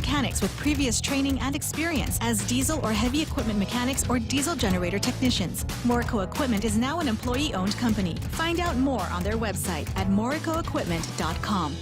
mechanics with previous training and experience as diesel or heavy equipment mechanics or diesel generator technicians. Morico Equipment is now an employee-owned company. Find out more on their website at moricoequipment.com.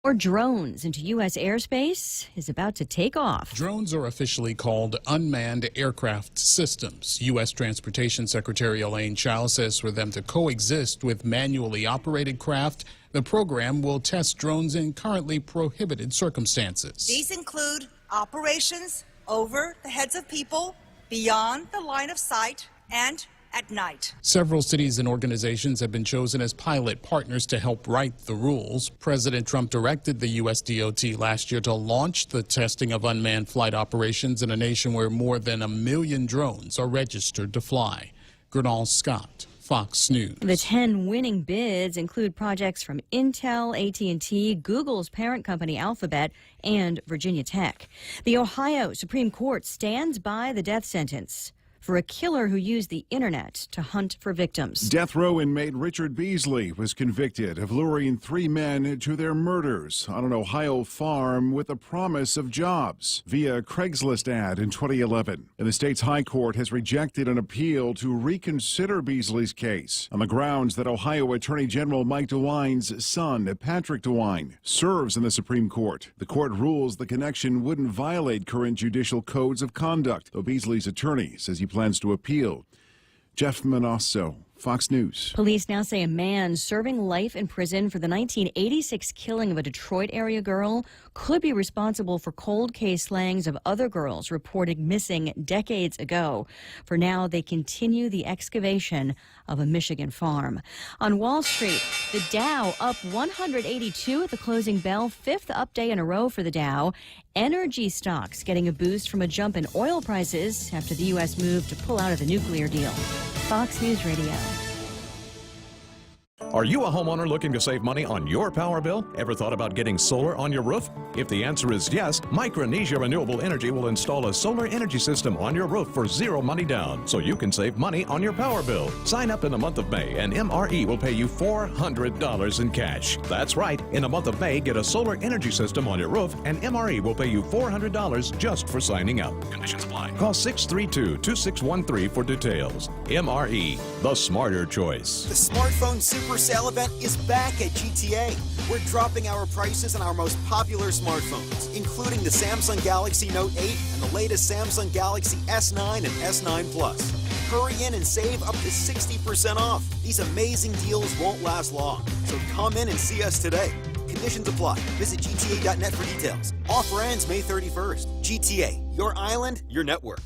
Or drones into U.S. airspace is about to take off. Drones are officially called unmanned aircraft systems. U.S. Transportation Secretary Elaine Chao says for them to coexist with manually operated craft, the program will test drones in currently prohibited circumstances. These include operations over the heads of people, beyond the line of sight, and at night. Several cities and organizations have been chosen as pilot partners to help write the rules. President Trump directed the U.S. DOT last year to launch the testing of unmanned flight operations in a nation where more than 1 million drones are registered to fly. Gernal Scott, Fox News. The 10 winning bids include projects from Intel, AT&T, Google's parent company Alphabet, and Virginia Tech. The Ohio Supreme Court stands by the death sentence for a killer who used the internet to hunt for victims. Death row inmate Richard Beasley was convicted of luring 3 men to their murders on an Ohio farm with the promise of jobs via a Craigslist ad in 2011. And the state's high court has rejected an appeal to reconsider Beasley's case on the grounds that Ohio Attorney General Mike DeWine's son, Patrick DeWine, serves in the Supreme Court. The court rules the connection wouldn't violate current judicial codes of conduct, though Beasley's attorney says he plans to appeal. Jeff Manasso, Fox News. Police now say a man serving life in prison for the 1986 killing of a Detroit area girl could be responsible for cold case slayings of other girls reported missing decades ago. For now, they continue the excavation of a Michigan farm. On Wall Street, the Dow up 182 at the closing bell, 5th up day in a row for the Dow. Energy stocks getting a boost from a jump in oil prices after the U.S. moved to pull out of the nuclear deal. Fox News Radio. Are you a homeowner looking to save money on your power bill? Ever thought about getting solar on your roof? If the answer is yes, Micronesia Renewable Energy will install a solar energy system on your roof for zero money down, so you can save money on your power bill. Sign up in the month of May, and MRE will pay you $400 in cash. That's right. In the month of May, get a solar energy system on your roof, and MRE will pay you $400 just for signing up. Conditions apply. Call 632-2613 for details. MRE, the smarter choice. The smartphone super sale event is back at GTA. We're dropping our prices on our most popular smartphones, including the Samsung Galaxy Note 8 and the latest Samsung Galaxy S9 and S9 Plus. Hurry in and save up to 60% off. These amazing deals won't last long, so come in and see us today. Conditions apply. Visit GTA.net for details. Offer ends May 31st. GTA, your island, your network.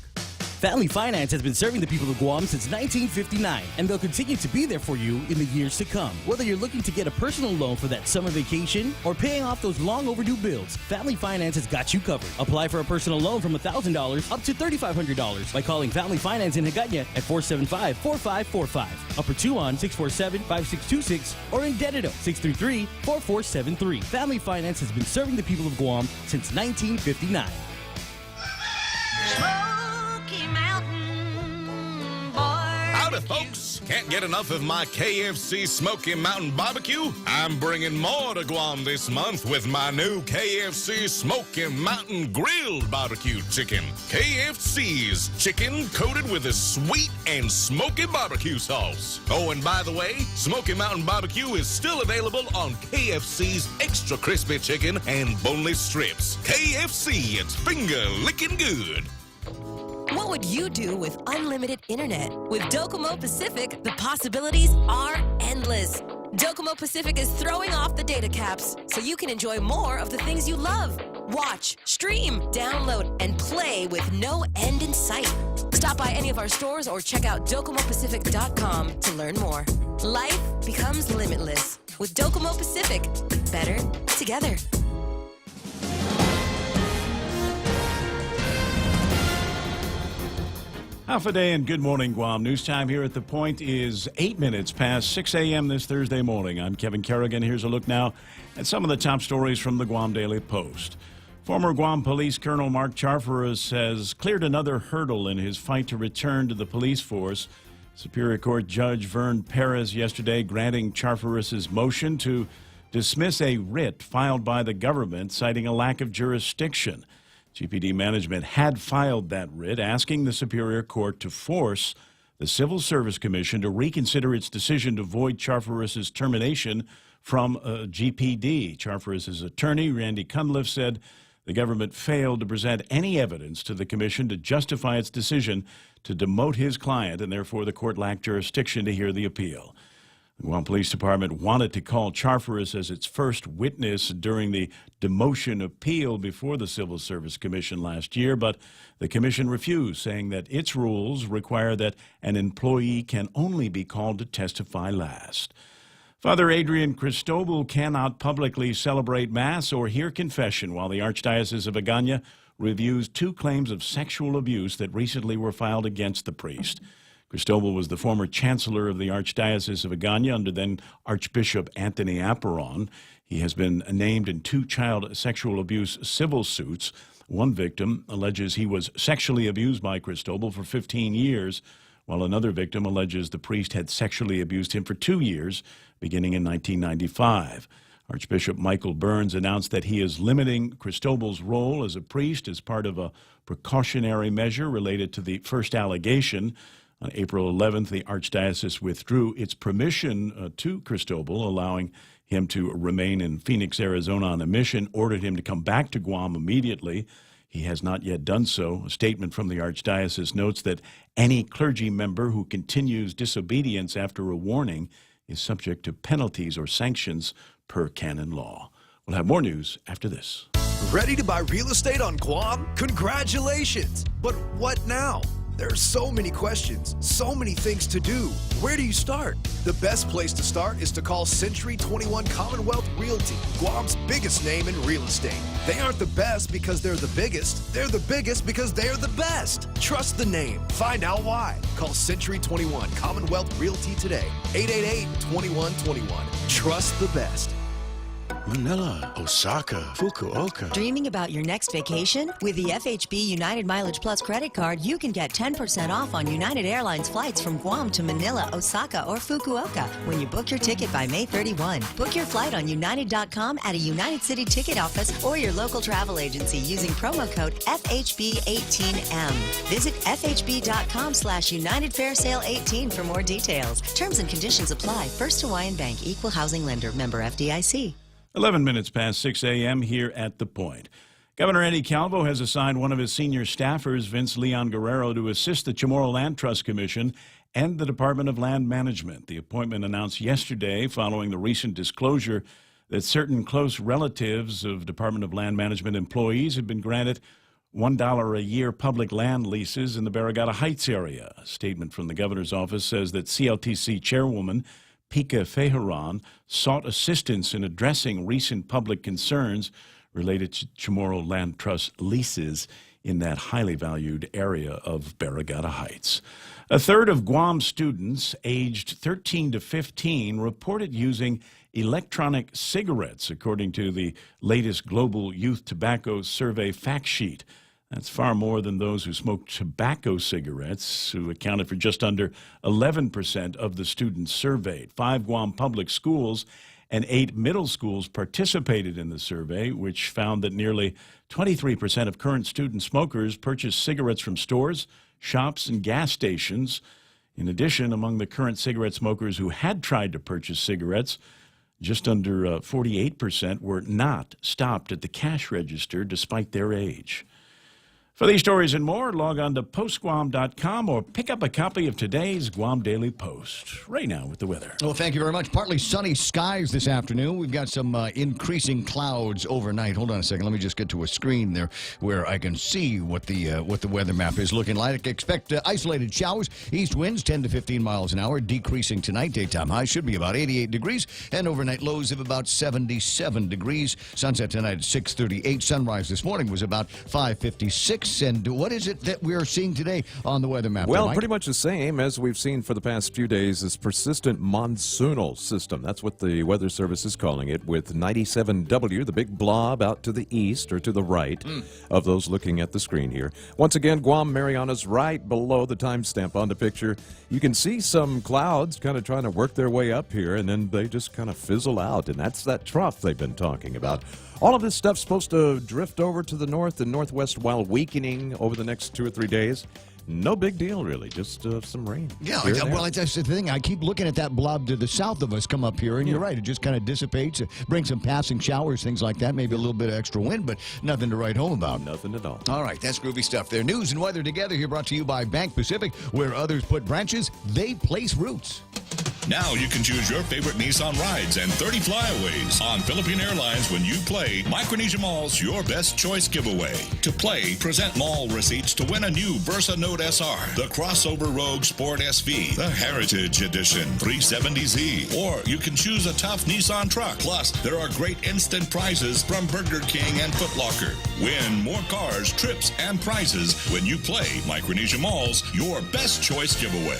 Family Finance has been serving the people of Guam since 1959, and they'll continue to be there for you in the years to come. Whether you're looking to get a personal loan for that summer vacation or paying off those long overdue bills, Family Finance has got you covered. Apply for a personal loan from $1,000 up to $3,500 by calling Family Finance in Hagåtña at 475-4545, Upper Tuon 647-5626, or in Dededo 633-4473. Family Finance has been serving the people of Guam since 1959. Howdy, folks. Can't get enough of my KFC Smoky Mountain Barbecue? I'm bringing more to Guam this month with my new KFC Smoky Mountain Grilled Barbecue Chicken. KFC's chicken coated with a sweet and smoky barbecue sauce. Oh, and by the way, Smoky Mountain Barbecue is still available on KFC's Extra Crispy Chicken and Boneless Strips. KFC, it's finger licking good. What would you do with unlimited internet? With Docomo Pacific, the possibilities are endless. Docomo Pacific is throwing off the data caps so you can enjoy more of the things you love. Watch, stream, download, and play with no end in sight. Stop by any of our stores or check out DocomoPacific.com to learn more. Life becomes limitless with Docomo Pacific. Better together. Half a day and good morning, Guam. News time here at The Point is 8 minutes past 6 a.m. this Thursday morning. I'm Kevin Kerrigan. Here's a look now at some of the top stories from the Guam Daily Post. Former Guam Police Colonel Mark Charfaris has cleared another hurdle in his fight to return to the police force. Superior Court Judge Vern Perez yesterday granting Charfaris's motion to dismiss a writ filed by the government citing a lack of jurisdiction. GPD management had filed that writ asking the Superior Court to force the Civil Service Commission to reconsider its decision to void Charfaris's termination from GPD. Charfaris's attorney, Randy Cunliffe, said the government failed to present any evidence to the commission to justify its decision to demote his client, and therefore the court lacked jurisdiction to hear the appeal. The Guam Police Department wanted to call Charfaris as its first witness during the demotion appeal before the Civil Service Commission last year, but the commission refused, saying that its rules require that an employee can only be called to testify last. Father Adrian Cristobal cannot publicly celebrate Mass or hear confession while the Archdiocese of Agana reviews 2 claims of sexual abuse that recently were filed against the priest. Cristobal was the former chancellor of the Archdiocese of Agana under then Archbishop Anthony Apparon. He has been named in 2 child sexual abuse civil suits. One victim alleges he was sexually abused by Cristobal for 15 years, while another victim alleges the priest had sexually abused him for 2 years, beginning in 1995. Archbishop Michael Burns announced that he is limiting Cristobal's role as a priest as part of a precautionary measure related to the first allegation. On April 11th, the Archdiocese withdrew its permission to Cristobal, allowing him to remain in Phoenix, Arizona on a mission, ordered him to come back to Guam immediately. He has not yet done so. A statement from the Archdiocese notes that any clergy member who continues disobedience after a warning is subject to penalties or sanctions per canon law. We'll have more news after this. Ready to buy real estate on Guam? Congratulations! But what now? There are so many questions, so many things to do. Where do you start? The best place to start is to call Century 21 Commonwealth Realty, Guam's biggest name in real estate. They aren't the best because they're the biggest. They're the biggest because they're the best. Trust the name. Find out why. Call Century 21 Commonwealth Realty today. 888-2121. Trust the best. Manila, Osaka, Fukuoka. Dreaming about your next vacation? With the FHB United Mileage Plus credit card, you can get 10% off on United Airlines flights from Guam to Manila, Osaka, or Fukuoka when you book your ticket by May 31. Book your flight on United.com at a United City ticket office or your local travel agency using promo code FHB18M. Visit FHB.com/United Fair Sale 18 for more details. Terms and conditions apply. First Hawaiian Bank, Equal Housing Lender, member FDIC. 11 minutes past 6 a.m. here at The Point. Governor Eddie Calvo has assigned one of his senior staffers, Vince Leon Guerrero, to assist the Chamorro Land Trust Commission and the Department of Land Management. The appointment announced yesterday following the recent disclosure that certain close relatives of Department of Land Management employees have been granted $1 a year public land leases in the Barrigada Heights area. A statement from the governor's office says that CLTC chairwoman Pika Fejeron sought assistance in addressing recent public concerns related to Chamorro Land Trust leases in that highly valued area of Barrigada Heights. A third of Guam students aged 13 to 15 reported using electronic cigarettes, according to the latest Global Youth Tobacco Survey fact sheet. That's far more than those who smoked tobacco cigarettes, who accounted for just under 11% of the students surveyed. 5 Guam public schools and 8 middle schools participated in the survey, which found that nearly 23% of current student smokers purchase cigarettes from stores, shops, and gas stations. In addition, among the current cigarette smokers who had tried to purchase cigarettes, just under 48% were not stopped at the cash register despite their age. For these stories and more, log on to postguam.com or pick up a copy of today's Guam Daily Post. Right now with the weather. Well, thank you very much. Partly sunny skies this afternoon. We've got some increasing clouds overnight. Hold on a second. Let me just get to a screen there where I can see what the weather map is looking like. Expect isolated showers. East winds 10 to 15 miles an hour, decreasing tonight. Daytime high should be about 88 degrees, and overnight lows of about 77 degrees. Sunset tonight at 6:38. Sunrise this morning was about 5:56. 6. And what is it that we're seeing today on the weather map? Well, Mike? pretty much the same as we've seen for the past few days. This persistent monsoonal system. That's what the Weather Service is calling it, with 97W, the big blob out to the east or to the right of those looking at the screen here. Once again, Guam, Marianas, right below the timestamp on the picture. You can see some clouds kind of trying to work their way up here, and then they just kind of fizzle out, and that's that trough they've been talking about. All of this stuff's supposed to drift over to the north and northwest while weakening over the next 2 or 3 days. No big deal, really. Just some rain. Yeah, well, that's the thing. I keep looking at that blob to the south of us come up here, and you're right. It just kind of dissipates, brings some passing showers, things like that, maybe a little bit of extra wind, but nothing to write home about. Nothing at all. All right, that's groovy stuff there. News and weather together here, brought to you by Bank Pacific. Where others put branches, they place roots. Now you can choose your favorite Nissan rides and 30 flyaways on Philippine Airlines when you play Micronesia Mall's Your Best Choice giveaway. To play, present mall receipts to win a new Versa Note SR, the Crossover Rogue Sport SV, the Heritage Edition 370Z, or you can choose a tough Nissan truck. Plus, there are great instant prizes from Burger King and Foot Locker. Win more cars, trips, and prizes when you play Micronesia Mall's Your Best Choice giveaway.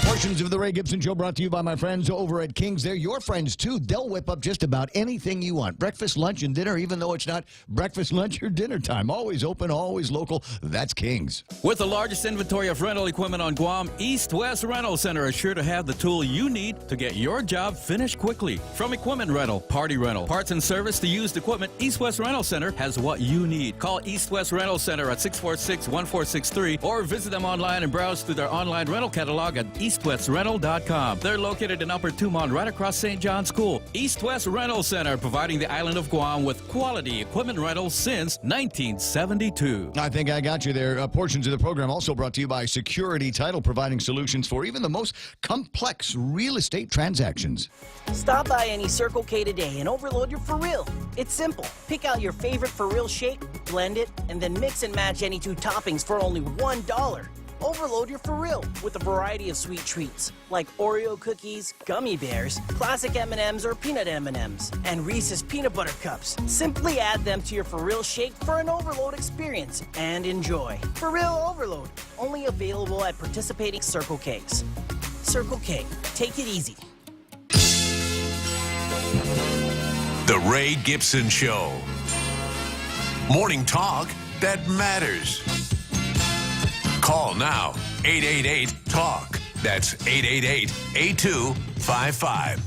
Portions of the Ray Gibson Show brought to you by my friends over at King's. They're your friends, too. They'll whip up just about anything you want. Breakfast, lunch, and dinner, even though it's not breakfast, lunch, or dinner time. Always open, always local. That's King's. With the largest inventory of rental equipment on Guam, East West Rental Center is sure to have the tool you need to get your job finished quickly. From equipment rental, party rental, parts and service to used equipment, East West Rental Center has what you need. Call East West Rental Center at 646-1463 or visit them online and browse through their online rental catalog at eastwestrental.com. They're located in Upper Tumon, right across St. John's School. East West Rental Center, providing the island of Guam with quality equipment rentals since 1972. I think I got you there. Portions of the program also brought to you by Security Title, providing solutions for even the most complex real estate transactions. Stop by any Circle K today and overload your For Real. It's simple. Pick out your favorite For Real shake, blend it, and then mix and match any 2 toppings for only $1. Overload your For Real with a variety of sweet treats like Oreo cookies, gummy bears, classic M&Ms or peanut M&Ms, and Reese's peanut butter cups. Simply add them to your For Real shake for an overload experience and enjoy. For Real Overload, only available at participating Circle Ks. Circle K, take it easy. The Ray Gibson Show. Morning talk that matters. Call now, 888-TALK. That's 888-8255.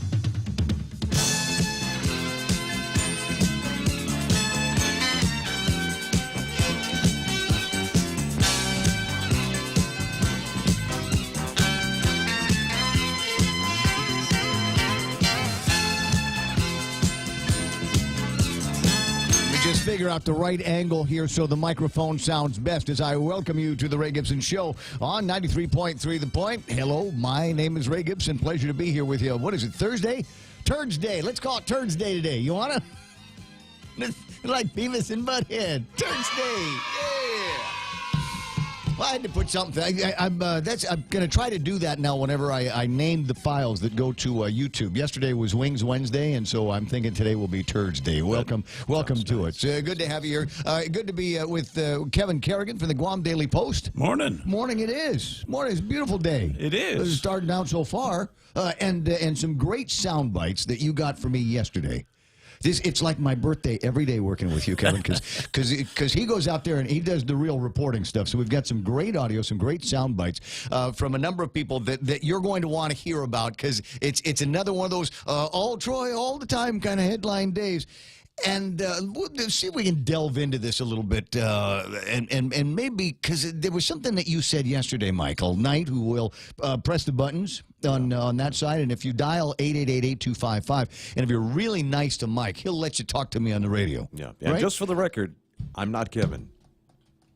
Just figure out the right angle here so the microphone sounds best as I welcome you to the Ray Gibson Show on 93.3 The Point. Hello, my name is Ray Gibson. Pleasure to be here with you. What is it, Thursday? TurdsDAy. Let's call it TurdsDAy today. You want to? Like Beavis and Butthead. TurdsDAy. Yeah. Well, I had to put something. I'm going to try to do that now whenever I name the files that go to YouTube. Yesterday was Wings Wednesday, and so I'm thinking today will be TurdsDAy. Welcome to it. Good to have you here. Good to be with Kevin Kerrigan from the Guam Daily Post. Morning. Morning it is. Morning. It's a beautiful day. It is. It's starting out so far. And some great sound bites that you got for me yesterday. It's like my birthday every day working with you, Kevin, because he goes out there and he does the real reporting stuff. So we've got some great audio, some great sound bites from a number of people that you're going to want to hear about, because it's another one of those all Troy all the time kind of headline days. And we'll see if we can delve into this a little bit, and maybe because there was something that you said yesterday, Michael Knight, who will press the buttons on that side, and if you dial 888-8255, and if you're really nice to Mike, he'll let you talk to me on the radio. Yeah, and right? just for the record, I'm not Kevin.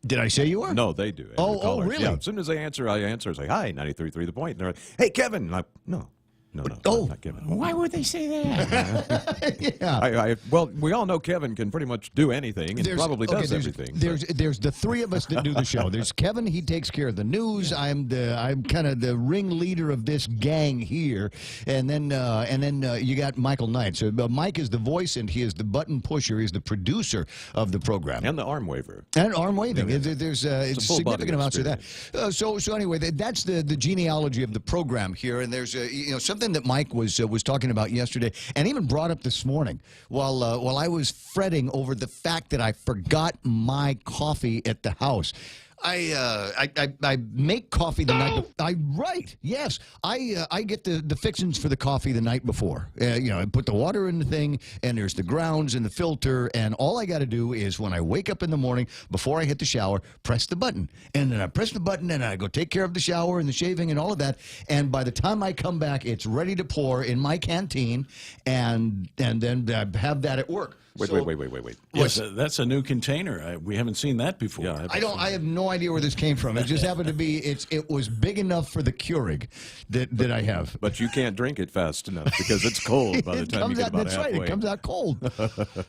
Did I say you were? No, they do. Oh, really? Yeah, as soon as I answer, I say, hi, 93.3 The Point. And they're like, hey, Kevin. And no. No, Oh, not Kevin. Why would they say that? Yeah. Well, we all know Kevin can pretty much do anything and probably does everything. There's the three of us that do the show. There's Kevin. He takes care of the news. I'm kind of the ringleader of this gang here, and then you got Michael Knight. So Mike is the voice, and he is the button pusher. He's the producer of the program and the arm waver. And arm waving. Yeah. There's significant amounts of that. So anyway, that's the genealogy of the program here, and there's something that Mike was talking about yesterday, and even brought up this morning while I was fretting over the fact that I forgot my coffee at the house. I make coffee the night before. Yes. I get the fixings for the coffee the night before. I put the water in the thing, and there's the grounds and the filter, and all I got to do is when I wake up in the morning, before I hit the shower, press the button. And then I press the button, and I go take care of the shower and the shaving and all of that. And by the time I come back, it's ready to pour in my canteen, and then I have that at work. Wait. Yes, that's a new container. We haven't seen that before. Yeah, I have no idea where this came from. It just happened to be. It was big enough for the Keurig that I have. But you can't drink it fast enough because it's cold by the time you get about that's halfway. Right. It comes out cold.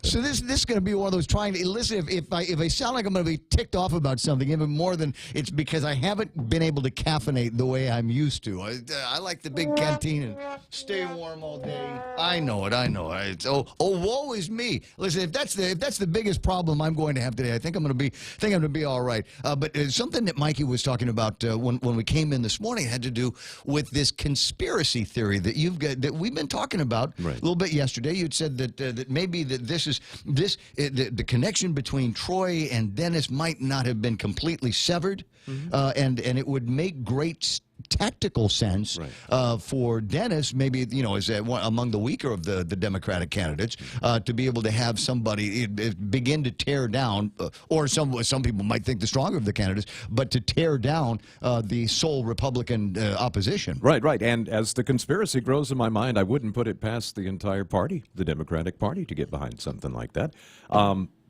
So this is going to be one of those trying to listen. If I sound like I'm going to be ticked off about something, even more than it's because I haven't been able to caffeinate the way I'm used to. I like the big canteen and stay warm all day. I know it. It's, woe is me. Listen, if that's the biggest problem I'm going to have today, I think I'm going to be all right. But something that Mikey was talking about when we came in this morning had to do with this conspiracy theory that we've been talking about a little bit yesterday. You'd said that maybe that the connection between Troy and Dennis might not have been completely severed, and it would make great tactical sense for Dennis, maybe as among the weaker of the Democratic candidates, to be able to have somebody begin to tear down, or some people might think the stronger of the candidates, but to tear down the sole Republican opposition. Right. And as the conspiracy grows in my mind, I wouldn't put it past the entire party, the Democratic Party, to get behind something like that.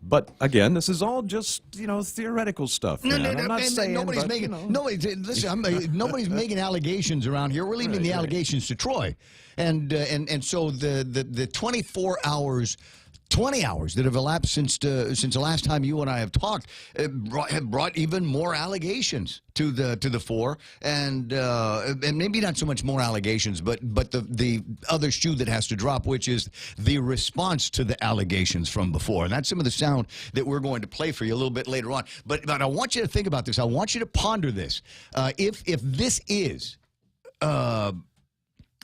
But again, this is all just theoretical stuff. No, I'm not saying nobody's making. Nobody's making allegations around here. We're leaving the allegations to Troy, and so the 24 hours. 20 hours that have elapsed since the last time you and I have talked have brought even more allegations to the fore, and maybe not so much more allegations, but the other shoe that has to drop, which is the response to the allegations from before. And that's some of the sound that we're going to play for you a little bit later on. But I want you to think about this. I want you to ponder this. If this is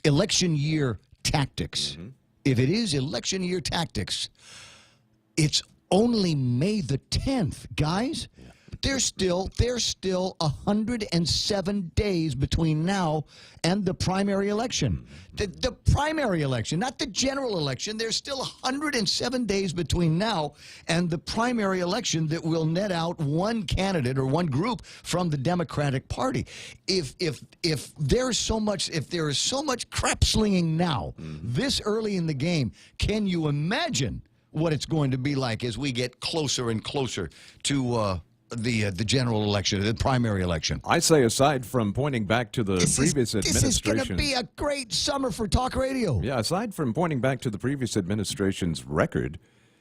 election year tactics. If it is election year tactics, it's only May the 10th, guys. There's still 107 days between now and the primary election. The primary election, not the general election. There's still 107 days between now and the primary election that will net out one candidate or one group from the Democratic Party. If there is so much crap slinging now, this early in the game, can you imagine what it's going to be like as we get closer and closer to the general election, the primary election? I say, aside from pointing back to the previous administration, this is going to be a great summer for talk radio. Yeah, aside from pointing back to the previous administration's record,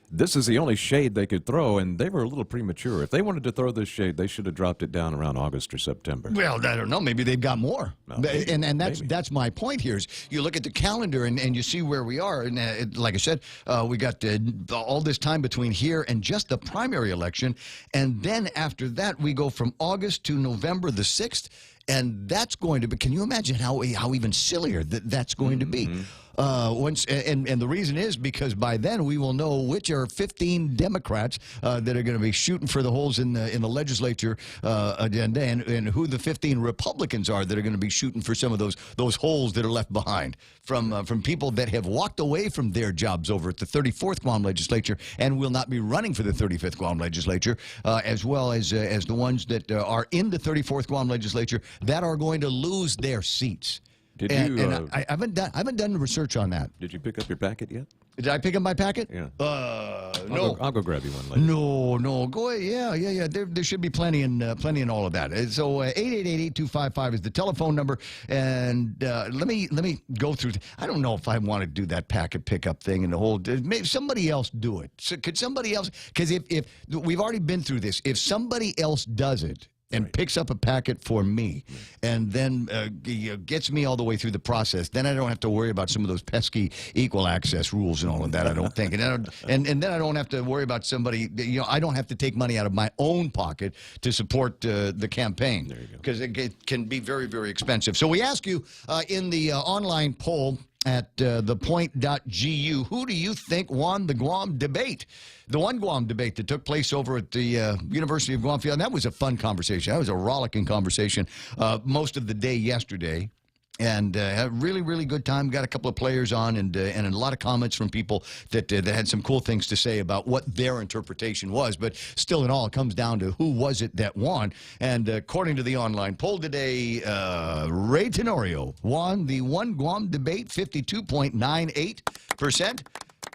this is the only shade they could throw, and they were a little premature. If they wanted to throw this shade, they should have dropped it down around August or September. Well, I don't know. Maybe they've got more. No, maybe, and that's my point here is you look at the calendar and you see where we are. And like I said, we got all this time between here and just the primary election. And then after that, we go from August to November the 6th. And that's going to be, can you imagine how even sillier that's going to be? And the reason is because by then we will know which are 15 Democrats that are going to be shooting for the holes in the legislature agenda, and who the 15 Republicans are that are going to be shooting for some of those holes that are left behind from people that have walked away from their jobs over at the 34th Guam legislature and will not be running for the 35th Guam legislature, as well as the ones that are in the 34th Guam legislature that are going to lose their seats. Did and, you? and I haven't done the research on that. Did you pick up your packet yet? Did I pick up my packet? Yeah. No. I'll go grab you one later. No. Go ahead. Yeah. There should be plenty in all of that. So 888-8255 is the telephone number, and let me go through. I don't know if I want to do that packet pickup thing and the whole. Maybe somebody else do it. So could somebody else? Because if we've already been through this, if somebody else does it and picks up a packet for me and then gets me all the way through the process, then I don't have to worry about some of those pesky equal access rules and all of that, I don't think. And then I don't have to worry about somebody, I don't have to take money out of my own pocket to support the campaign. There you go. Because it can be very, very expensive. So we ask you in the online poll at thepoint.gu, who do you think won the Guam debate? The one Guam debate that took place over at the University of Guam Field. And that was a fun conversation. That was a rollicking conversation most of the day yesterday. And had a really, really good time. Got a couple of players on and a lot of comments from people that had some cool things to say about what their interpretation was. But still in all, it comes down to who was it that won. And according to the online poll today, Ray Tenorio won the one Guam debate, 52.98%.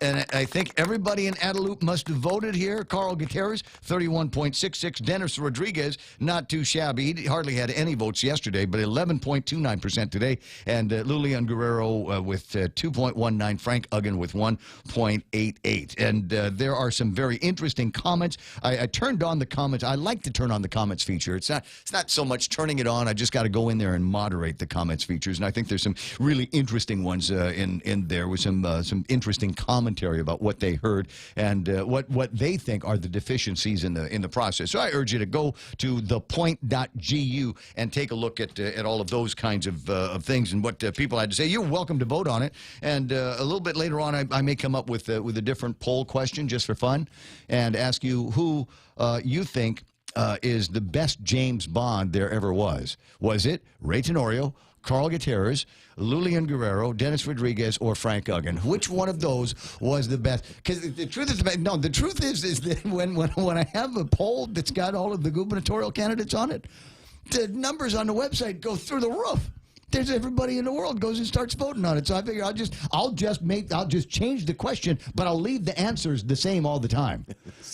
And I think everybody in Adelup must have voted here. Carl Gutierrez, 31.66. Dennis Rodriguez, not too shabby. He hardly had any votes yesterday, but 11.29% today. And Lulian Guerrero with 2.19. Frank Uggan with 1.88. And there are some very interesting comments. I turned on the comments. I like to turn on the comments feature. It's not so much turning it on. I just got to go in there and moderate the comments features. And I think there's some really interesting ones in there with some interesting comments about what they heard and what they think are the deficiencies in the process. So I urge you to go to thepoint.gu and take a look at all of those kinds of things and what people had to say. You're welcome to vote on it. And a little bit later on, I may come up with a different poll question just for fun and ask you who you think is the best James Bond there ever was. Was it Ray Tenorio, Carl Gutierrez, Lulian Guerrero, Dennis Rodriguez, or Frank Uggan? Which one of those was the best? Because the truth is, the truth is that when I have a poll that's got all of the gubernatorial candidates on it, the numbers on the website go through the roof. There's everybody in the world goes and starts voting on it. So I figure I'll just change the question, but I'll leave the answers the same all the time.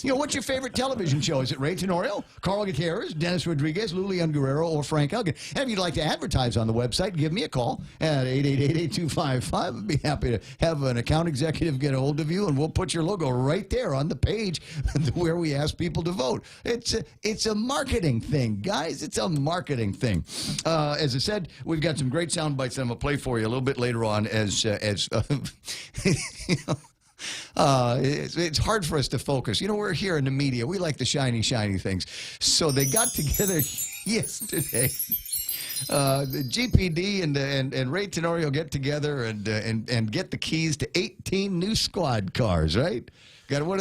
What's your favorite television show? Is it Ray Tenorio, Carl Gutierrez, Dennis Rodriguez, Lulian Guerrero, or Frank Uggan? And if you'd like to advertise on the website, give me a call at 888-8255. I'd be happy to have an account executive get a hold of you, and we'll put your logo right there on the page where we ask people to vote. It's a marketing thing, guys. It's a marketing thing. As I said, we've got some great sound bites that I'm going to play for you a little bit later on as it's hard for us to focus. We're here in the media. We like the shiny, shiny things. So they got together yesterday. The GPD and Ray Tenorio get together and get the keys to 18 new squad cars, right? What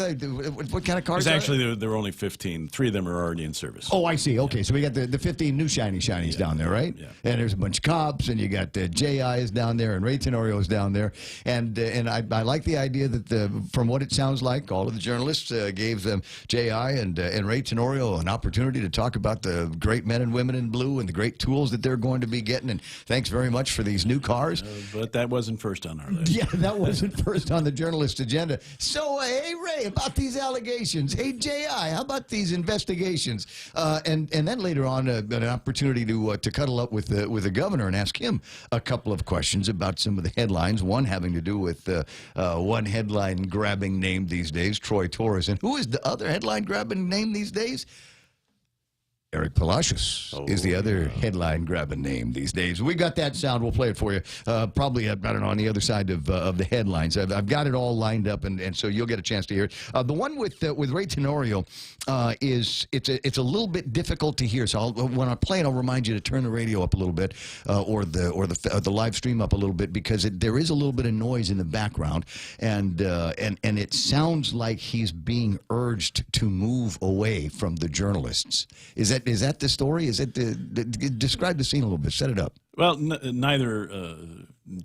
kind of cars? Actually, there were only 15. 3 of them are already in service. Oh, I see. Okay, so we got the 15 new shinies down there, right? Yeah. And there's a bunch of cops, and you got J.I. is down there, and Ray Tenorio is down there. And I like the idea that from what it sounds like, all of the journalists gave them J.I. and Ray Tenorio an opportunity to talk about the great men and women in blue and the great tools that they're going to be getting. And thanks very much for these new cars. But that wasn't first on our list. Yeah, that wasn't first on the journalist agenda. So, hey, Ray, about these allegations. Hey, J.I., how about these investigations? And then later on, an opportunity to cuddle up with the governor and ask him a couple of questions about some of the headlines. One having to do with one headline-grabbing name these days, Troy Torres. And who is the other headline-grabbing name these days? Eric Palacios is the other headline-grabbing name these days. We got that sound. We'll play it for you. Probably, I don't know, on the other side of the headlines. I've got it all lined up, and so you'll get a chance to hear it. The one with Ray Tenorio it's a little bit difficult to hear. So when I play it, I'll remind you to turn the radio up a little bit, or the live stream up a little bit, because there is a little bit of noise in the background, and it sounds like he's being urged to move away from the journalists. Is that the story? Is it describe the scene a little bit? Set it up. Well, neither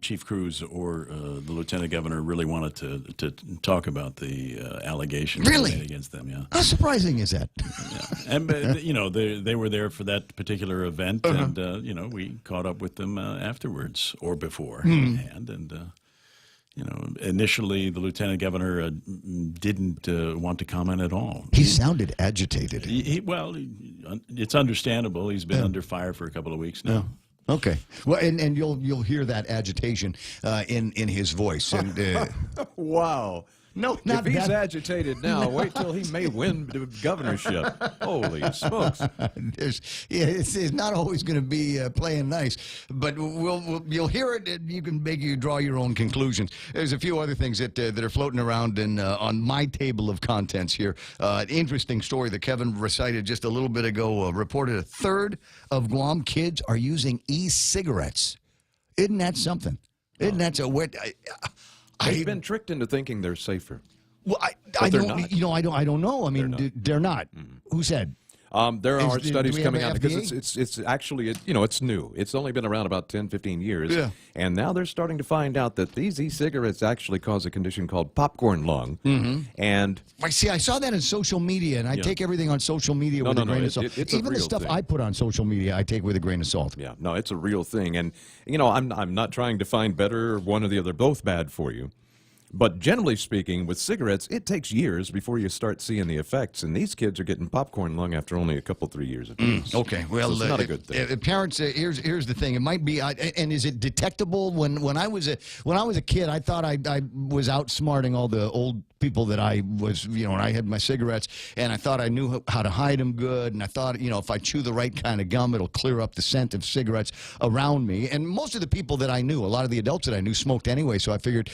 Chief Cruz or the Lieutenant Governor really wanted to talk about the allegations made against them. Yeah. How surprising is that? Yeah. And they were there for that particular event, and we caught up with them afterwards or beforehand, and. Initially, the Lieutenant Governor didn't want to comment at all. He sounded agitated. It's understandable. He's been under fire for a couple of weeks now. Yeah. Okay. Well, and you'll hear that agitation in his voice. And wow. No, not if he's that. agitated now, wait till he may win the governorship. Holy smokes! It's not always going to be playing nice, but you'll hear it, and you can draw your own conclusions. There's a few other things that are floating around on my table of contents here. An interesting story that Kevin recited just a little bit ago reported a third of Guam kids are using e-cigarettes. Isn't that something? Isn't that so? They've been tricked into thinking they're safer. Well, I don't know. I mean, they're not. Who said? There are studies coming out because FDA? it's actually it's new. It's only been around about 10, 15 years. Yeah. And now they're starting to find out that these e-cigarettes actually cause a condition called popcorn lung. And I saw that in social media, and I take everything on social media with a grain of salt. Even the stuff I put on social media, I take with a grain of salt. Yeah, no, it's a real thing. And I'm not trying to find better or one or the other. Both bad for you. But generally speaking, with cigarettes, it takes years before you start seeing the effects. And these kids are getting popcorn lung after only a couple, 3 years of use. Okay, well, so it's not a good thing. Parents, here's the thing. It might be, and is it detectable? When I was a kid, I thought I was outsmarting all the old people that I was, and I had my cigarettes, and I thought I knew how to hide them good, and I thought, if I chew the right kind of gum, it'll clear up the scent of cigarettes around me. And most of the people that I knew, a lot of the adults that I knew, smoked anyway, so I figured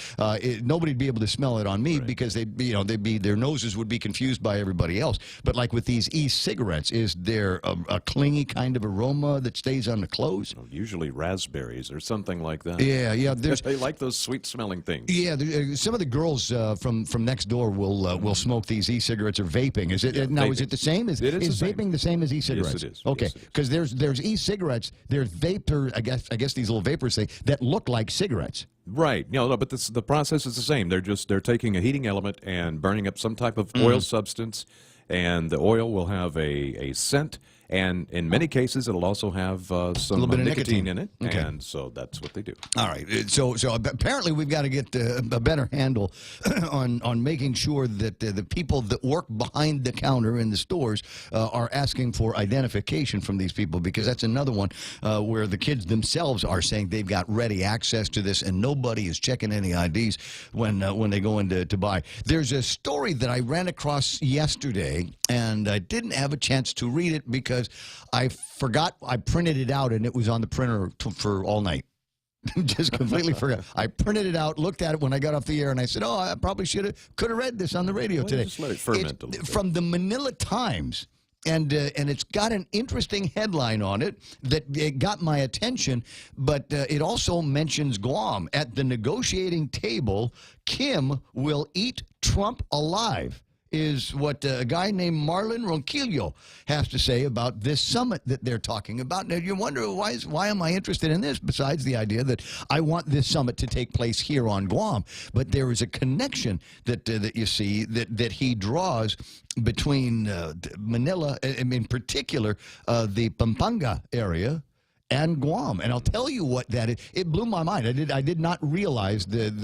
nobody'd be able to smell it on me because their noses would be confused by everybody else. But like with these e-cigarettes, is there a clingy kind of aroma that stays on the clothes? Usually raspberries or something like that. Yeah. They like those sweet-smelling things. Yeah, some of the girls from next door will smoke these e-cigarettes or vaping. Is it Is it the same? Is vaping the same as e-cigarettes? Yes, it is. Okay, because there's e-cigarettes, there's vapor. I guess these little vapors that look like cigarettes. Right. But the process is the same. They're taking a heating element and burning up some type of oil substance, and the oil will have a scent. And in many cases, it'll also have some nicotine in it, and so that's what they do. All right. So apparently we've got to get a better handle on making sure that the people that work behind the counter in the stores are asking for identification from these people, because that's another one where the kids themselves are saying they've got ready access to this, and nobody is checking any IDs when they go in to buy. There's a story that I ran across yesterday, and I didn't have a chance to read it because I forgot I printed it out, and it was on the printer for all night. Just completely forgot. I printed it out, looked at it when I got off the air, and I said, I probably could have read this on the radio today. Just let it ferment a little bit. From the Manila Times. And it's got an interesting headline on it that it got my attention, but it also mentions Guam. At the negotiating table, Kim will eat Trump alive, is what a guy named Marlon Ronquillo has to say about this summit that they're talking about. Now, you wonder, why am I interested in this, besides the idea that I want this summit to take place here on Guam? But there is a connection that you see that he draws between Manila, and in particular, the Pampanga area, and Guam. And I'll tell you what that is. It blew my mind. I did not realize the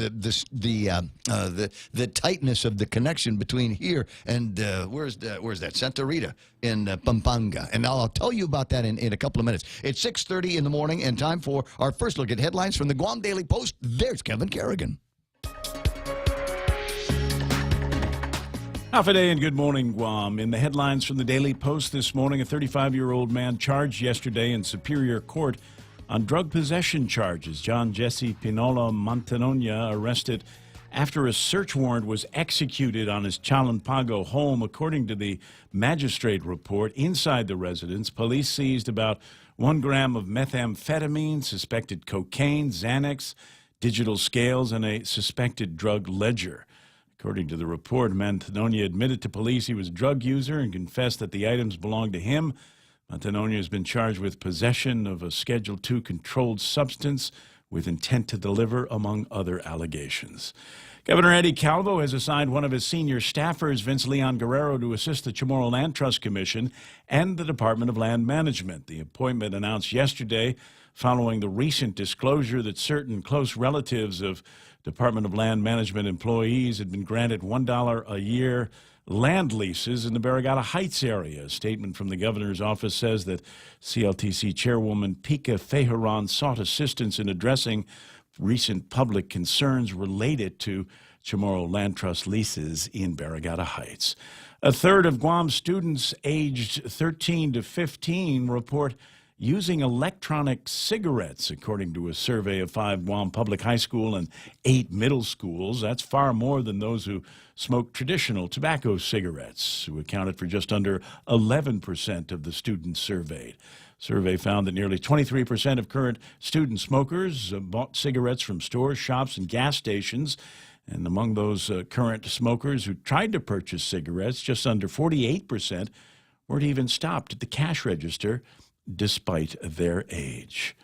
tightness of the connection between here and where's that? Santa Rita in Pampanga. And I'll tell you about that in a couple of minutes. It's 6:30 in the morning, and time for our first look at headlines from the Guam Daily Post. There's Kevin Kerrigan. Half a day and good morning, Guam. In the headlines from the Daily Post this morning, a 35-year-old man charged yesterday in Superior Court on drug possession charges. John Jesse Pinola Montanonia arrested after a search warrant was executed on his Chalampago home. According to the magistrate report, inside the residence, police seized about 1 gram of methamphetamine, suspected cocaine, Xanax, digital scales, and a suspected drug ledger. According to the report, Montanonia admitted to police he was a drug user and confessed that the items belonged to him. Montanonia has been charged with possession of a Schedule II controlled substance with intent to deliver, among other allegations. Governor Eddie Calvo has assigned one of his senior staffers, Vince Leon Guerrero, to assist the Chamorro Land Trust Commission and the Department of Land Management. The appointment announced yesterday following the recent disclosure that certain close relatives of Department of Land Management employees had been granted $1 a year land leases in the Barrigada Heights area. A statement from the governor's office says that CLTC chairwoman Pika Fejeron sought assistance in addressing recent public concerns related to Chamorro Land Trust leases in Barrigada Heights. A third of Guam students aged 13 to 15 report using electronic cigarettes, according to a survey of 5 Guam public high school and 8 middle schools. That's far more than those who smoke traditional tobacco cigarettes, who accounted for just under 11% of the students surveyed. Survey found that nearly 23% of current student smokers bought cigarettes from stores, shops, and gas stations. And among those current smokers who tried to purchase cigarettes, just under 48% weren't even stopped at the cash register despite their age.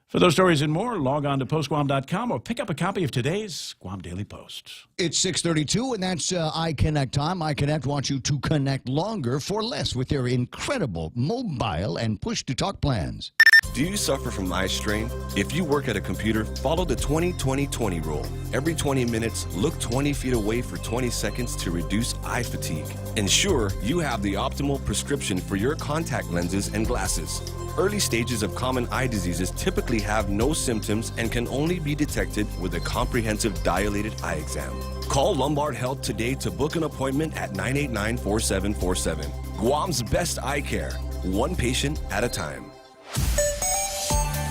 For those stories and more, log on to postguam.com or pick up a copy of today's Guam Daily Post. It's 6:32, and that's iConnect time. iConnect wants you to connect longer for less with their incredible mobile and push-to-talk plans. Do you suffer from eye strain? If you work at a computer, follow the 20-20-20 rule. Every 20 minutes, look 20 feet away for 20 seconds to reduce eye fatigue. Ensure you have the optimal prescription for your contact lenses and glasses. Early stages of common eye diseases typically have no symptoms and can only be detected with a comprehensive dilated eye exam. Call Lombard Health today to book an appointment at 989-4747. Guam's best eye care, one patient at a time.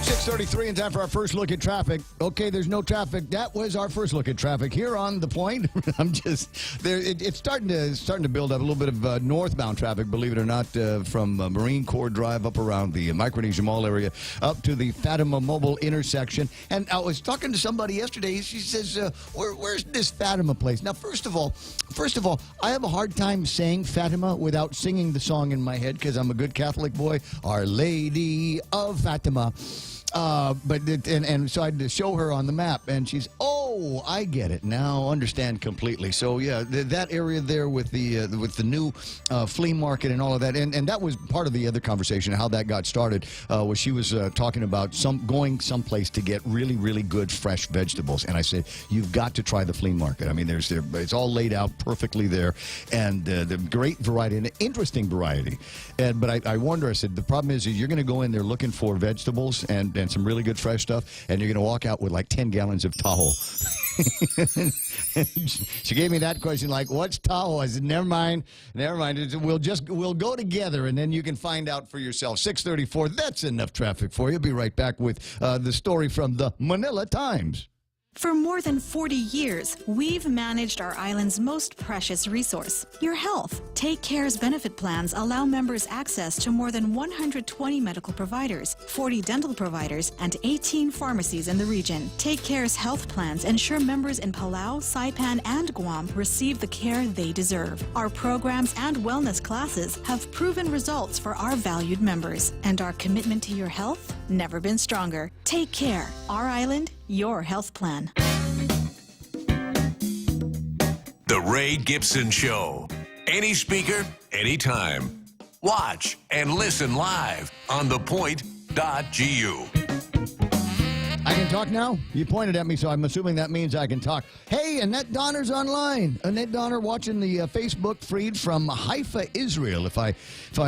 6:33 and time for our first look at traffic. Okay, there's no traffic. That was our first look at traffic here on The Point. I'm just there. It's starting to build up a little bit of northbound traffic, believe it or not, from Marine Corps Drive up around the Micronesia Mall area up to the Fatima Mobile intersection. And I was talking to somebody yesterday. She says, "Where's this Fatima place?" Now, first of all, I have a hard time saying Fatima without singing the song in my head because I'm a good Catholic boy. Our Lady of Fatima. So I had to show her on the map, and she's, oh, I get it now, understand completely. So yeah, that area there with the new flea market and all of that, and that was part of the other conversation. How that got started was she was talking about going someplace to get really, really good fresh vegetables, and I said you've got to try the flea market. I mean, it's all laid out perfectly there, and the great variety, an interesting variety. But I warned her. I said the problem is you're going to go in there looking for vegetables and some really good fresh stuff, and you're going to walk out with like 10 gallons of Tahoe. She gave me that question, like, what's Tahoe? I said, never mind. We'll go together, and then you can find out for yourself. 6:34, that's enough traffic for you. Be right back with the story from the Manila Times. For more than 40 years, we've managed our island's most precious resource, your health. Take Care's benefit plans allow members access to more than 120 medical providers, 40 dental providers, and 18 pharmacies in the region. Take Care's health plans ensure members in Palau, Saipan, and Guam receive the care they deserve. Our programs and wellness classes have proven results for our valued members, and our commitment to your health never been stronger. Take Care, our island, your health plan. The Ray Gibson Show. Any speaker, anytime. Watch and listen live on thepoint.gu. I can talk now? You pointed at me, so I'm assuming that means I can talk. Hey, Annette Donner's online. Annette Donner watching the Facebook feed from Haifa, Israel, if I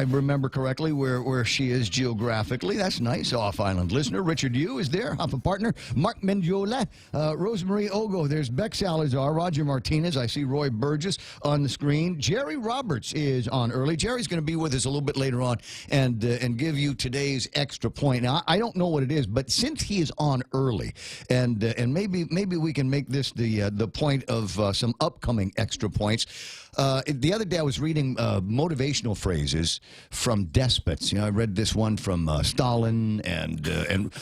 remember correctly, where she is geographically. That's nice. Off-island listener. Richard Yu is there. Haifa partner. Mark Mendiola. Rosemarie Ogo. There's Beck Salazar. Roger Martinez. I see Roy Burgess on the screen. Jerry Roberts is on early. Jerry's going to be with us a little bit later on and give you today's extra point. Now, I don't know what it is, but since he is on early, and maybe we can make this the point of some upcoming extra points. The other day I was reading motivational phrases from despots. I read this one from Stalin and.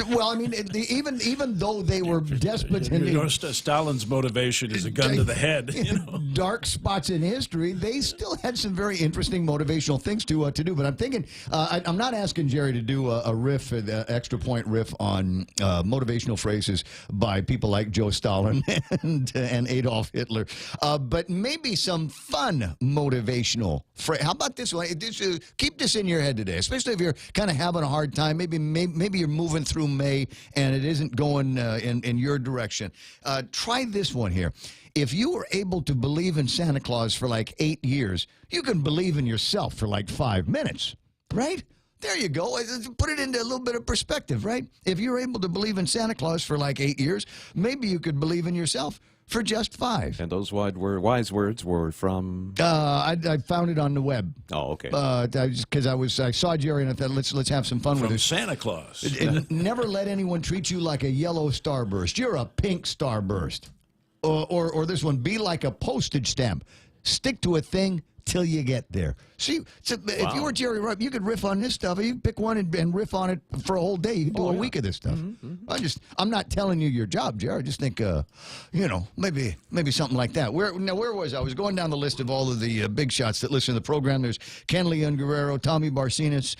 Well, I mean, even though they were despots, and Stalin's motivation is a gun to the head. Dark spots in history. They still had some very interesting motivational things to do. But I'm thinking, I'm not asking Jerry to do a riff, an extra point riff on motivational phrases by people like Joe Stalin and Adolf Hitler, but maybe some fun motivational phrase. How about this one? Keep this in your head today, especially if you're kind of having a hard time. Maybe you're moving through May and it isn't going in your direction. Try this one here. If you were able to believe in Santa Claus for like 8 years, you can believe in yourself for like 5 minutes, right? There you go. Put it into a little bit of perspective, right? If you're able to believe in Santa Claus for like 8 years, maybe you could believe in yourself for just 5. And those wise words were from? I found it on the web. Oh, okay. Because I saw Jerry and I thought let's have some fun with it. From Santa Claus. Never let anyone treat you like a yellow starburst. You're a pink starburst. Or this one, be like a postage stamp. Stick to a thing till you get there. See, if you were Jerry Rupp, you could riff on this stuff. You could pick one and riff on it for a whole day. You could do a week of this stuff. I'm not telling you your job, Jerry. I just think, maybe something like that. Where was I? I was going down the list of all of the big shots that listen to the program. There's Ken Leon Guerrero, Tommy Barcinas,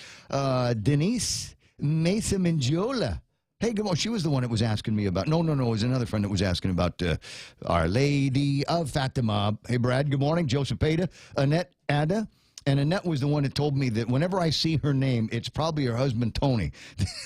Denise Mesa Mingiola. Hey, good morning. She was the one that was asking me about. No. It was another friend that was asking about Our Lady of Fatima. Hey, Brad. Good morning. Joseph Peda, Annette Ada. And Annette was the one that told me that whenever I see her name, it's probably her husband, Tony,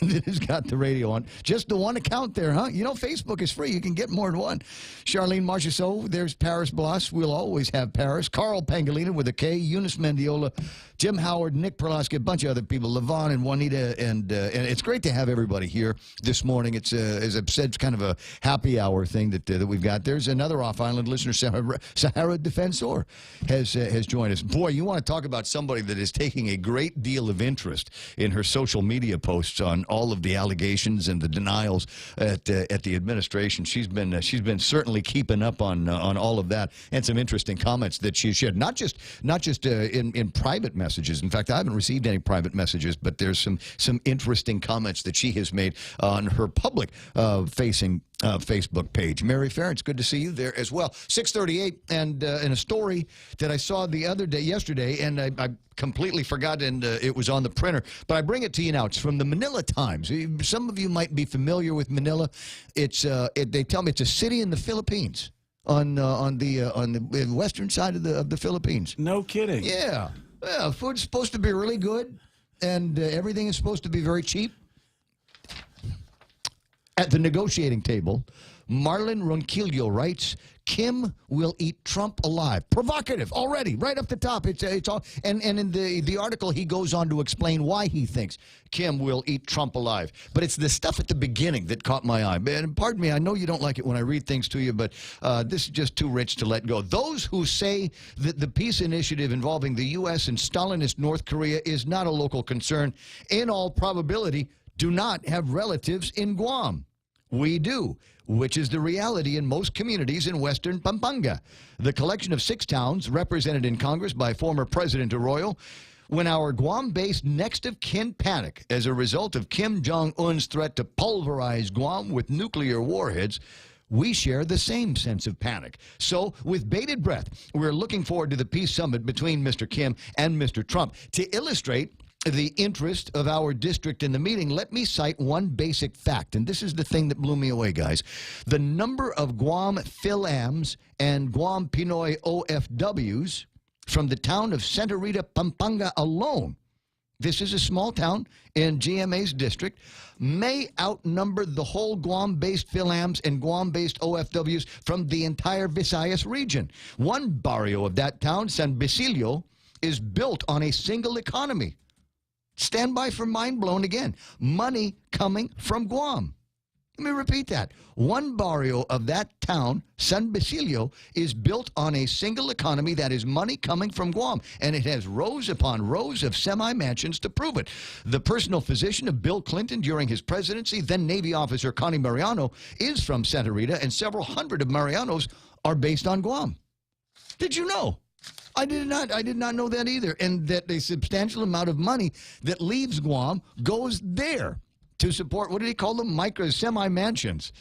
that has got the radio on. Just the one account there, huh? Facebook is free. You can get more than one. Charlene Marchessault, there's Paris Bloss. We'll always have Paris. Carl Pangolina with a K. Eunice Mendiola. Jim Howard, Nick Perloski, a bunch of other people, Levon and Juanita. And it's great to have everybody here this morning. It's, as I've said, it's kind of a happy hour thing that we've got. There's another off-island listener, Sahara Defensor, has joined us. Boy, you want to talk about somebody that is taking a great deal of interest in her social media posts on all of the allegations and the denials at the administration. She's been certainly keeping up on all of that, and some interesting comments that she shared. Not just in private messages. In fact, I haven't received any private messages, but there's some interesting comments that she has made on her public facing Facebook page. Mary Fair, it's good to see you there as well. 6:38, and in a story that I saw yesterday, and I completely forgot, and it was on the printer, but I bring it to you now. It's from the Manila Times. Some of you might be familiar with Manila. They tell me it's a city in the Philippines, on the western side of the Philippines. No kidding. Yeah. Well, food's supposed to be really good, and everything is supposed to be very cheap. At the negotiating table, Marlon Ronquillo writes, Kim will eat Trump alive. Provocative already, right up the top. It's all, and in the article he goes on to explain why he thinks Kim will eat Trump alive. But it's the stuff at the beginning that caught my eye. And pardon me, I know you don't like it when I read things to you, but this is just too rich to let go. Those who say that the peace initiative involving the U.S. and Stalinist North Korea is not a local concern, in all probability, do not have relatives in Guam. We do, which is the reality in most communities in western Pampanga. The collection of 6 towns represented in Congress by former President Arroyo. When our Guam-based next of kin panic as a result of Kim Jong-un's threat to pulverize Guam with nuclear warheads, we share the same sense of panic. So, with bated breath, we're looking forward to the peace summit between Mr. Kim and Mr. Trump. To illustrate the interest of our district in the meeting, let me cite one basic fact, and this is the thing that blew me away, guys. The number of Guam Phil-Ams and Guam Pinoy OFWs from the town of Santa Rita, Pampanga alone, this is a small town in GMA's district, may outnumber the whole Guam-based Phil-Ams and Guam-based OFWs from the entire Visayas region. One barrio of that town, San Basilio, is built on a single economy. Stand by for mind blown again. Money coming from Guam. Let me repeat that. One barrio of that town, San Basilio, is built on a single economy that is money coming from Guam, and it has rows upon rows of semi-mansions to prove it. The personal physician of Bill Clinton during his presidency, then Navy officer Connie Mariano, is from Santa Rita, and several hundred of Marianos are based on Guam. Did you know? I did not know that either, and that a substantial amount of money that leaves Guam goes there to support, what did he call them? Semi-mansions.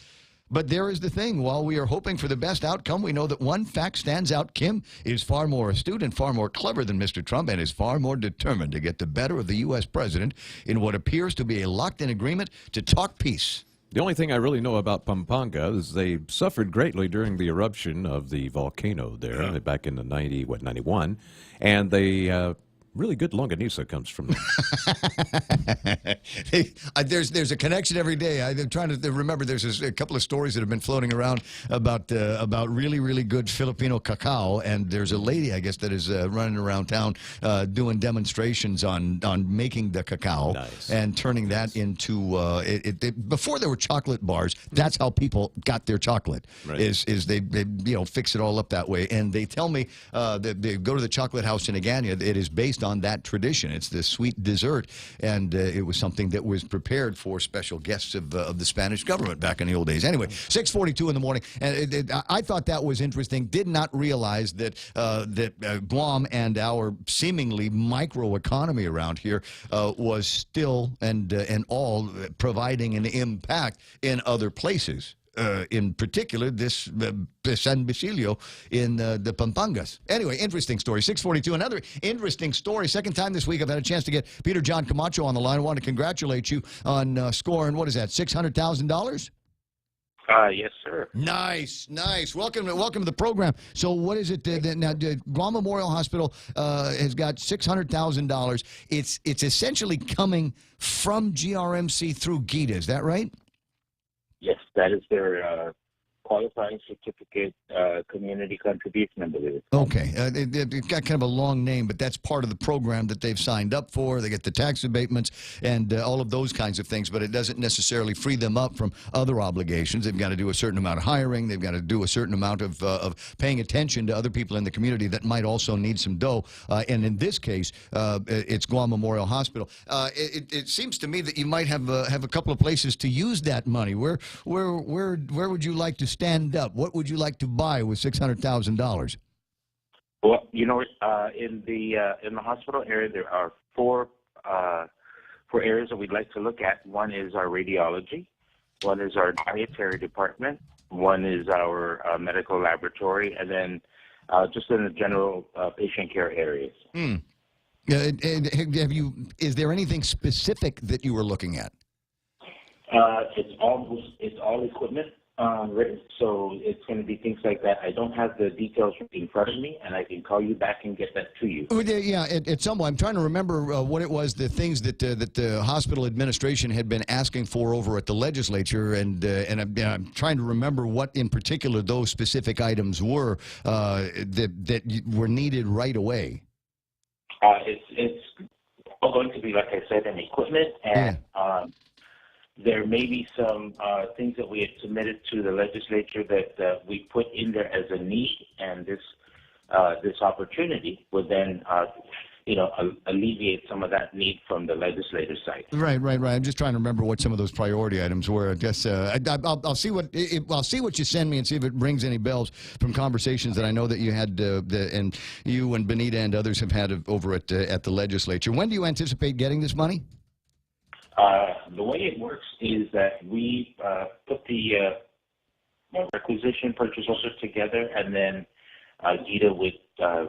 But there is the thing. While we are hoping for the best outcome, we know that one fact stands out. Kim is far more astute and far more clever than Mr. Trump and is far more determined to get the better of the U.S. president in what appears to be a locked-in agreement to talk peace. The only thing I really know about Pampanga is they suffered greatly during the eruption of the volcano there back in the 91, and they really good longanisa comes from there. There's a connection every day. I'm trying to remember. There's a couple of stories that have been floating around about really, really good Filipino cacao, and there's a lady, I guess, that is running around town doing demonstrations on making the cacao and turning that into before there were chocolate bars. That's how people got their chocolate. Right. Is they fix it all up that way, and they tell me they go to the chocolate house in Agana. It is based on that tradition. It's the sweet dessert, and it was something that was prepared for special guests of the Spanish government back in the old days. Anyway, 6:42 in the morning, and I thought that was interesting. Did not realize that Guam and our seemingly micro economy around here was still and all providing an impact in other places. In particular, this San Basilio in the Pampangas. Anyway, interesting story. 6:42. Another interesting story. Second time this week I've had a chance to get Peter John Camacho on the line. I want to congratulate you on scoring, what is that, $600,000? Yes, sir. Nice. Welcome to the program. So what is it that now Guam Memorial Hospital has got $600,000. It's essentially coming from GRMC through GITA. Is that right? Yes, that is their qualifying certificate community contribution, I believe. Okay. It got kind of a long name, but that's part of the program that they've signed up for. They get the tax abatements and all of those kinds of things, but it doesn't necessarily free them up from other obligations. They've got to do a certain amount of hiring. They've got to do a certain amount of paying attention to other people in the community that might also need some dough. And in this case, it's Guam Memorial Hospital. It seems to me that you might have a couple of places to use that money. Where would you like to stand up? What would you like to buy with $600,000? Well, in the hospital area, there are four areas that we'd like to look at. One is our radiology, one is our dietary department, one is our medical laboratory, and then just in the general patient care areas. Is there anything specific that you were looking at? It's all equipment. So it's going to be things like that. I don't have the details in front of me, and I can call you back and get that to you. Yeah, at some point. I'm trying to remember what it was, the things that the hospital administration had been asking for over at the legislature, and I'm trying to remember what in particular those specific items were that were needed right away. It's all going to be, like I said, an equipment, and there may be some things that we had submitted to the legislature that we put in there as a need, and this opportunity would then, alleviate some of that need from the legislative side. Right. I'm just trying to remember what some of those priority items were. I guess I'll see what you send me and see if it rings any bells from conversations that I know that you had, and you and Benita and others have had over at the legislature. When do you anticipate getting this money? The way it works is that we put the requisition purchase order together, and then GITA would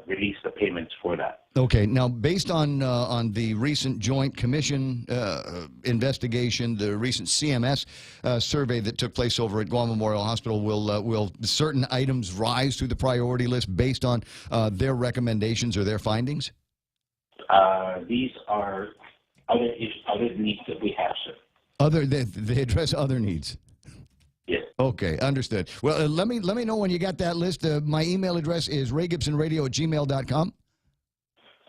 release the payments for that. Okay. Now, based on the recent Joint Commission investigation, the recent CMS survey that took place over at Guam Memorial Hospital, will certain items rise to the priority list based on their recommendations or their findings? These are other needs that we have, sir. They address other needs. Yes. Okay, understood. Well, let me know when you got that list. My email address is raygibsonradio@gmail.com.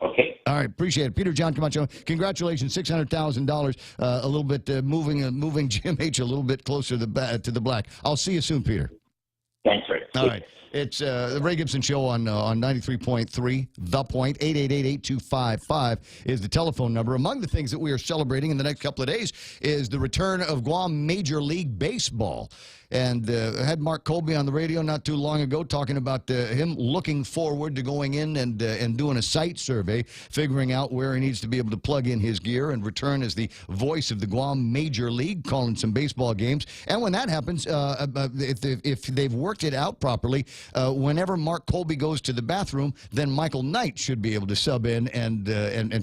Okay. All right, appreciate it. Peter John Camacho, congratulations, $600,000, a little bit moving Jim H a little bit closer to the black. I'll see you soon, Peter. Thanks, Ray. All right. It's the Ray Gibson Show on 93.3, The Point. 888-8255 is the telephone number. Among the things that we are celebrating in the next couple of days is the return of Guam Major League Baseball. And I had Mark Colby on the radio not too long ago talking about him looking forward to going in and doing a site survey, figuring out where he needs to be able to plug in his gear and return as the voice of the Guam Major League, calling some baseball games. And when that happens, if they've worked it out properly, whenever Mark Colby goes to the bathroom, then Michael Knight should be able to sub in and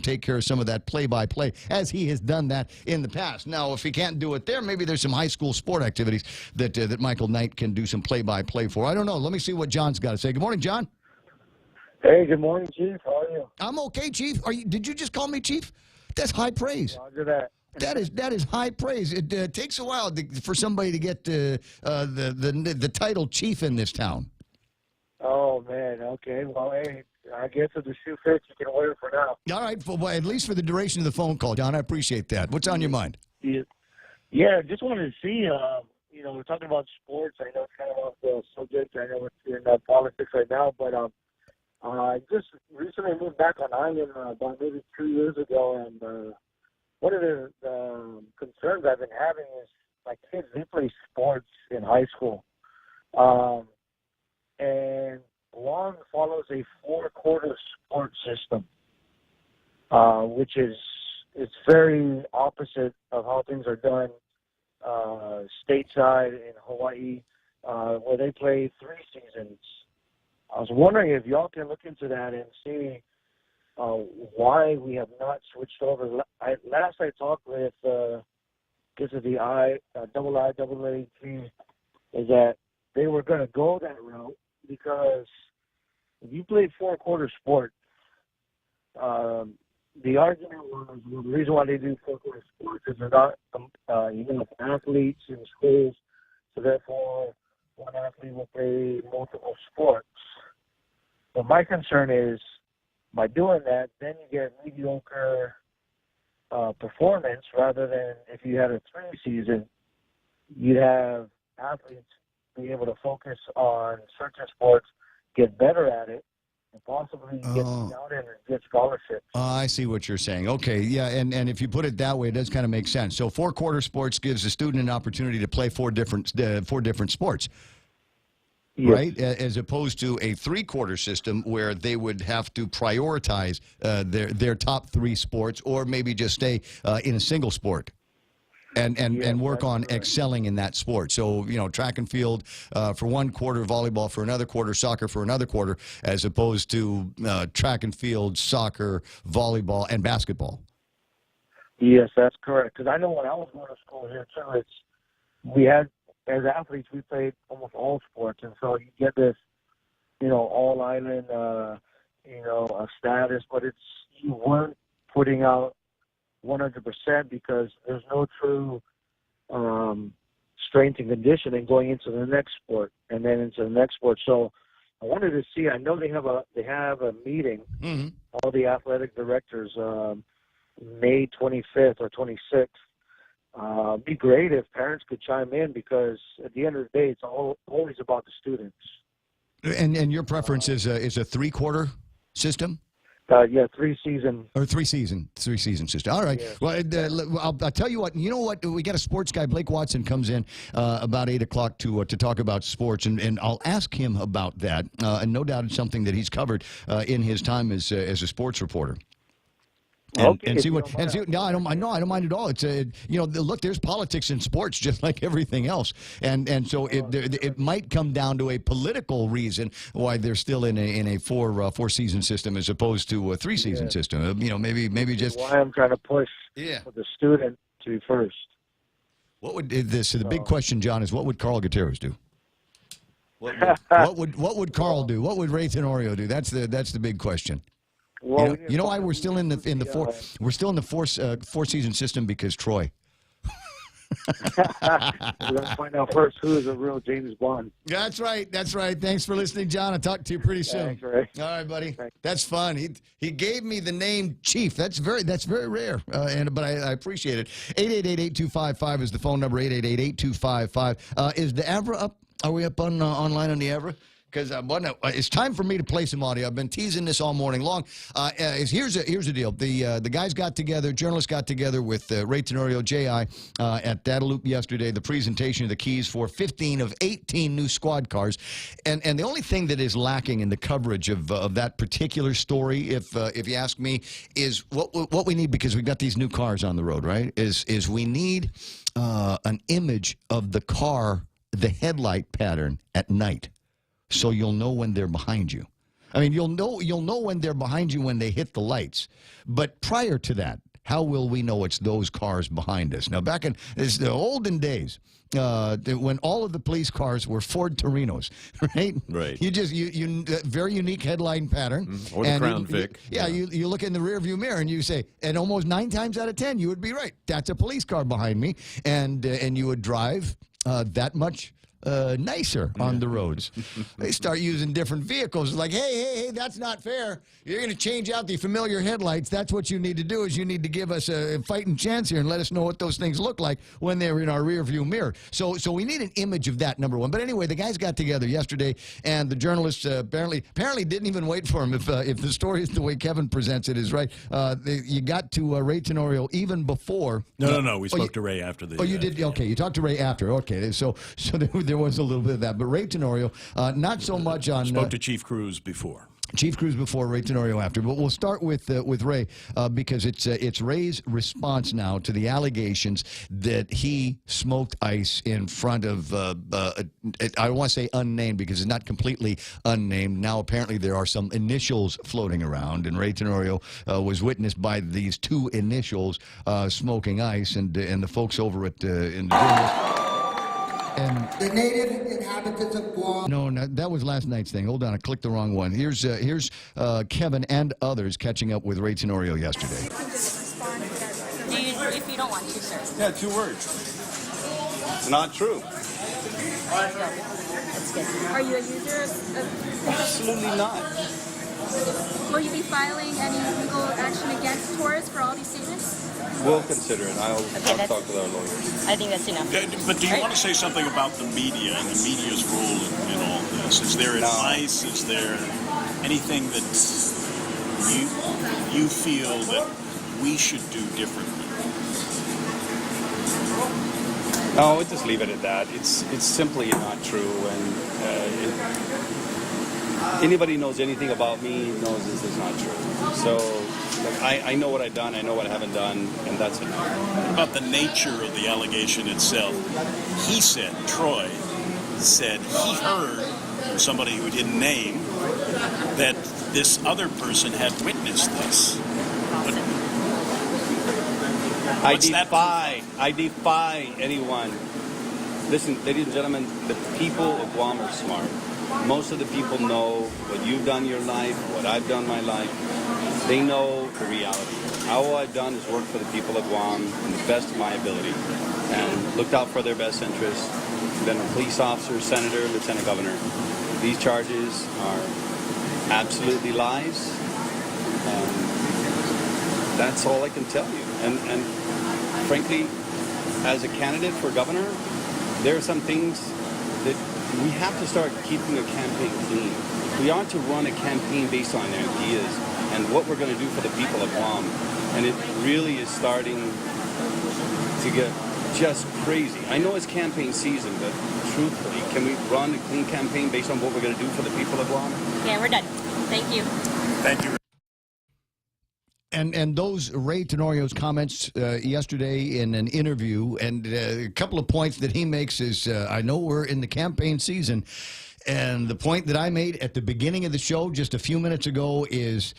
take care of some of that play-by-play, as he has done that in the past. Now, if he can't do it there, maybe there's some high school sport activities that Michael Knight can do some play-by-play for. I don't know. Let me see what John's got to say. Good morning, John. Hey, good morning, Chief. How are you? I'm okay, Chief. Did you just call me Chief? That's high praise. Roger that. That is high praise. It takes a while for somebody to get the title Chief in this town. Oh, man. Okay. Well, hey, I guess if the shoe fits, you can wear it for now. All right. Well, at least for the duration of the phone call, John. I appreciate that. What's on your mind? Yeah, just wanted to see, we're talking about sports. I know it's kind of off the subject. I know it's in politics right now, but I just recently moved back on island about maybe 2 years ago, and one of the concerns I've been having is my kids, they play sports in high school. And Guam follows a 4-quarter sports system, which is it's very opposite of how things are done stateside in Hawaii, where they play 3 seasons. I was wondering if y'all can look into that and see why we have not switched over. Last I talked with because of the IAAP is that they were going to go that route, because if you play 4-quarter sport, the argument was the reason why they do 4-quarter sports is they're not enough athletes in schools, so therefore one athlete will play multiple sports. But my concern is, by doing that, then you get mediocre performance, rather than if you had a 3-season, you'd have athletes be able to focus on certain sports, get better at it, and possibly get down and get scholarships. I see what you're saying. Okay, yeah, and if you put it that way, it does kind of make sense. So 4-quarter sports gives a student an opportunity to play four different sports. Yes. Right, as opposed to a 3-quarter system where they would have to prioritize their top 3 sports, or maybe just stay in a single sport and work on excelling in that sport. So, track and field for 1 quarter, volleyball for another quarter, soccer for another quarter, as opposed to track and field, soccer, volleyball, and basketball. Yes, that's correct. Because I know when I was going to school here too, we had, as athletes, we played almost all sports, and so you get this, all island, status, but you weren't putting out 100% because there's no true strength and conditioning going into the next sport and then into the next sport. So I wanted to see. I know they have a meeting, all the athletic directors, May 25th or 26th. It'd be great if parents could chime in, because at the end of the day, it's always about the students. And your preference is a 3-quarter system? 3-season. Or 3-season system. All right. Yes. Well, I'll tell you what. You know what? We got a sports guy. Blake Watson comes in about 8 o'clock to talk about sports, and I'll ask him about that. And no doubt it's something that he's covered in his time as a sports reporter. And see what? No, I don't mind. No, I don't mind at all. It's look, there's politics in sports just like everything else, and so it might come down to a political reason why they're still in a 4-season system as opposed to a 3-season system. Maybe just why I'm trying to push for the student to be first. What would the big question, John, is what would Carl Gutierrez do? What would Carl do? What would Ray Tenorio do? That's the big question. Well, why we're still in the 4-season system? Because Troy. We're going to find out first who is a real James Bond. That's right. That's right. Thanks for listening, John. I'll talk to you pretty soon. Thanks, Ray. All right, buddy. That's fun. He gave me the name Chief. That's very rare. But I appreciate it. 888-8255 is the phone number. 888-8255. Is the Avra up? Are we up on online on the Avra? Because it's time for me to play some audio. I've been teasing this all morning long. Here's the deal. The guys got together, journalists got together with Ray Tenorio, J.I., at Dataloop yesterday, the presentation of the keys for 15 of 18 new squad cars. And the only thing that is lacking in the coverage of that particular story, if you ask me, is what we need, because we've got these new cars on the road, right, is we need an image of the car, the headlight pattern at night. So you'll know when they're behind you. I mean, you'll know when they're behind you when they hit the lights. But prior to that, how will we know it's those cars behind us? Now, back in the olden days, when all of the police cars were Ford Torinos, right? Right. You very unique headline pattern. Or the Crown Vic. You look in the rearview mirror and you say, and almost 9 times out of 10, you would be right. That's a police car behind me, and you would drive that much nicer on the roads. They start using different vehicles. It's like, hey, that's not fair. You're going to change out the familiar headlights. That's what you need to do, is you need to give us a fighting chance here and let us know what those things look like when they're in our rear view mirror. So we need an image of that, number one. But anyway, the guys got together yesterday, and the journalists apparently didn't even wait for him. If the story is the way Kevin presents it is right, you got to Ray Tenorio even before. No. We spoke to Ray after the. Oh, you did? Okay, you talked to Ray after. Okay, so there was a little bit of that. But Ray Tenorio, not so much on... Spoke to Chief Cruz before. Chief Cruz before, Ray Tenorio after. But we'll start with Ray because it's Ray's response now to the allegations that he smoked ice in front of, I want to say unnamed because it's not completely unnamed. Now apparently there are some initials floating around, and Ray Tenorio was witnessed by these 2 initials smoking ice, and the folks over at in the journalist. And the native inhabitants of Guam. No, that was last night's thing. Hold on, I clicked the wrong one. Here's Kevin and others catching up with Ray Tenorio yesterday. If you don't want to, sir. Yeah, 2 words. Not true. Are you a user of... Absolutely not. Will you be filing any legal action against Torres for all these statements? We'll consider it. I'll talk with our lawyers. I think that's enough. But do you want to say something about the media and the media's role in all this? Is there advice? Is there anything that you feel that we should do differently? No, we'll just leave it at that. It's simply not true, and anybody knows anything about me knows this is not true. So I know what I've done, I know what I haven't done, and that's enough. What about the nature of the allegation itself? He said, Troy said he heard from somebody who didn't name that this other person had witnessed this. I defy anyone. Listen, ladies and gentlemen, the people of Guam are smart. Most of the people know what you've done in your life, what I've done in my life. They know the reality. All I've done is work for the people of Guam in the best of my ability and looked out for their best interests. Been a police officer, senator, lieutenant governor. These charges are absolutely lies. That's all I can tell you. And frankly, as a candidate for governor, there are some things that we have to start keeping a campaign clean. We aren't to run a campaign based on ideas and what we're going to do for the people of Guam. And it really is starting to get just crazy. I know it's campaign season, but truthfully, can we run a clean campaign based on what we're going to do for the people of Guam? Yeah, we're done. Thank you. Thank you. And those Ray Tenorio's comments yesterday in an interview, and a couple of points that he makes is, I know we're in the campaign season, and the point that I made at the beginning of the show just a few minutes ago is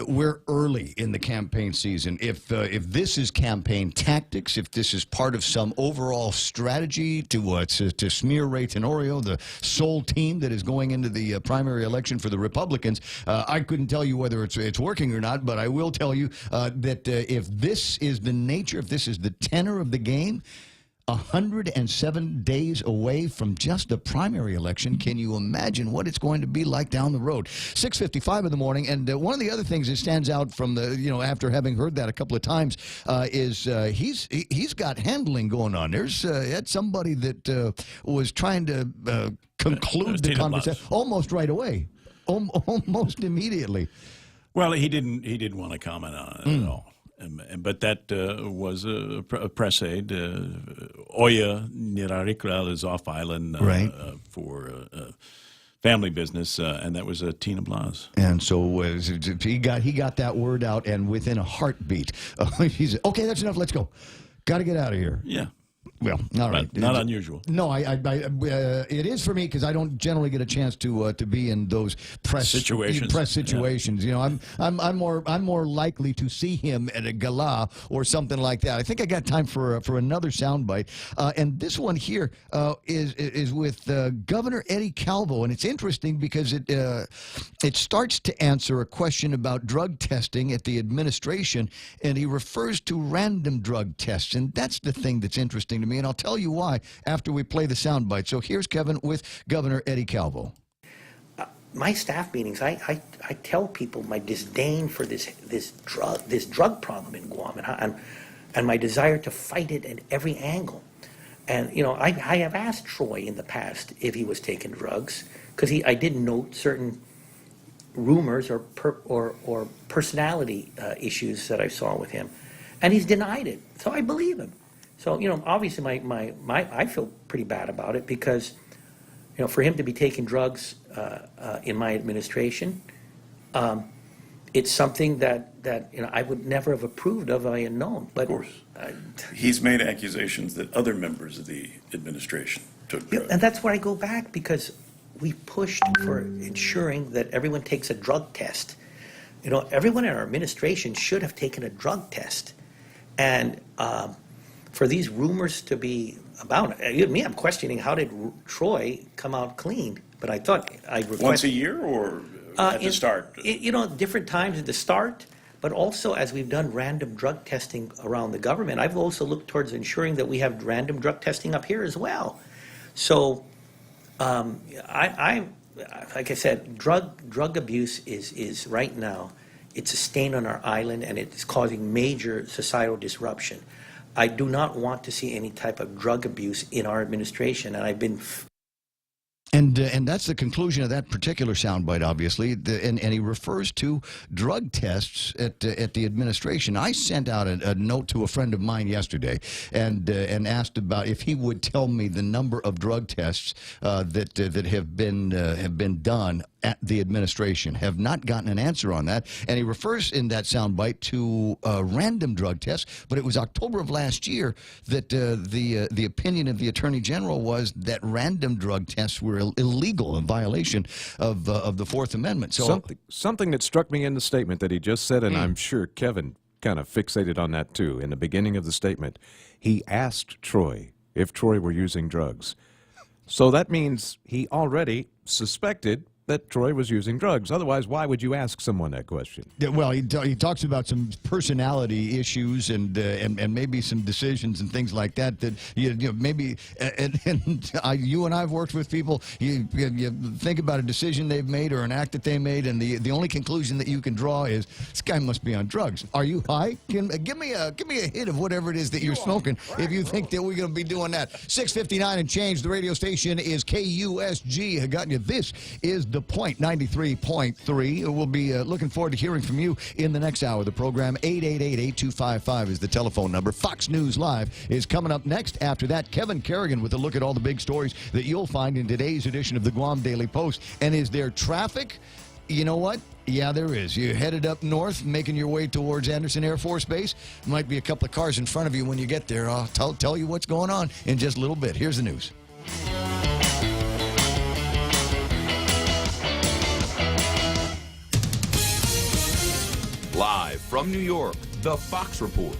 we're early in the campaign season. If this is campaign tactics, if this is part of some overall strategy to smear Ray Tenorio, the sole team that is going into the primary election for the Republicans, I couldn't tell you whether it's working or not, but I will tell you that if this is the nature, if this is the tenor of the game, 107 days away from just the primary election. Can you imagine what it's going to be like down the road? 6:55 in the morning, and one of the other things that stands out from the, after having heard that a couple of times, is he's got handling going on. There's had somebody that was trying to conclude the conversation almost right away, almost immediately. Well, he didn't want to comment on it at all. But that was a press aid. Oya Nirarikral is off island for family business, and that was Tina Blas. And so he got that word out, and within a heartbeat, he said, "Okay, that's enough. Let's go. Got to get out of here." Yeah. Well, all right. Not unusual. No, it is for me because I don't generally get a chance to be in those press situations. Yeah. I'm more likely to see him at a gala or something like that. I think I got time for another soundbite, and this one here is with Governor Eddie Calvo, and it's interesting because it starts to answer a question about drug testing at the administration, and he refers to random drug tests, and that's the thing that's interesting to me, and I'll tell you why after we play the soundbite. So here's Kevin with Governor Eddie Calvo. My staff meetings, I tell people my disdain for this drug problem in Guam, and my desire to fight it at every angle. And I have asked Troy in the past if he was taking drugs because I did note certain rumors or personality issues that I saw with him, and he's denied it. So I believe him. So, obviously I feel pretty bad about it because, for him to be taking drugs in my administration, it's something that I would never have approved of if I had known. But, of course. He's made accusations that other members of the administration took drugs. And that's where I go back because we pushed for ensuring that everyone takes a drug test. Everyone in our administration should have taken a drug test. And for these rumors to be about me, I'm questioning how did Troy come out clean? But I thought I requested once a year or at the start. Different times at the start, but also as we've done random drug testing around the government, I've also looked towards ensuring that we have random drug testing up here as well. So, I like I said, drug abuse is right now. It's a stain on our island, and it's causing major societal disruption. I do not want to see any type of drug abuse in our administration, and I've been... And that's the conclusion of that particular soundbite, obviously. And he refers to drug tests at the administration. I sent out a note to a friend of mine yesterday and asked about if he would tell me the number of drug tests that have been done at the administration. Have not gotten an answer on that. And he refers in that soundbite to random drug tests. But it was October of last year that the opinion of the Attorney General was that random drug tests were illegal in violation of the Fourth Amendment. So something that struck me in the statement that he just said, and I'm sure Kevin kind of fixated on that too. In the beginning of the statement, he asked Troy if Troy were using drugs. So that means he already suspected that Troy was using drugs. Otherwise, why would you ask someone that question? Yeah, well, he talks about some personality issues and maybe some decisions and things like that maybe you and I've worked with people. You think about a decision they've made or an act that they made, and the only conclusion that you can draw is this guy must be on drugs. Are you high? Give me a hit of whatever it is that you're smoking if you think that we're going to be doing that. 6:59 and change. The radio station is KUSG. I got you. This is The Point 93.3. We'll be looking forward to hearing from you in the next hour. The program 888-8255 is the telephone number. Fox News Live is coming up next. After that, Kevin Kerrigan with a look at all the big stories that you'll find in today's edition of the Guam Daily Post. And is there traffic? You know what? Yeah, there is. You're headed up north, making your way towards Anderson Air Force Base. Might be a couple of cars in front of you when you get there. I'll tell you what's going on in just a little bit. Here's the news. Live from New York, the Fox Report.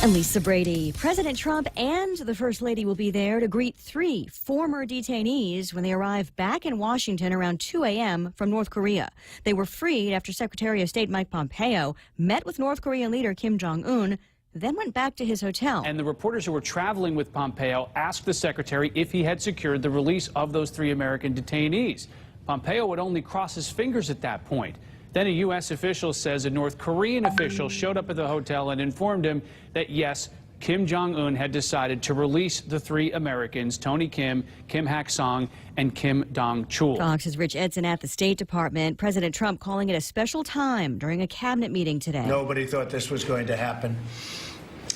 And Lisa Brady. President Trump and the First Lady will be there to greet 3 former detainees when they arrive back in Washington around 2 a.m. from North Korea. They were freed after Secretary of State Mike Pompeo met with North Korean leader Kim Jong-un then went back to his hotel. And the reporters who were traveling with Pompeo asked the secretary if he had secured the release of those 3 American detainees. Pompeo would only cross his fingers at that point. Then a U.S. official says a North Korean official showed up at the hotel and informed him that, yes, Kim Jong-un had decided to release the 3 Americans, Tony Kim, Kim Hak-song, and Kim Dong-chul. Fox's Rich Edson at the State Department. President Trump calling it a special time during a cabinet meeting today. Nobody thought this was going to happen.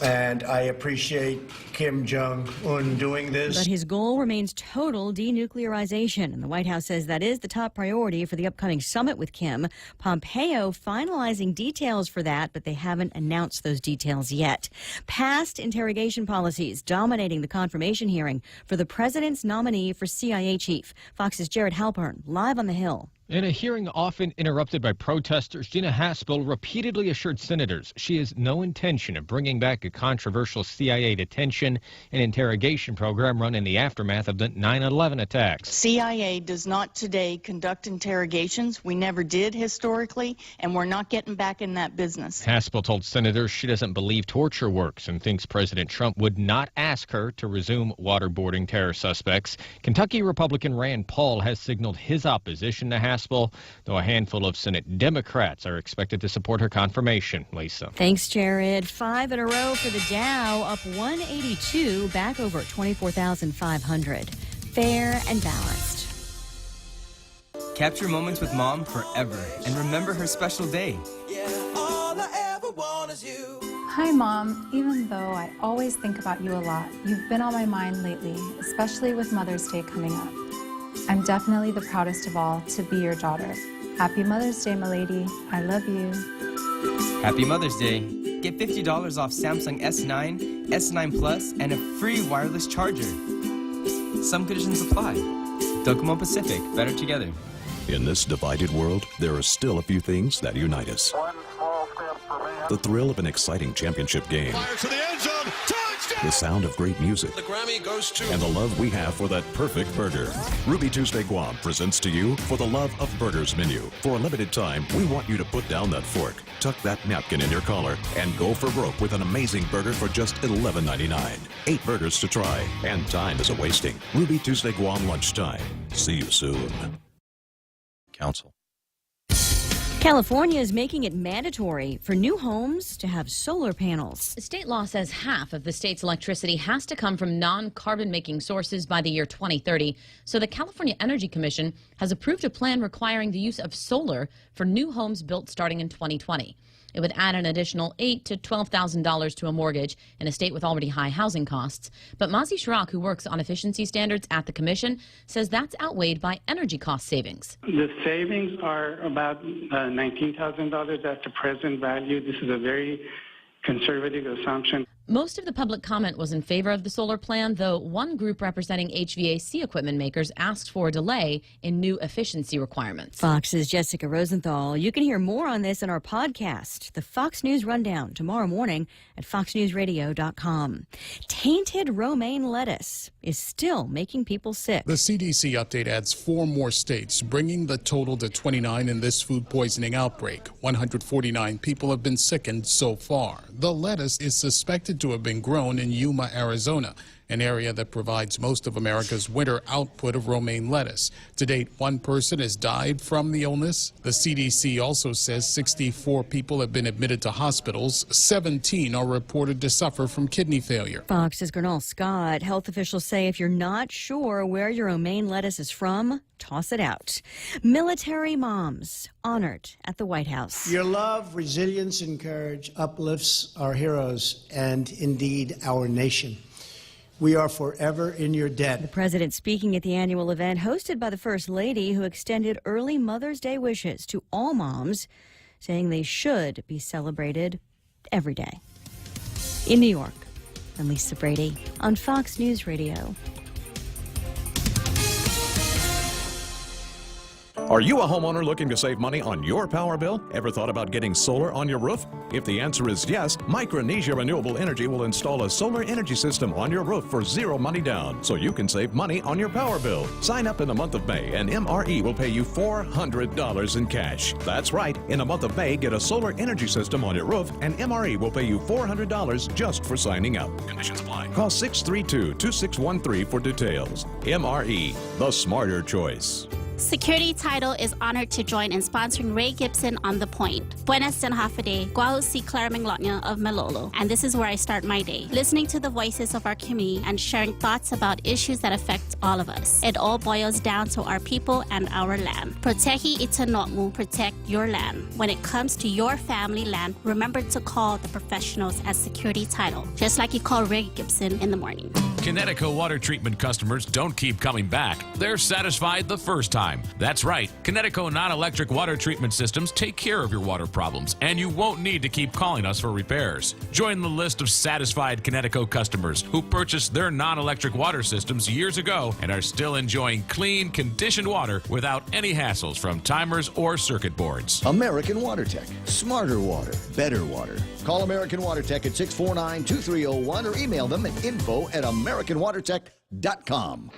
And I appreciate Kim Jong-un doing this. But his goal remains total denuclearization, and the White House says that is the top priority for the upcoming summit with Kim. Pompeo finalizing details for that, but they haven't announced those details yet. Past interrogation policies dominating the confirmation hearing for the president's nominee for CIA chief. Fox's Jared Halpern, live on the Hill. In a hearing often interrupted by protesters, Gina Haspel repeatedly assured senators she has no intention of bringing back a controversial CIA detention and interrogation program run in the aftermath of the 9/11 attacks. CIA does not today conduct interrogations. We never did historically, and we're not getting back in that business. Haspel told senators she doesn't believe torture works and thinks President Trump would not ask her to resume waterboarding terror suspects. Kentucky Republican Rand Paul has signaled his opposition to Haspel, though a handful of Senate Democrats are expected to support her confirmation. Lisa. Thanks, Jared. 5 in a row for the Dow, up 182, back over 24,500. Fair and balanced. Capture moments with Mom forever and remember her special day. Hi, Mom. Even though I always think about you a lot, you've been on my mind lately, especially with Mother's Day coming up. I'm definitely the proudest of all to be your daughter. Happy Mother's Day, my lady. I love you. Happy Mother's Day. Get $50 off Samsung S9, S9 Plus, and a free wireless charger. Some conditions apply. Docomo Pacific, better together. In this divided world, there are still a few things that unite us. The thrill of an exciting championship game. Fires to the end zone. Touchdown! The sound of great music. The Grammy goes to... And the love we have for that perfect burger. Ruby Tuesday Guam presents to you For the Love of Burgers menu. For a limited time, we want you to put down that fork, tuck that napkin in your collar, and go for broke with an amazing burger for just $11.99. 8 burgers to try, and time is a-wasting. Ruby Tuesday Guam lunchtime. See you soon. Council. California is making it mandatory for new homes to have solar panels. State law says half of the state's electricity has to come from non-carbon making sources by the year 2030. So the California Energy Commission has approved a plan requiring the use of solar for new homes built starting in 2020. It would add an additional $8,000 to $12,000 to a mortgage in a state with already high housing costs. But Mazi Shirak, who works on efficiency standards at the commission, says that's outweighed by energy cost savings. The savings are about $19,000 at the present value. This is a very conservative assumption. Most of the public comment was in favor of the solar plan, though one group representing HVAC equipment makers asked for a delay in new efficiency requirements. Fox's Jessica Rosenthal. You can hear more on this in our podcast, the Fox News Rundown, tomorrow morning at foxnewsradio.com. Tainted romaine lettuce is still making people sick. The CDC update adds 4 more states, bringing the total to 29 in this food poisoning outbreak. 149 people have been sickened so far. The lettuce is suspected to have been grown in Yuma, Arizona, an area that provides most of America's winter output of romaine lettuce. To date, 1 person has died from the illness. The CDC also says 64 people have been admitted to hospitals. 17 are reported to suffer from kidney failure. Fox's Gernal Scott. Health officials say if you're not sure where your romaine lettuce is from, toss it out. Military moms honored at the White House. Your love, resilience, and courage uplifts our heroes and indeed our nation. We are forever in your debt. The president speaking at the annual event hosted by the First Lady, who extended early Mother's Day wishes to all moms, saying they should be celebrated every day. In New York, I'm Lisa Brady on Fox News Radio. Are you a homeowner looking to save money on your power bill? Ever thought about getting solar on your roof? If the answer is yes, Micronesia Renewable Energy will install a solar energy system on your roof for zero money down, so you can save money on your power bill. Sign up in the month of May, and MRE will pay you $400 in cash. That's right. In the month of May, get a solar energy system on your roof, and MRE will pay you $400 just for signing up. Conditions apply. Call 632-2613 for details. MRE, the smarter choice. Security Title is honored to join in sponsoring Ray Gibson on The Point. Buenas and half a day, Guau si Claire Menglotnya of Malolo, and this is where I start my day, listening to the voices of our community and sharing thoughts about issues that affect all of us. It all boils down to our people and our land. Protehi itanotmu, protect your land. When it comes to your family land, remember to call the professionals at Security Title, just like you call Ray Gibson in the morning. Connecticut water treatment customers don't keep coming back. They're satisfied the first time. That's right. Connecticut non-electric water treatment systems take care of your water problems, and you won't need to keep calling us for repairs. Join the list of satisfied Connecticut customers who purchased their non-electric water systems years ago and are still enjoying clean, conditioned water without any hassles from timers or circuit boards. American Water Tech. Smarter water, better water. Call American Water Tech at 649-2301 or email them at info@americanwatertech.com.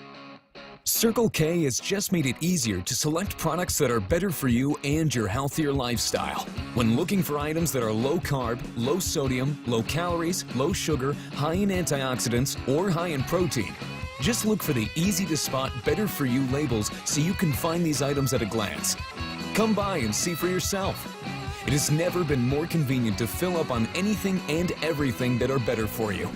Circle K has just made it easier to select products that are better for you and your healthier lifestyle. When looking for items that are low carb, low sodium, low calories, low sugar, high in antioxidants, or high in protein, just look for the easy to spot better for you labels so you can find these items at a glance. Come by and see for yourself. It has never been more convenient to fill up on anything and everything that are better for you.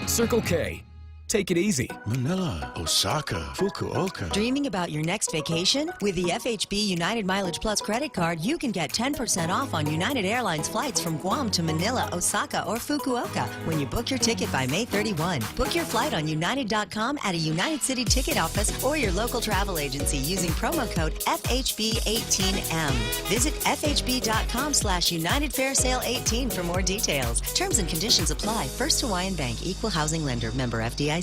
Circle K. Take it easy. Manila, Osaka, Fukuoka. Dreaming about your next vacation? With the FHB United Mileage Plus credit card, you can get 10% off on United Airlines flights from Guam to Manila, Osaka, or Fukuoka when you book your ticket by May 31. Book your flight on United.com at a United City ticket office or your local travel agency using promo code FHB18M. Visit FHB.com/United Fair Sale 18 for more details. Terms and conditions apply. First Hawaiian Bank, Equal Housing Lender, member FDIC.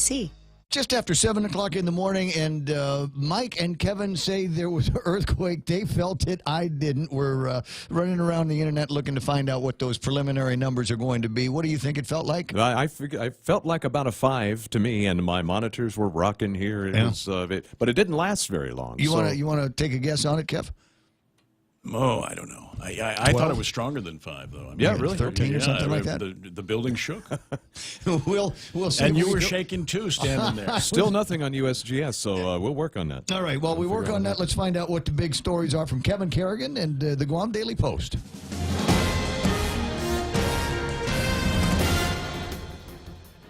Just after 7 o'clock in the morning, and Mike and Kevin say there was an earthquake. They felt it. I didn't. We're running around the internet looking to find out what those preliminary numbers are going to be. What do you think it felt like? I felt like about a 5 to me, and my monitors were rocking here. It was, but it didn't last very long. You want to take a guess on it, Kev? Oh, I don't know. I thought it was stronger than 5, though. I mean, yeah, really? 13 or something like that? The building shook. We'll see. And you were shaking, too, standing there. Still nothing on USGS, so we'll work on that. All right, well, we work on that. Let's find out what the big stories are from Kevin Kerrigan and the Guam Daily Post.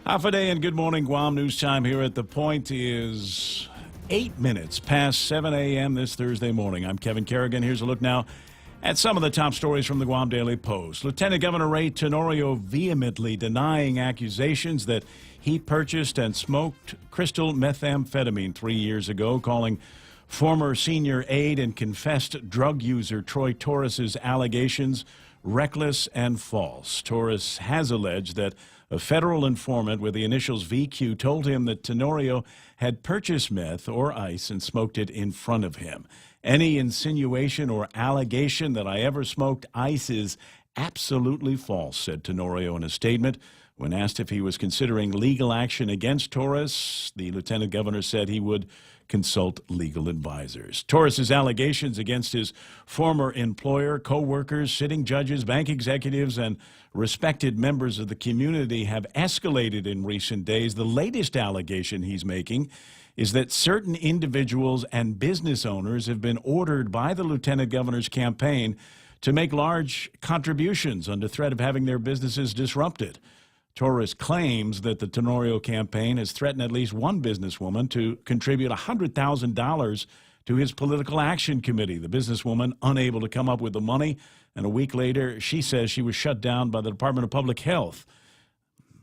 Half a day and good morning, Guam. News time here at The Point is 8 minutes past 7 a.m. this Thursday morning. I'm Kevin Kerrigan. Here's a look now at some of the top stories from the Guam Daily Post. Lieutenant Governor Ray Tenorio vehemently denying accusations that he purchased and smoked crystal methamphetamine 3 years ago, calling former senior aide and confessed drug user Troy Torres's allegations reckless and false. Torres has alleged that a federal informant with the initials VQ told him that Tenorio had purchased meth or ice and smoked it in front of him. Any insinuation or allegation that I ever smoked ice is absolutely false, said Tenorio in a statement. When asked if he was considering legal action against Torres, the lieutenant governor said he would consult legal advisors. Torres's allegations against his former employer, co-workers, sitting judges, bank executives, and respected members of the community have escalated in recent days. The latest allegation he's making is that certain individuals and business owners have been ordered by the lieutenant governor's campaign to make large contributions under threat of having their businesses disrupted. Torres claims that the Tenorio campaign has threatened at least one businesswoman to contribute $100,000 to his political action committee. The businesswoman, unable to come up with the money, and a week later, she says she was shut down by the Department of Public Health.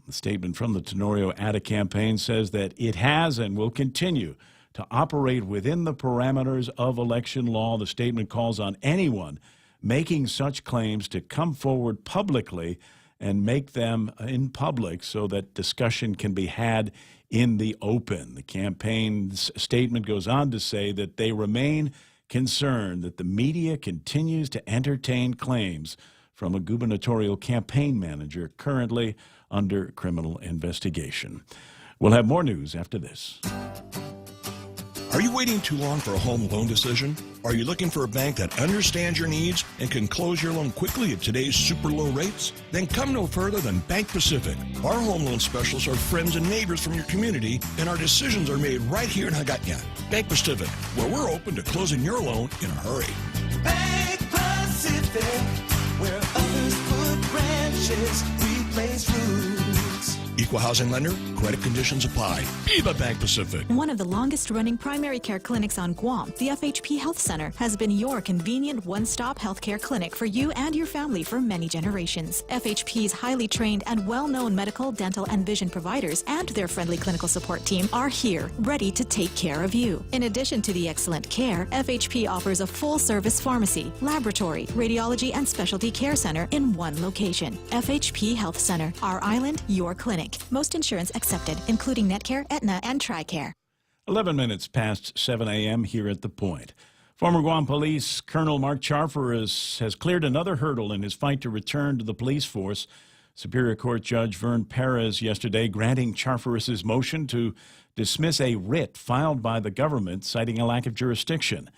The statement from the Tenorio Ada campaign says that it has and will continue to operate within the parameters of election law. The statement calls on anyone making such claims to come forward publicly and make them in public so that discussion can be had in the open. The campaign's statement goes on to say that they remain concerned that the media continues to entertain claims from a gubernatorial campaign manager currently under criminal investigation. We'll have more news after this. Are you waiting too long for a home loan decision? Are you looking for a bank that understands your needs and can close your loan quickly at today's super low rates? Then come no further than Bank Pacific. Our home loan specialists are friends and neighbors from your community, and our decisions are made right here in Hagåtña. Bank Pacific, where we're open to closing your loan in a hurry. Bank Pacific, where others put branches, we place roots. Equal housing lender, credit conditions apply. Viva Bank Pacific. One of the longest-running primary care clinics on Guam, the FHP Health Center, has been your convenient one-stop healthcare clinic for you and your family for many generations. FHP's highly trained and well-known medical, dental, and vision providers and their friendly clinical support team are here, ready to take care of you. In addition to the excellent care, FHP offers a full-service pharmacy, laboratory, radiology, and specialty care center in one location. FHP Health Center, our island, your clinic. Most insurance accepted, including Netcare, Aetna, and TRICARE. 11 minutes past 7 a.m. here at The Point. Former Guam Police Colonel Mark Charfer has cleared another hurdle in his fight to return to the police force. Superior Court Judge Vern Perez yesterday granting Charfer's motion to dismiss a writ filed by the government citing a lack of jurisdiction.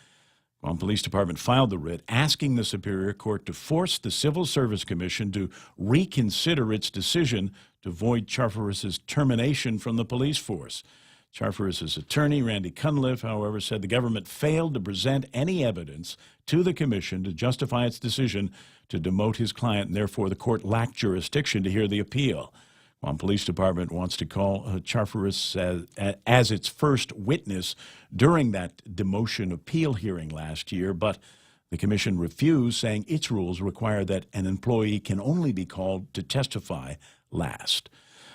Guam Police Department filed the writ asking the Superior Court to force the Civil Service Commission to reconsider its decision to void Charfer's termination from the police force. Charfer's attorney, Randy Cunliffe, however, said the government failed to present any evidence to the commission to justify its decision to demote his client, and therefore the court lacked jurisdiction to hear the appeal. Guam Police Department wants to call Charfer's as its first witness during that demotion appeal hearing last year, but the commission refused, saying its rules require that an employee can only be called to testify last.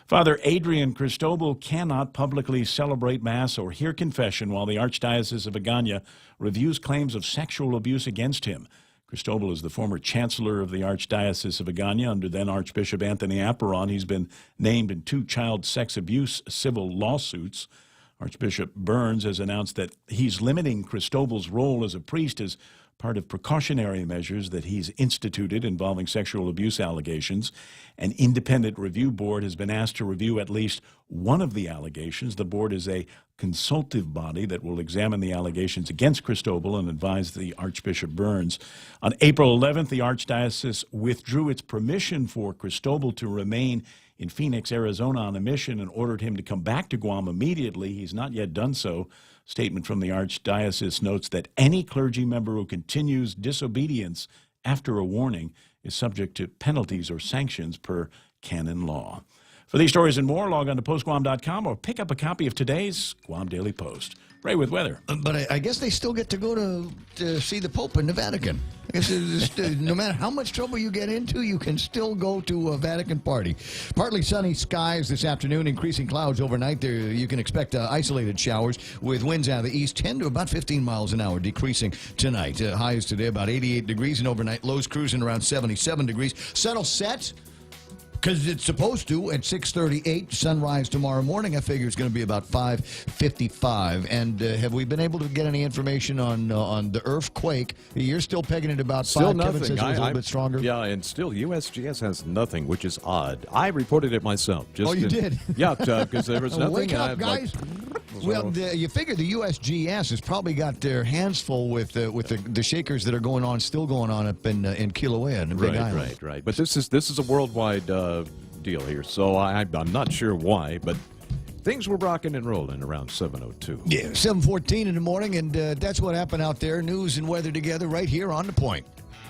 Father Adrian Cristobal cannot publicly celebrate Mass or hear confession while the Archdiocese of Hagåtña reviews claims of sexual abuse against him. Cristobal is the former chancellor of the Archdiocese of Hagåtña under then Archbishop Anthony Apparon. He's been named in 2 child sex abuse civil lawsuits. Archbishop Burns has announced that he's limiting Cristobal's role as a priest as part of precautionary measures that he's instituted involving sexual abuse allegations. An independent review board has been asked to review at least one of the allegations. The board is a consultative body that will examine the allegations against Cristobal and advise the Archbishop Burns. On April 11th, the Archdiocese withdrew its permission for Cristobal to remain in Phoenix, Arizona on a mission and ordered him to come back to Guam immediately. He's not yet done so. Statement from the Archdiocese notes that any clergy member who continues disobedience after a warning is subject to penalties or sanctions per canon law. For these stories and more, log on to postguam.com or pick up a copy of today's Guam Daily Post. Ray with weather. But I guess they still get to go to see the Pope in the Vatican. I guess no matter how much trouble you get into, you can still go to a Vatican party. Partly sunny skies this afternoon, increasing clouds overnight. There you can expect isolated showers with winds out of the east, 10 to about 15 miles an hour, decreasing tonight. Highs today about 88 degrees, and overnight lows cruising around 77 degrees. Sun will set, because it's supposed to, at 6:38, sunrise tomorrow morning. I figure it's going to be about 5:55. And have we been able to get any information on the earthquake? You're still pegging it about still 5. Nothing. Kevin says it was a little bit stronger. Yeah, and still USGS has nothing, which is odd. I reported it myself. You did? Yeah, because there was nothing. Wake up, guys. Well, you figure the USGS has probably got their hands full with the shakers that are still going on up in Kilauea and the Big Island. Right. But this is a worldwide deal here, so I'm not sure why, but things were rocking and rolling around 7:02. Yeah, 7:14 in the morning, and that's what happened out there. News and weather together right here on The Point.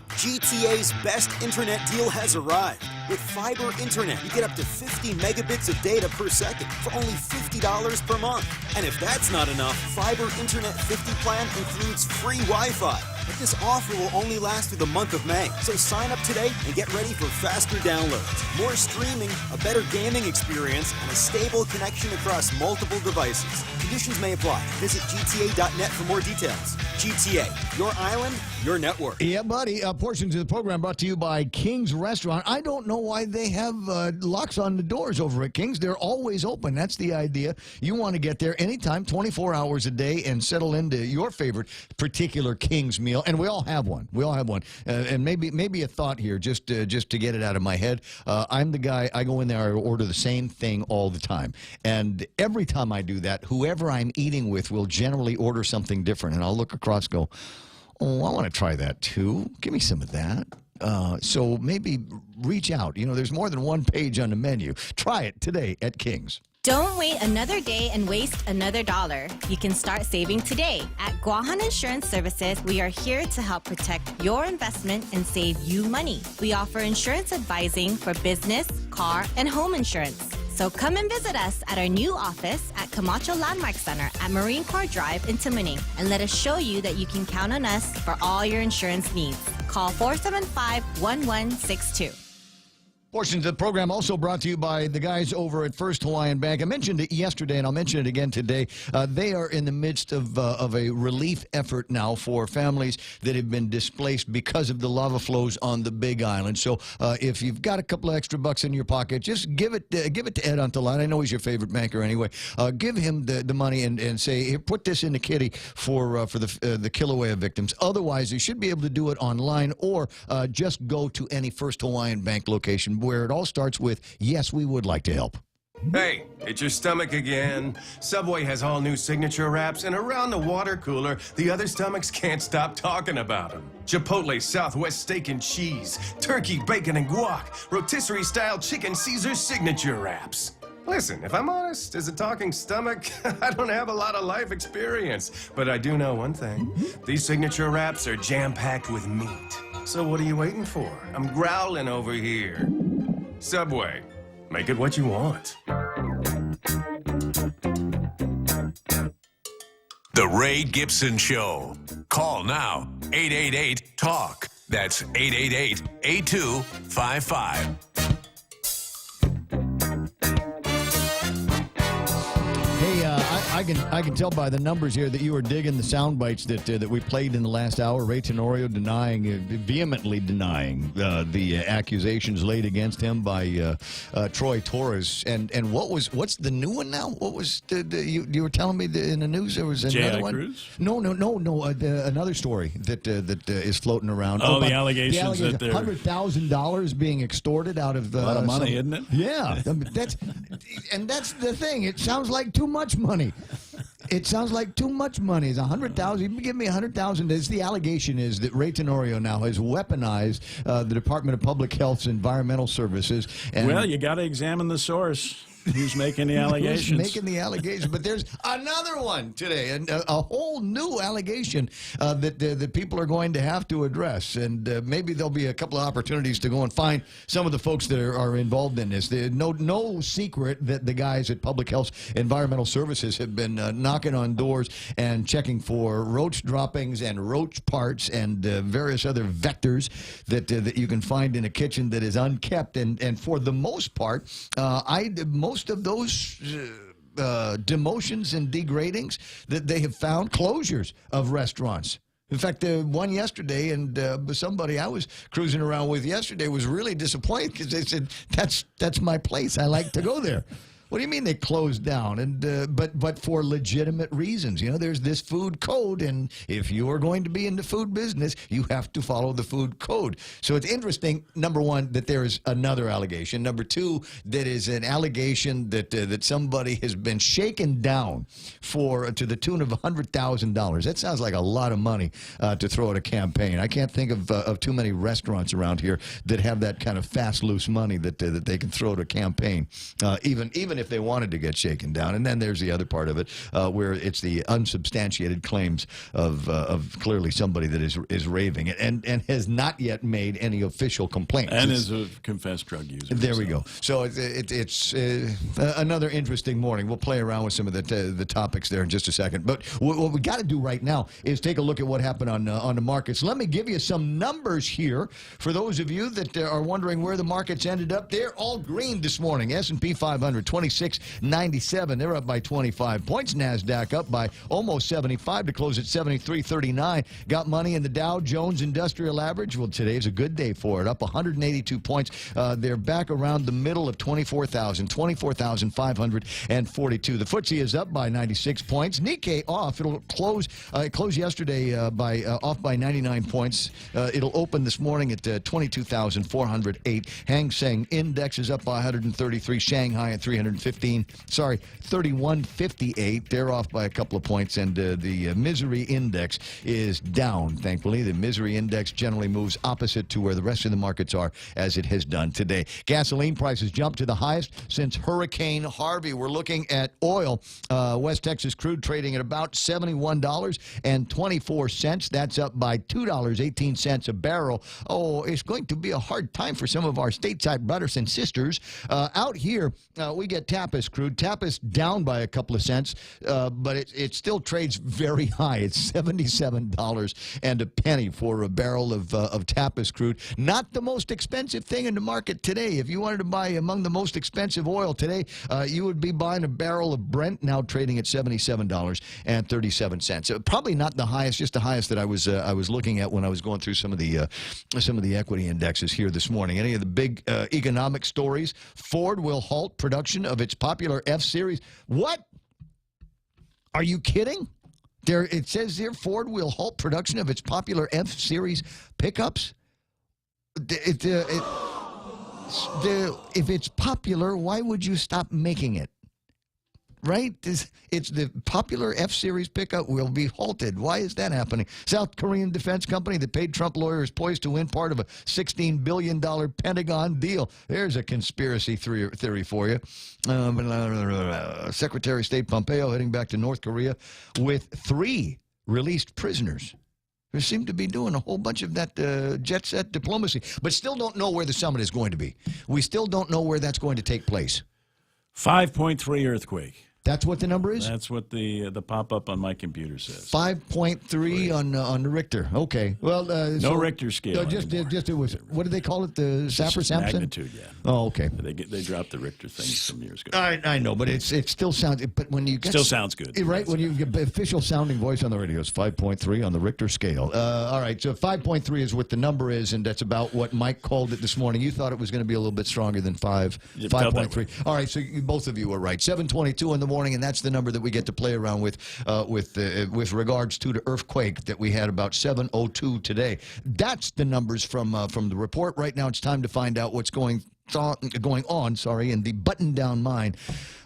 GTA's best internet deal has arrived. With fiber internet, you get up to 50 megabits of data per second for only $50 per month. And if that's not enough, Fiber Internet 50 plan includes free Wi-Fi. But this offer will only last through the month of May. So sign up today and get ready for faster downloads, more streaming, a better gaming experience, and a stable connection across multiple devices. Conditions may apply. Visit GTA.net for more details. GTA, your island, your network. Yeah, buddy. Portions of the program brought to you by King's Restaurant. I don't know why they have locks on the doors over at King's. They're always open. That's the idea. You want to get there anytime, 24 hours a day, and settle into your favorite particular King's meal. And we all have one. We all have one. And maybe a thought here, just to get it out of my head. I'm the guy. I go in there. I order the same thing all the time. And every time I do that, whoever I'm eating with will generally order something different. And I'll look across, go, oh, I want to try that too. Give me some of that. So maybe reach out. You know, there's more than one page on the menu. Try it today at King's. Don't wait another day and waste another dollar. You can start saving today. At Guahan Insurance Services, we are here to help protect your investment and save you money. We offer insurance advising for business, car, and home insurance. So come and visit us at our new office at Camacho Landmark Center at Marine Corps Drive in Timoning, and let us show you that you can count on us for all your insurance needs. Call 475-1162. Portions of the program also brought to you by the guys over at First Hawaiian Bank. I mentioned it yesterday, and I'll mention it again today. They are in the midst of a relief effort now for families that have been displaced because of the lava flows on the Big Island. So if you've got a couple of extra bucks in your pocket, just give it to Ed Antalan. I know he's your favorite banker anyway. Give him the money and say, here, put this in the kitty for the Kilauea victims. Otherwise, you should be able to do it online, or just go to any First Hawaiian Bank location, where it all starts with, yes, we would like to help. Hey, it's your stomach again. Subway has all new signature wraps, and around the water cooler, the other stomachs can't stop talking about them. Chipotle Southwest steak and cheese, turkey, bacon, and guac, rotisserie-style chicken Caesar signature wraps. Listen, if I'm honest, as a talking stomach, I don't have a lot of life experience. But I do know one thing. These signature wraps are jam-packed with meat. So what are you waiting for? I'm growling over here. Subway, make it what you want. The Ray Gibson Show. Call now, 888-TALK. That's 888-8255. Hey, I can tell by the numbers here that you are digging the sound bites that we played in the last hour. Ray Tenorio vehemently denying the accusations laid against him by Troy Torres. And what's the new one now? What was you were telling me in the news there was another one? Cruz? No. Another story that is floating around. Oh, the allegations that they're $100,000 being extorted out of a lot of money, isn't it? Yeah, that's the thing. It sounds like too much money. It sounds like too much money. It's $100,000. You can give me $100,000. The allegation is that Ray Tenorio now has weaponized the Department of Public Health's Environmental Services. And well, you got to examine the source. Who's making the allegations? Who's making the allegations? But there's another one today, and a whole new allegation that people are going to have to address. And maybe there'll be a couple of opportunities to go and find some of the folks that are involved in this. No secret that the guys at Public Health Environmental Services have been knocking on doors and checking for roach droppings and roach parts and various other vectors that you can find in a kitchen that is unkept. And for the most part, most of those demotions and degradings that they have found closures of restaurants. In fact, one yesterday, and somebody I was cruising around with yesterday was really disappointed because they said, that's my place. I like to go there. What do you mean they closed down? And but for legitimate reasons. You know, there's this food code, and if you are going to be in the food business, you have to follow the food code. So it's interesting, number one, that there is another allegation. Number two, that is an allegation that somebody has been shaken down to the tune of $100,000. That sounds like a lot of money to throw at a campaign. I can't think of too many restaurants around here that have that kind of fast, loose money that they can throw at a campaign. Even if if they wanted to get shaken down. And then there's the other part of it where it's the unsubstantiated claims of clearly somebody that is raving and has not yet made any official complaints. And is a confessed drug user. There we go. So it's another interesting morning. We'll play around with some of the topics there in just a second. But what we got to do right now is take a look at what happened on the markets. Let me give you some numbers here for those of you that are wondering where the markets ended up. They're all green this morning. S&P 500, 26.97. They're up by 25 points. NASDAQ up by almost 75 to close at 73.39. Got money in the Dow Jones Industrial Average. Well, today's a good day for it. Up 182 points. They're back around the middle of 24,542. The FTSE is up by 96 points. Nikkei off. It'll close yesterday off by 99 points. It'll open this morning at 22,408. Hang Seng Index is up by 133. Shanghai at 3158. They're off by a couple of points. And the Misery Index is down, thankfully. The Misery Index generally moves opposite to where the rest of the markets are, as it has done today. Gasoline prices jumped to the highest since Hurricane Harvey. We're looking at oil. West Texas crude trading at about $71.24. That's up by $2.18 a barrel. Oh, it's going to be a hard time for some of our stateside brothers and sisters. Out here, we get Tapis crude. Tapis down by a couple of cents, but it still trades very high. It's $77.01 for a barrel of Tapis crude. Not the most expensive thing in the market today. If you wanted to buy among the most expensive oil today, you would be buying a barrel of Brent, now trading at $77.37. Probably not the highest, just the highest that I was looking at when I was going through some of the equity indexes here this morning. Any of the big economic stories? Ford will halt production of its popular F-Series. What? Are you kidding? It says here Ford will halt production of its popular F-Series pickups. If it's popular, why would you stop making it? Right? It's the popular F-Series pickup will be halted. Why is that happening? South Korean defense company that paid Trump lawyers poised to win part of a $16 billion Pentagon deal. There's a conspiracy theory for you. Secretary of State Pompeo heading back to North Korea with 3 released prisoners. They seem to be doing a whole bunch of that jet set diplomacy, but still don't know where the summit is going to be. We still don't know where that's going to take place. 5.3 earthquake. That's what the number is? That's what the pop-up on my computer says. 5.3 on the Richter. Okay. Well, no Richter scale. Just it was. What did they call it? The Saffir-Simpson? Magnitude. Yeah. Oh, okay. They dropped the Richter thing some years ago. I know, but it still sounds. But when you get sounds good, right? When you get official sounding voice on the radio, it's 5.3 on the Richter scale. All right. So 5.3 is what the number is, and that's about what Mike called it this morning. You thought it was going to be a little bit stronger than 5.3. All right. So both of you were right. 7:22 in the morning, and that's the number that we get to play around with regards to the earthquake that we had about 7:02 today. That's the numbers from the report. Right now, it's time to find out what's going on in the button-down mind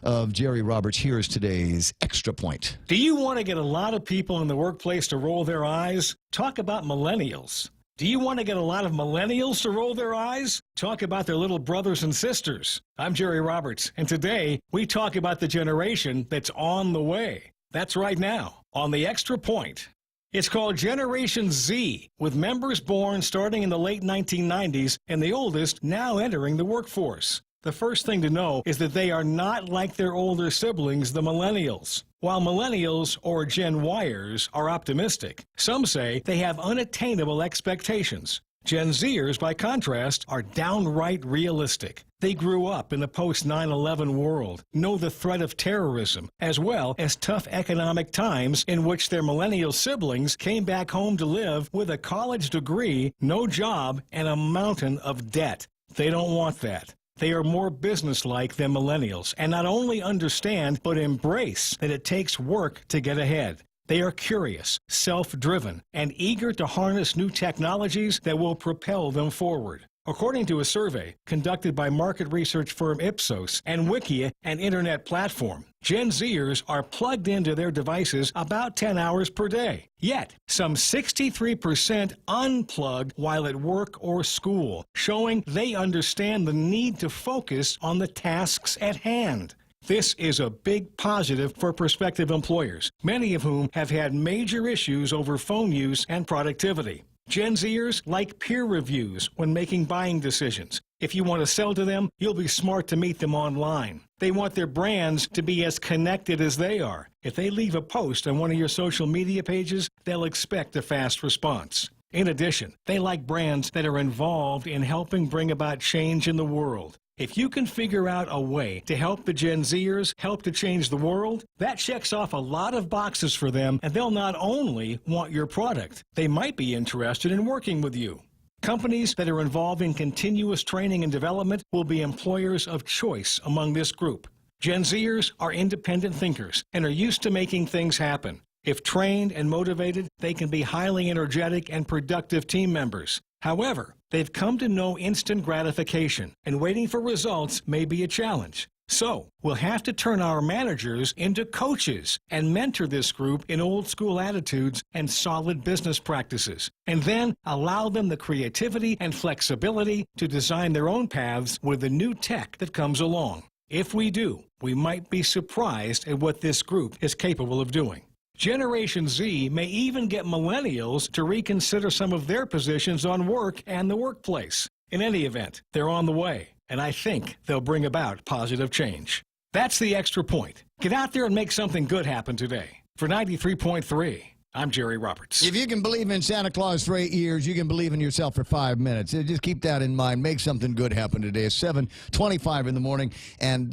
of Jerry Roberts. Here's today's Extra Point. Do you want to get a lot of people in the workplace to roll their eyes? Talk about millennials. Do you want to get a lot of millennials to roll their eyes? Talk about their little brothers and sisters. I'm Jerry Roberts, and today we talk about the generation that's on the way. That's right now, on the Extra Point. It's called Generation Z, with members born starting in the late 1990s and the oldest now entering the workforce. The first thing to know is that they are not like their older siblings, the millennials. While millennials, or Gen Yers, are optimistic, some say they have unattainable expectations. Gen Zers, by contrast, are downright realistic. They grew up in the post-9/11 world, know the threat of terrorism, as well as tough economic times in which their millennial siblings came back home to live with a college degree, no job, and a mountain of debt. They don't want that. They are more businesslike than millennials, and not only understand, but embrace that it takes work to get ahead. They are curious, self-driven, and eager to harness new technologies that will propel them forward. According to a survey conducted by market research firm Ipsos and Wikia, an internet platform, Gen Zers are plugged into their devices about 10 hours per day. Yet, some 63% unplug while at work or school, showing they understand the need to focus on the tasks at hand. This is a big positive for prospective employers, many of whom have had major issues over phone use and productivity. Gen Zers like peer reviews when making buying decisions. If you want to sell to them, you'll be smart to meet them online. They want their brands to be as connected as they are. If they leave a post on one of your social media pages, they'll expect a fast response. In addition, they like brands that are involved in helping bring about change in the world. If you can figure out a way to help the Gen Zers help to change the world, that checks off a lot of boxes for them, and they'll not only want your product, they might be interested in working with you. Companies that are involved in continuous training and development will be employers of choice among this group. Gen Zers are independent thinkers and are used to making things happen. If trained and motivated, they can be highly energetic and productive team members. However, they've come to know instant gratification, and waiting for results may be a challenge. So, we'll have to turn our managers into coaches and mentor this group in old-school attitudes and solid business practices, and then allow them the creativity and flexibility to design their own paths with the new tech that comes along. If we do, we might be surprised at what this group is capable of doing. Generation Z may even get millennials to reconsider some of their positions on work and the workplace. In any event, they're on the way, and I think they'll bring about positive change. That's the Extra Point. Get out there and make something good happen today. For 93.3, I'm Jerry Roberts. If you can believe in Santa Claus for 8 years, you can believe in yourself for 5 minutes. Just keep that in mind. Make something good happen today. It's 7:25 in the morning, and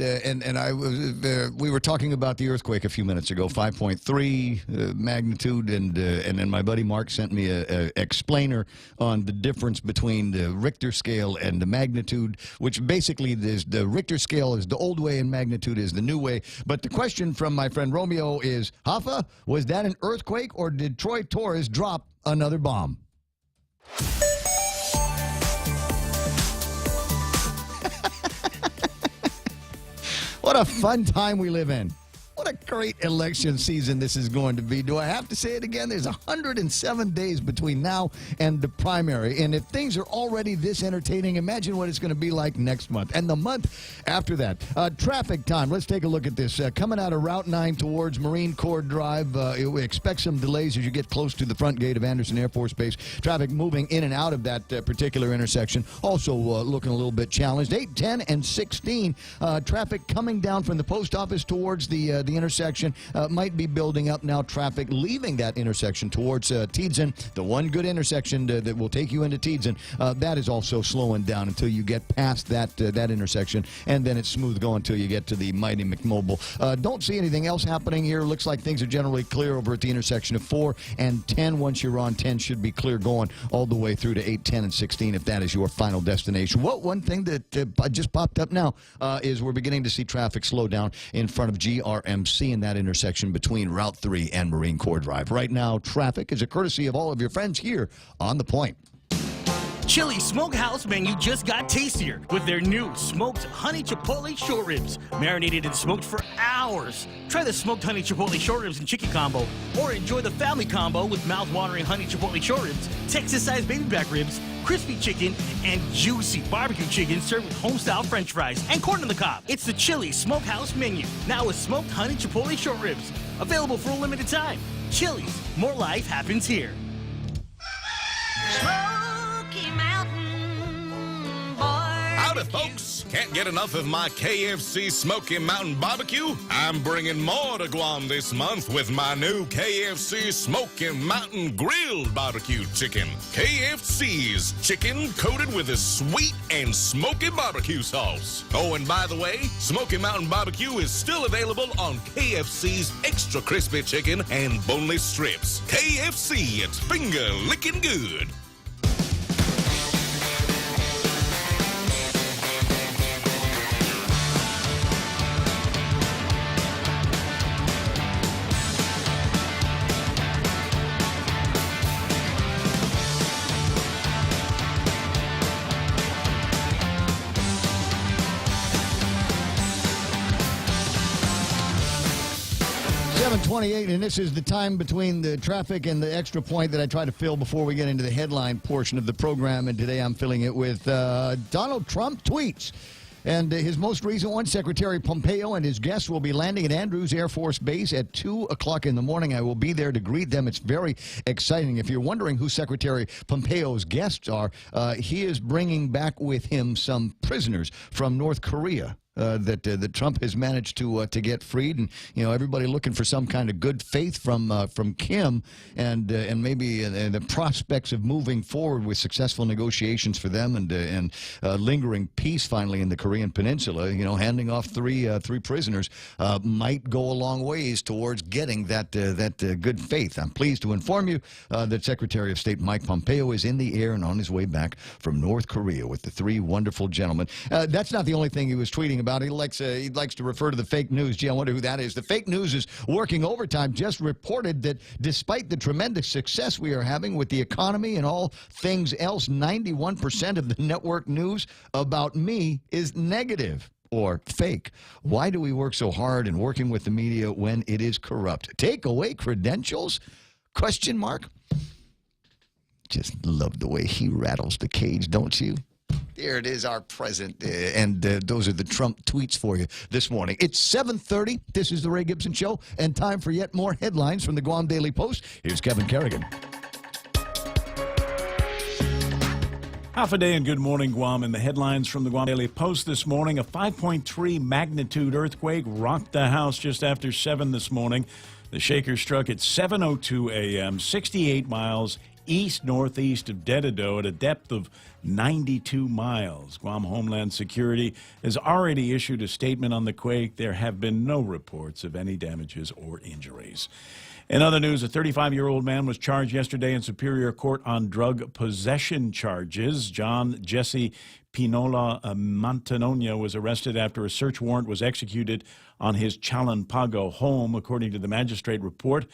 we were talking about the earthquake a few minutes ago, 5.3 magnitude, and then my buddy Mark sent me a explainer on the difference between the Richter scale and the magnitude, which basically is the Richter scale is the old way and magnitude is the new way. But the question from my friend Romeo is, Hoffa, was that an earthquake or did Troy Torres drop another bomb? What a fun time we live in. What a great election season this is going to be. Do I have to say it again? There's 107 days between now and the primary. And if things are already this entertaining, imagine what it's going to be like next month and the month after that. Traffic time. Let's take a look at this. Coming out of Route 9 towards Marine Corps Drive, we expect some delays as you get close to the front gate of Anderson Air Force Base. Traffic moving in and out of that particular intersection. Also looking a little bit challenged. 8, 10, and 16. Traffic coming down from the post office towards the intersection might be building up now. Traffic leaving that intersection towards Tiedzen, the one good intersection that will take you into Tiedzen, that is also slowing down until you get past that intersection, and then it's smooth going until you get to the mighty McMobile. Don't see anything else happening here. Looks like things are generally clear over at the intersection of 4 and 10. Once you're on 10, should be clear going all the way through to 8, 10, and 16 if that is your final destination. One thing that just popped up now is we're beginning to see traffic slow down in front of GRMC in that intersection between Route 3 and Marine Corps Drive. Right now, traffic is a courtesy of all of your friends here on The Point. Chili's Smokehouse menu just got tastier with their new smoked honey chipotle short ribs, marinated and smoked for hours. Try the smoked honey chipotle short ribs and chicken combo, or enjoy the family combo with mouth-watering honey chipotle short ribs, Texas-sized baby back ribs, crispy chicken, and juicy barbecue chicken served with home-style french fries and corn on the cob. It's the Chili's Smokehouse menu, now with smoked honey chipotle short ribs. Available for a limited time. Chili's, more life happens here. Howdy, folks. Can't get enough of my KFC Smoky Mountain Barbecue? I'm bringing more to Guam this month with my new KFC Smoky Mountain Grilled Barbecue Chicken. KFC's chicken coated with a sweet and smoky barbecue sauce. Oh, and by the way, Smoky Mountain Barbecue is still available on KFC's Extra Crispy Chicken and Boneless Strips. KFC, it's finger licking good. .28, and this is the time between the traffic and the extra point that I try to fill before we get into the headline portion of the program. And today I'm filling it with Donald Trump tweets. And his most recent one, Secretary Pompeo and his guests will be landing at Andrews Air Force Base at 2 o'clock in the morning. I will be there to greet them. It's very exciting. If you're wondering who Secretary Pompeo's guests are, he is bringing back with him some prisoners from North Korea. That Trump has managed to get freed, and everybody looking for some kind of good faith from Kim, and maybe the prospects of moving forward with successful negotiations for them, and lingering peace finally in the Korean Peninsula. Handing off three prisoners might go a long ways towards getting that good faith. I'm pleased to inform you that Secretary of State Mike Pompeo is in the air and on his way back from North Korea with the three wonderful gentlemen. That's not the only thing he was tweeting about. He likes to refer to the fake news. Gee, I wonder who that is. The fake news is working overtime. Just reported that despite the tremendous success we are having with the economy and all things else, 91% of the network news about me is negative or fake. Why do we work so hard in working with the media when it is corrupt? Take away credentials? Question mark. Just love the way he rattles the cage, don't you? There it is, our president, and those are the Trump tweets for you this morning. It's 7:30. This is the Ray Gibson Show, and time for yet more headlines from the Guam Daily Post. Here's Kevin Kerrigan. Half a day and good morning, Guam. In the headlines from the Guam Daily Post this morning, a 5.3 magnitude earthquake rocked the house just after 7 this morning. The shaker struck at 7:02 a.m., 68 miles east-northeast of Dededo at a depth of 92 miles. Guam Homeland Security has already issued a statement on the quake. There have been no reports of any damages or injuries. In other news, a 35-year-old man was charged yesterday in Superior Court on drug possession charges. John Jesse Pinola Montanonia was arrested after a search warrant was executed on his Chalanpago home, according to the magistrate report.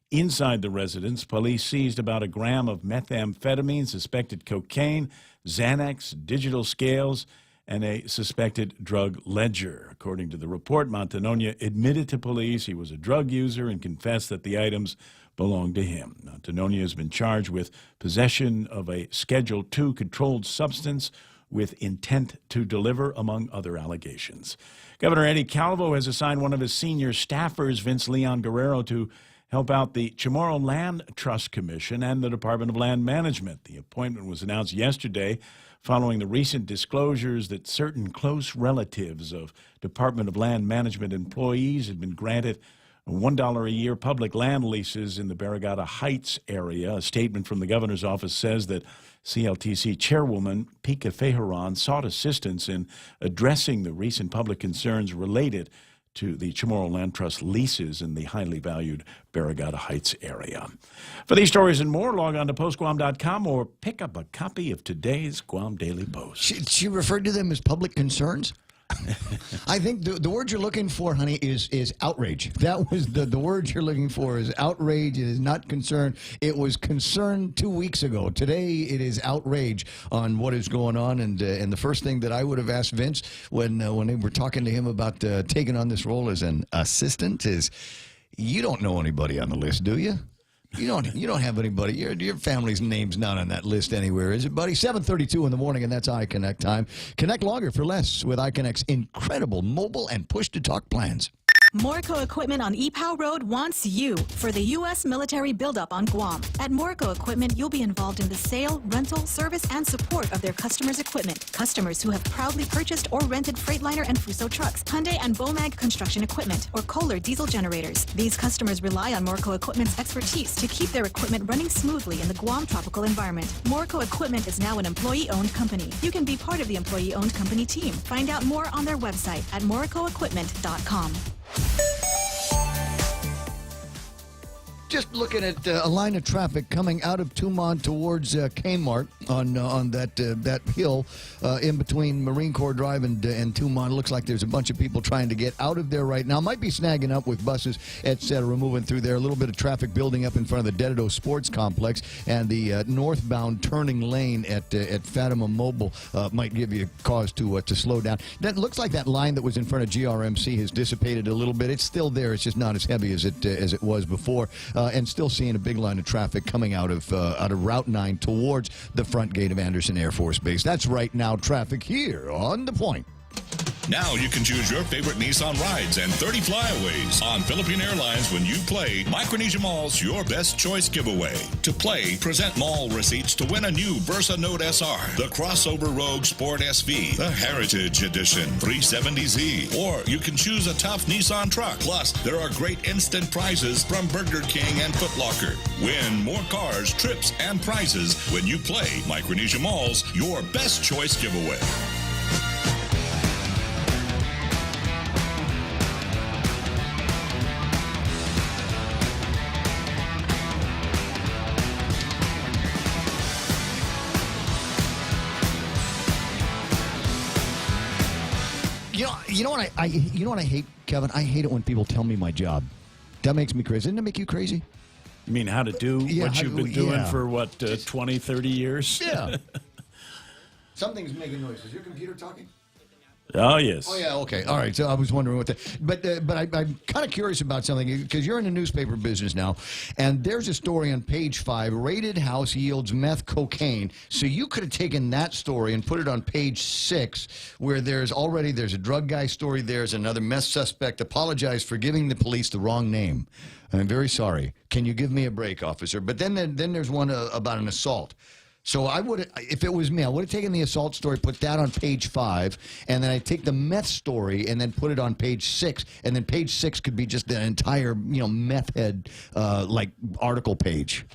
Inside the residence, police seized about a gram of methamphetamine, suspected cocaine, Xanax, digital scales, and a suspected drug ledger. According to the report, Montanonia admitted to police he was a drug user and confessed that the items belonged to him. Montanonia has been charged with possession of a Schedule II controlled substance with intent to deliver, among other allegations. Governor Eddie Calvo has assigned one of his senior staffers, Vince Leon Guerrero, to help out the Chamorro Land Trust Commission and the Department of Land Management. The appointment was announced yesterday following the recent disclosures that certain close relatives of Department of Land Management employees had been granted $1 a year public land leases in the Barrigada Heights area. A statement from the governor's office says that CLTC chairwoman Pika Fejeron sought assistance in addressing the recent public concerns related to the Chamorro Land Trust leases in the highly valued Barrigada Heights area. For these stories and more, log on to postguam.com or pick up a copy of today's Guam Daily Post. She referred to them as public concerns? I think the word you're looking for, honey, is outrage. That was the word you're looking for is outrage. It is not concern. It was concern 2 weeks ago. Today it is outrage on what is going on. And the first thing that I would have asked Vince when they were talking to him about taking on this role as an assistant is, you don't know anybody on the list, do you? You don't have anybody. Your family's name's not on that list anywhere, is it, buddy? 7:32 in the morning, and that's iConnect time. Connect longer for less with iConnect's incredible mobile and push-to-talk plans. Morco Equipment on Ipoh Road wants you for the U.S. military buildup on Guam. At Morco Equipment, you'll be involved in the sale, rental, service, and support of their customers' equipment. Customers who have proudly purchased or rented Freightliner and Fuso trucks, Hyundai and Bomag construction equipment, or Kohler diesel generators. These customers rely on Morco Equipment's expertise to keep their equipment running smoothly in the Guam tropical environment. Morco Equipment is now an employee-owned company. You can be part of the employee-owned company team. Find out more on their website at morcoequipment.com. Just looking at a line of traffic coming out of Tumon towards Kmart on that hill in between Marine Corps Drive and Tumon. Looks like there's a bunch of people trying to get out of there right now. Might be snagging up with buses, etc., moving through there. A little bit of traffic building up in front of the Dededo Sports Complex, and the northbound turning lane at Fatima Mobile might give you a cause to slow down. That looks like that line that was in front of GRMC has dissipated a little bit. It's still there. It's just not as heavy as it was before. And still seeing a big line of traffic coming out of Route 9 towards the front gate of Anderson Air Force Base. That's right now traffic here on The Point. Now you can choose your favorite Nissan rides and 30 flyaways on Philippine Airlines when you play Micronesia Mall's Your Best Choice giveaway. To play, present mall receipts to win a new Versa Note SR, the Crossover Rogue Sport SV, the Heritage Edition 370Z, or you can choose a tough Nissan truck. Plus, there are great instant prizes from Burger King and Foot Locker. Win more cars, trips, and prizes when you play Micronesia Mall's Your Best Choice giveaway. You know what I hate, Kevin? I hate it when people tell me my job. That makes me crazy. Doesn't it make you crazy? You mean how to do what you've been doing for, 20, 30 years? Yeah. Something's making noise. Is your computer talking? Oh, yes. Oh, yeah, okay. All right, so I was wondering what that... But I'm kind of curious about something, because you're in the newspaper business now, and there's a story on page 5, raided house yields meth cocaine. So you could have taken that story and put it on page 6, where there's a drug guy story, there's another meth suspect apologized for giving the police the wrong name. I'm very sorry. Can you give me a break, officer? But then there's one about an assault. So I would, if it was me, I would have taken the assault story, put that on page 5, and then I'd take the meth story and then put it on page 6, and then page 6 could be just an entire, meth head, article page.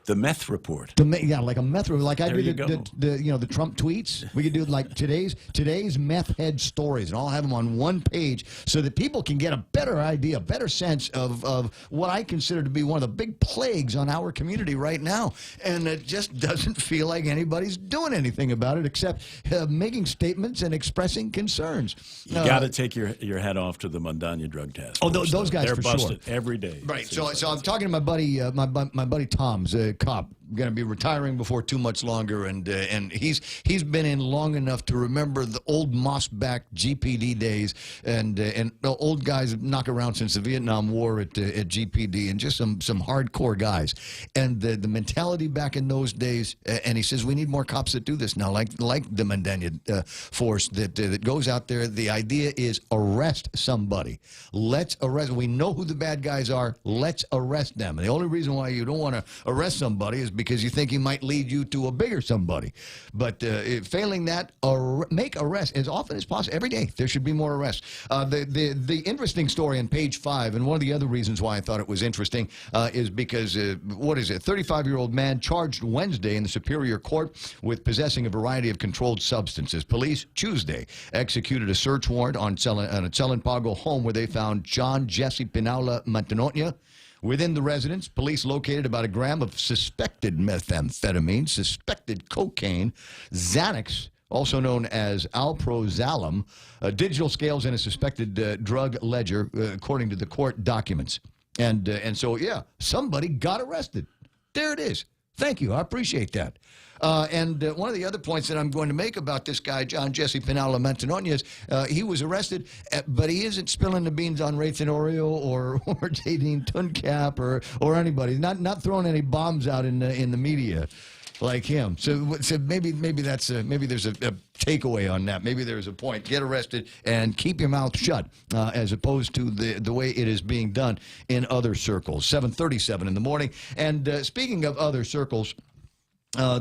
The meth report. Like a meth report. Like I There do you the Trump tweets. We could do like today's meth head stories, and I'll have them on one page so that people can get a better idea, a better sense of what I consider to be one of the big plagues on our community right now. And it just doesn't feel like anybody's doing anything about it except making statements and expressing concerns. You got to take your head off to the Mundanya drug task. Oh, those guys They're for busted sure. every day. Right. So I'm talking to my buddy, my buddy Tom's a cop. Going to be retiring before too much longer, and he's been in long enough to remember the old moss-back GPD days, and the old guys have knocked around since the Vietnam War at GPD, and just some hardcore guys, and the mentality back in those days. And he says we need more cops that do this now, like the Mandania force that goes out there. The idea is arrest somebody. Let's arrest. We know who the bad guys are. Let's arrest them. And the only reason why you don't want to arrest somebody is because you think he might lead you to a bigger somebody. But failing that, make arrests as often as possible. Every day, there should be more arrests. The interesting story on page 5, and one of the other reasons why I thought it was interesting is because, 35-year-old man charged Wednesday in the Superior Court with possessing a variety of controlled substances. Police, Tuesday, executed a search warrant on a Pago home where they found John Jesse Pinaula Mantanotnia. Within the residence, police located about 1 gram of suspected methamphetamine, suspected cocaine, Xanax, also known as alprazolam, digital scales, and a suspected drug ledger, according to the court documents. And so, somebody got arrested. There it is. Thank you. I appreciate that. And one of the other points that I'm going to make about this guy, John Jesse Pinaula Mantanotnia, is he was arrested, but he isn't spilling the beans on Ray Tenorio or Jadine Tuncap or anybody. Not throwing any bombs out in the media like him. So maybe there's a takeaway on that. Maybe there's a point. Get arrested and keep your mouth shut, as opposed to the way it is being done in other circles. 7:37 in the morning. And speaking of other circles,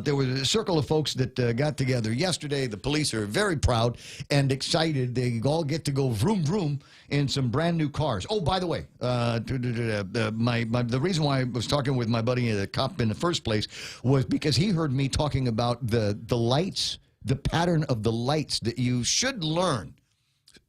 there was a circle of folks that got together yesterday. The police are very proud and excited. They all get to go vroom vroom in some brand new cars. Oh, by the way, the reason why I was talking with my buddy, the cop, in the first place was because he heard me talking about the lights, the pattern of the lights that you should learn.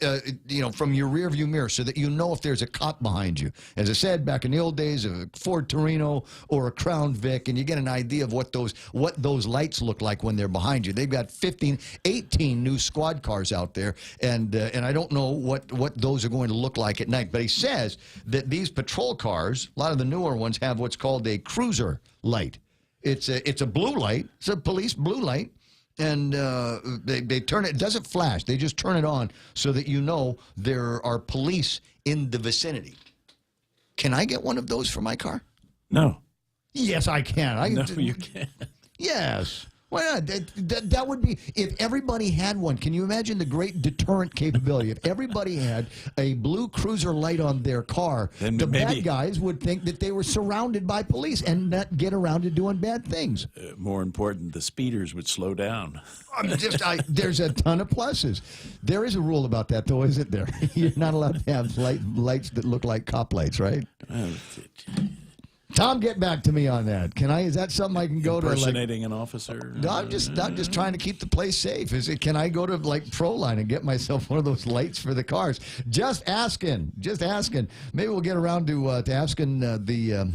From your rearview mirror, so that you know if there's a cop behind you. As I said, back in the old days, a Ford Torino or a Crown Vic, and you get an idea of what those lights look like when they're behind you. They've got 15, 18 new squad cars out there, and I don't know what those are going to look like at night. But he says that these patrol cars, a lot of the newer ones, have what's called a cruiser light. It's a blue light. It's a police blue light. And they turn it. It doesn't flash. They just turn it on so that you know there are police in the vicinity. Can I get one of those for my car? No. Yes, I can. No, you can't. Yes. Why not? That would be, if everybody had one. Can you imagine the great deterrent capability? If everybody had a blue cruiser light on their car, Then the maybe- bad guys would think that they were surrounded by police and not get around to doing bad things. More important, the speeders would slow down. There's a ton of pluses. There is a rule about that, though, isn't there? You're not allowed to have lights that look like cop lights, right? Tom, get back to me on that. Can I? Is that something I can go to? Impersonating an officer? No, I'm just trying to keep the place safe. Can I go to like Proline and get myself one of those lights for the cars? Just asking. Maybe we'll get around to asking the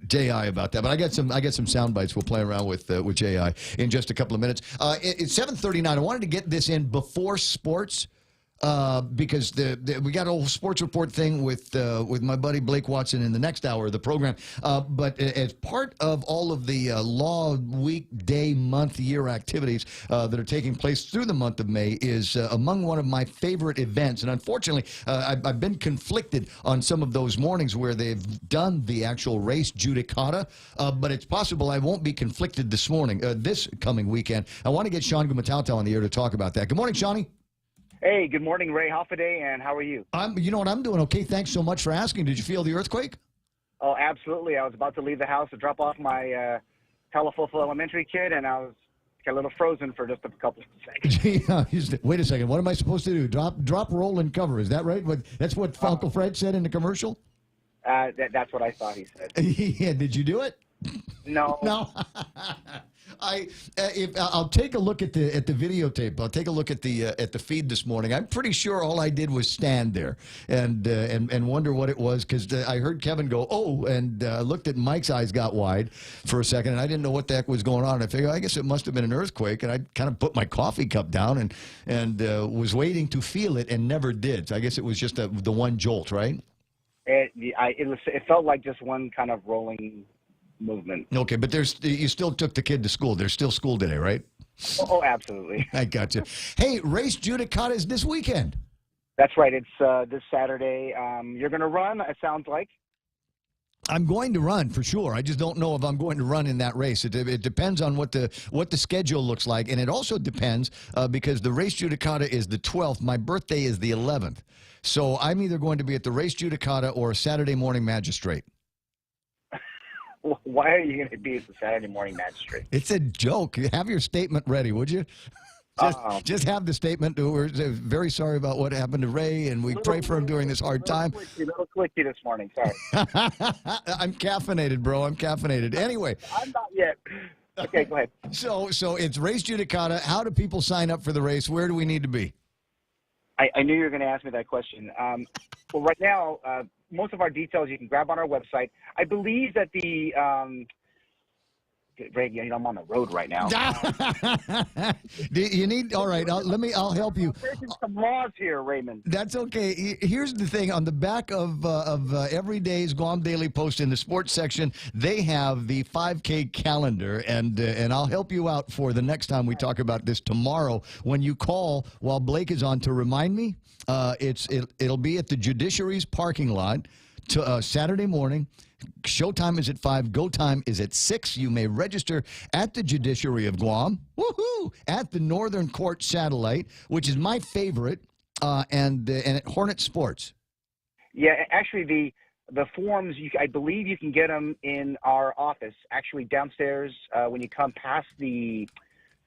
J.I. about that. But I got some sound bites we'll play around with J.I. in just a couple of minutes. It's 7:39. I wanted to get this in before sports. Because we got a whole sports report thing with my buddy Blake Watson in the next hour of the program. But as part of all of the law week, day, month, year activities that are taking place through the month of May is among one of my favorite events. And unfortunately, I've been conflicted on some of those mornings where they've done the actual race judicata. But it's possible I won't be conflicted this coming weekend. I want to get Sean Gumatauta on the air to talk about that. Good morning, Shawnee. Hey, good morning, Ray. Hoffaday, and how are you? You know what, I'm doing okay. Thanks so much for asking. Did you feel the earthquake? Oh, absolutely. I was about to leave the house to drop off my Talafulful elementary kid, and I got a little frozen for just a couple of seconds. Yeah, wait a second. What am I supposed to do? Drop, roll, and cover. Is that right? That's what Uncle Fred said in the commercial? That's what I thought he said. Yeah. Did you do it? No. No. I'll take a look at the videotape. I'll take a look at the feed this morning. I'm pretty sure all I did was stand there and wonder what it was, because I heard Kevin go, oh, and looked at Mike's eyes got wide for a second, and I didn't know what the heck was going on. I figured, I guess it must have been an earthquake, and I kind of put my coffee cup down and was waiting to feel it and never did. So I guess it was just the one jolt, right? It felt like just one kind of rolling movement. Okay, but you still took the kid to school. There's still school today, right? Oh, absolutely. I got you. Hey, race judicata is this weekend. That's right. It's this Saturday. You're going to run, it sounds like. I'm going to run for sure. I just don't know if I'm going to run in that race. It depends on what the schedule looks like, and it also depends because the race judicata is the 12th. My birthday is the 11th, so I'm either going to be at the race judicata or a Saturday morning magistrate. Why are you going to be at the Saturday morning magistrate? It's a joke. Have your statement ready, would you? Just have the statement. We're very sorry about what happened to Ray, and we pray for him during this hard time. A little clicky this morning. Sorry. I'm caffeinated, bro. I'm caffeinated. Anyway. I'm not yet. Okay, go ahead. So it's race judicata. How do people sign up for the race? Where do we need to be? I knew you were going to ask me that question. Well, right now, most of our details you can grab on our website. I believe that the Ray, I'm on the road right now. You need, all right, I'll help you. I'm breaking some laws here, Raymond. That's okay. Here's the thing. On the back of every day's Guam Daily Post in the sports section, they have the 5K calendar, and I'll help you out for the next time we talk about this tomorrow when you call while Blake is on to remind me. It'll be at the Judiciary's parking lot Saturday morning. Showtime is at 5. Go time is at 6. You may register at the Judiciary of Guam. Woohoo! At the Northern Court Satellite, which is my favorite, and at Hornet Sports. Yeah, actually, the forms, I believe you can get them in our office, actually downstairs when you come past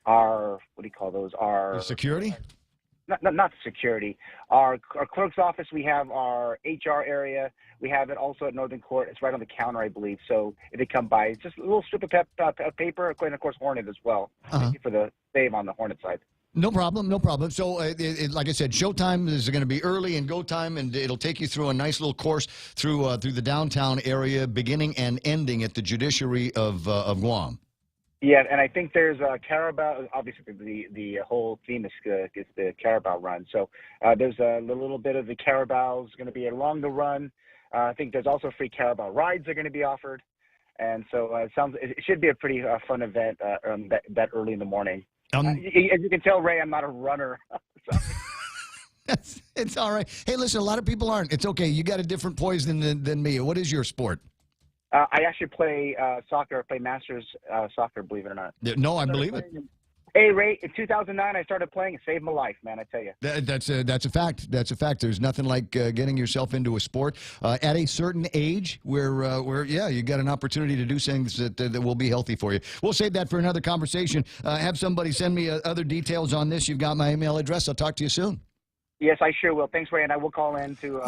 our, what do you call those? Our security? Not security. Our clerk's office, we have our HR area. We have it also at Northern Court. It's right on the counter, I believe. So if they come by, it's just a little strip of paper, and of course Hornet as well. Thank you for the save on the Hornet side. No problem, no problem. So, like I said, showtime is going to be early and go time, and it'll take you through a nice little course through the downtown area, beginning and ending at the Judiciary of Guam. Yeah, and I think there's a Carabao. Obviously, the whole theme is the Carabao run. So there's a little bit of the Carabaos going to be along the run. I think there's also free Carabao rides that are going to be offered, and so it should be a pretty fun event that early in the morning. As you can tell, Ray, I'm not a runner. It's all right. Hey, listen, a lot of people aren't. It's okay. You got a different poison than me. What is your sport? I actually play soccer. I play masters soccer, believe it or not. No, I believe it. Hey, Ray, in 2009, I started playing. It saved my life, man, I tell you. That's a fact. That's a fact. There's nothing like getting yourself into a sport at a certain age where you got an opportunity to do things that will be healthy for you. We'll save that for another conversation. Have somebody send me other details on this. You've got my email address. I'll talk to you soon. Yes, I sure will. Thanks, Ray, and I will call in to.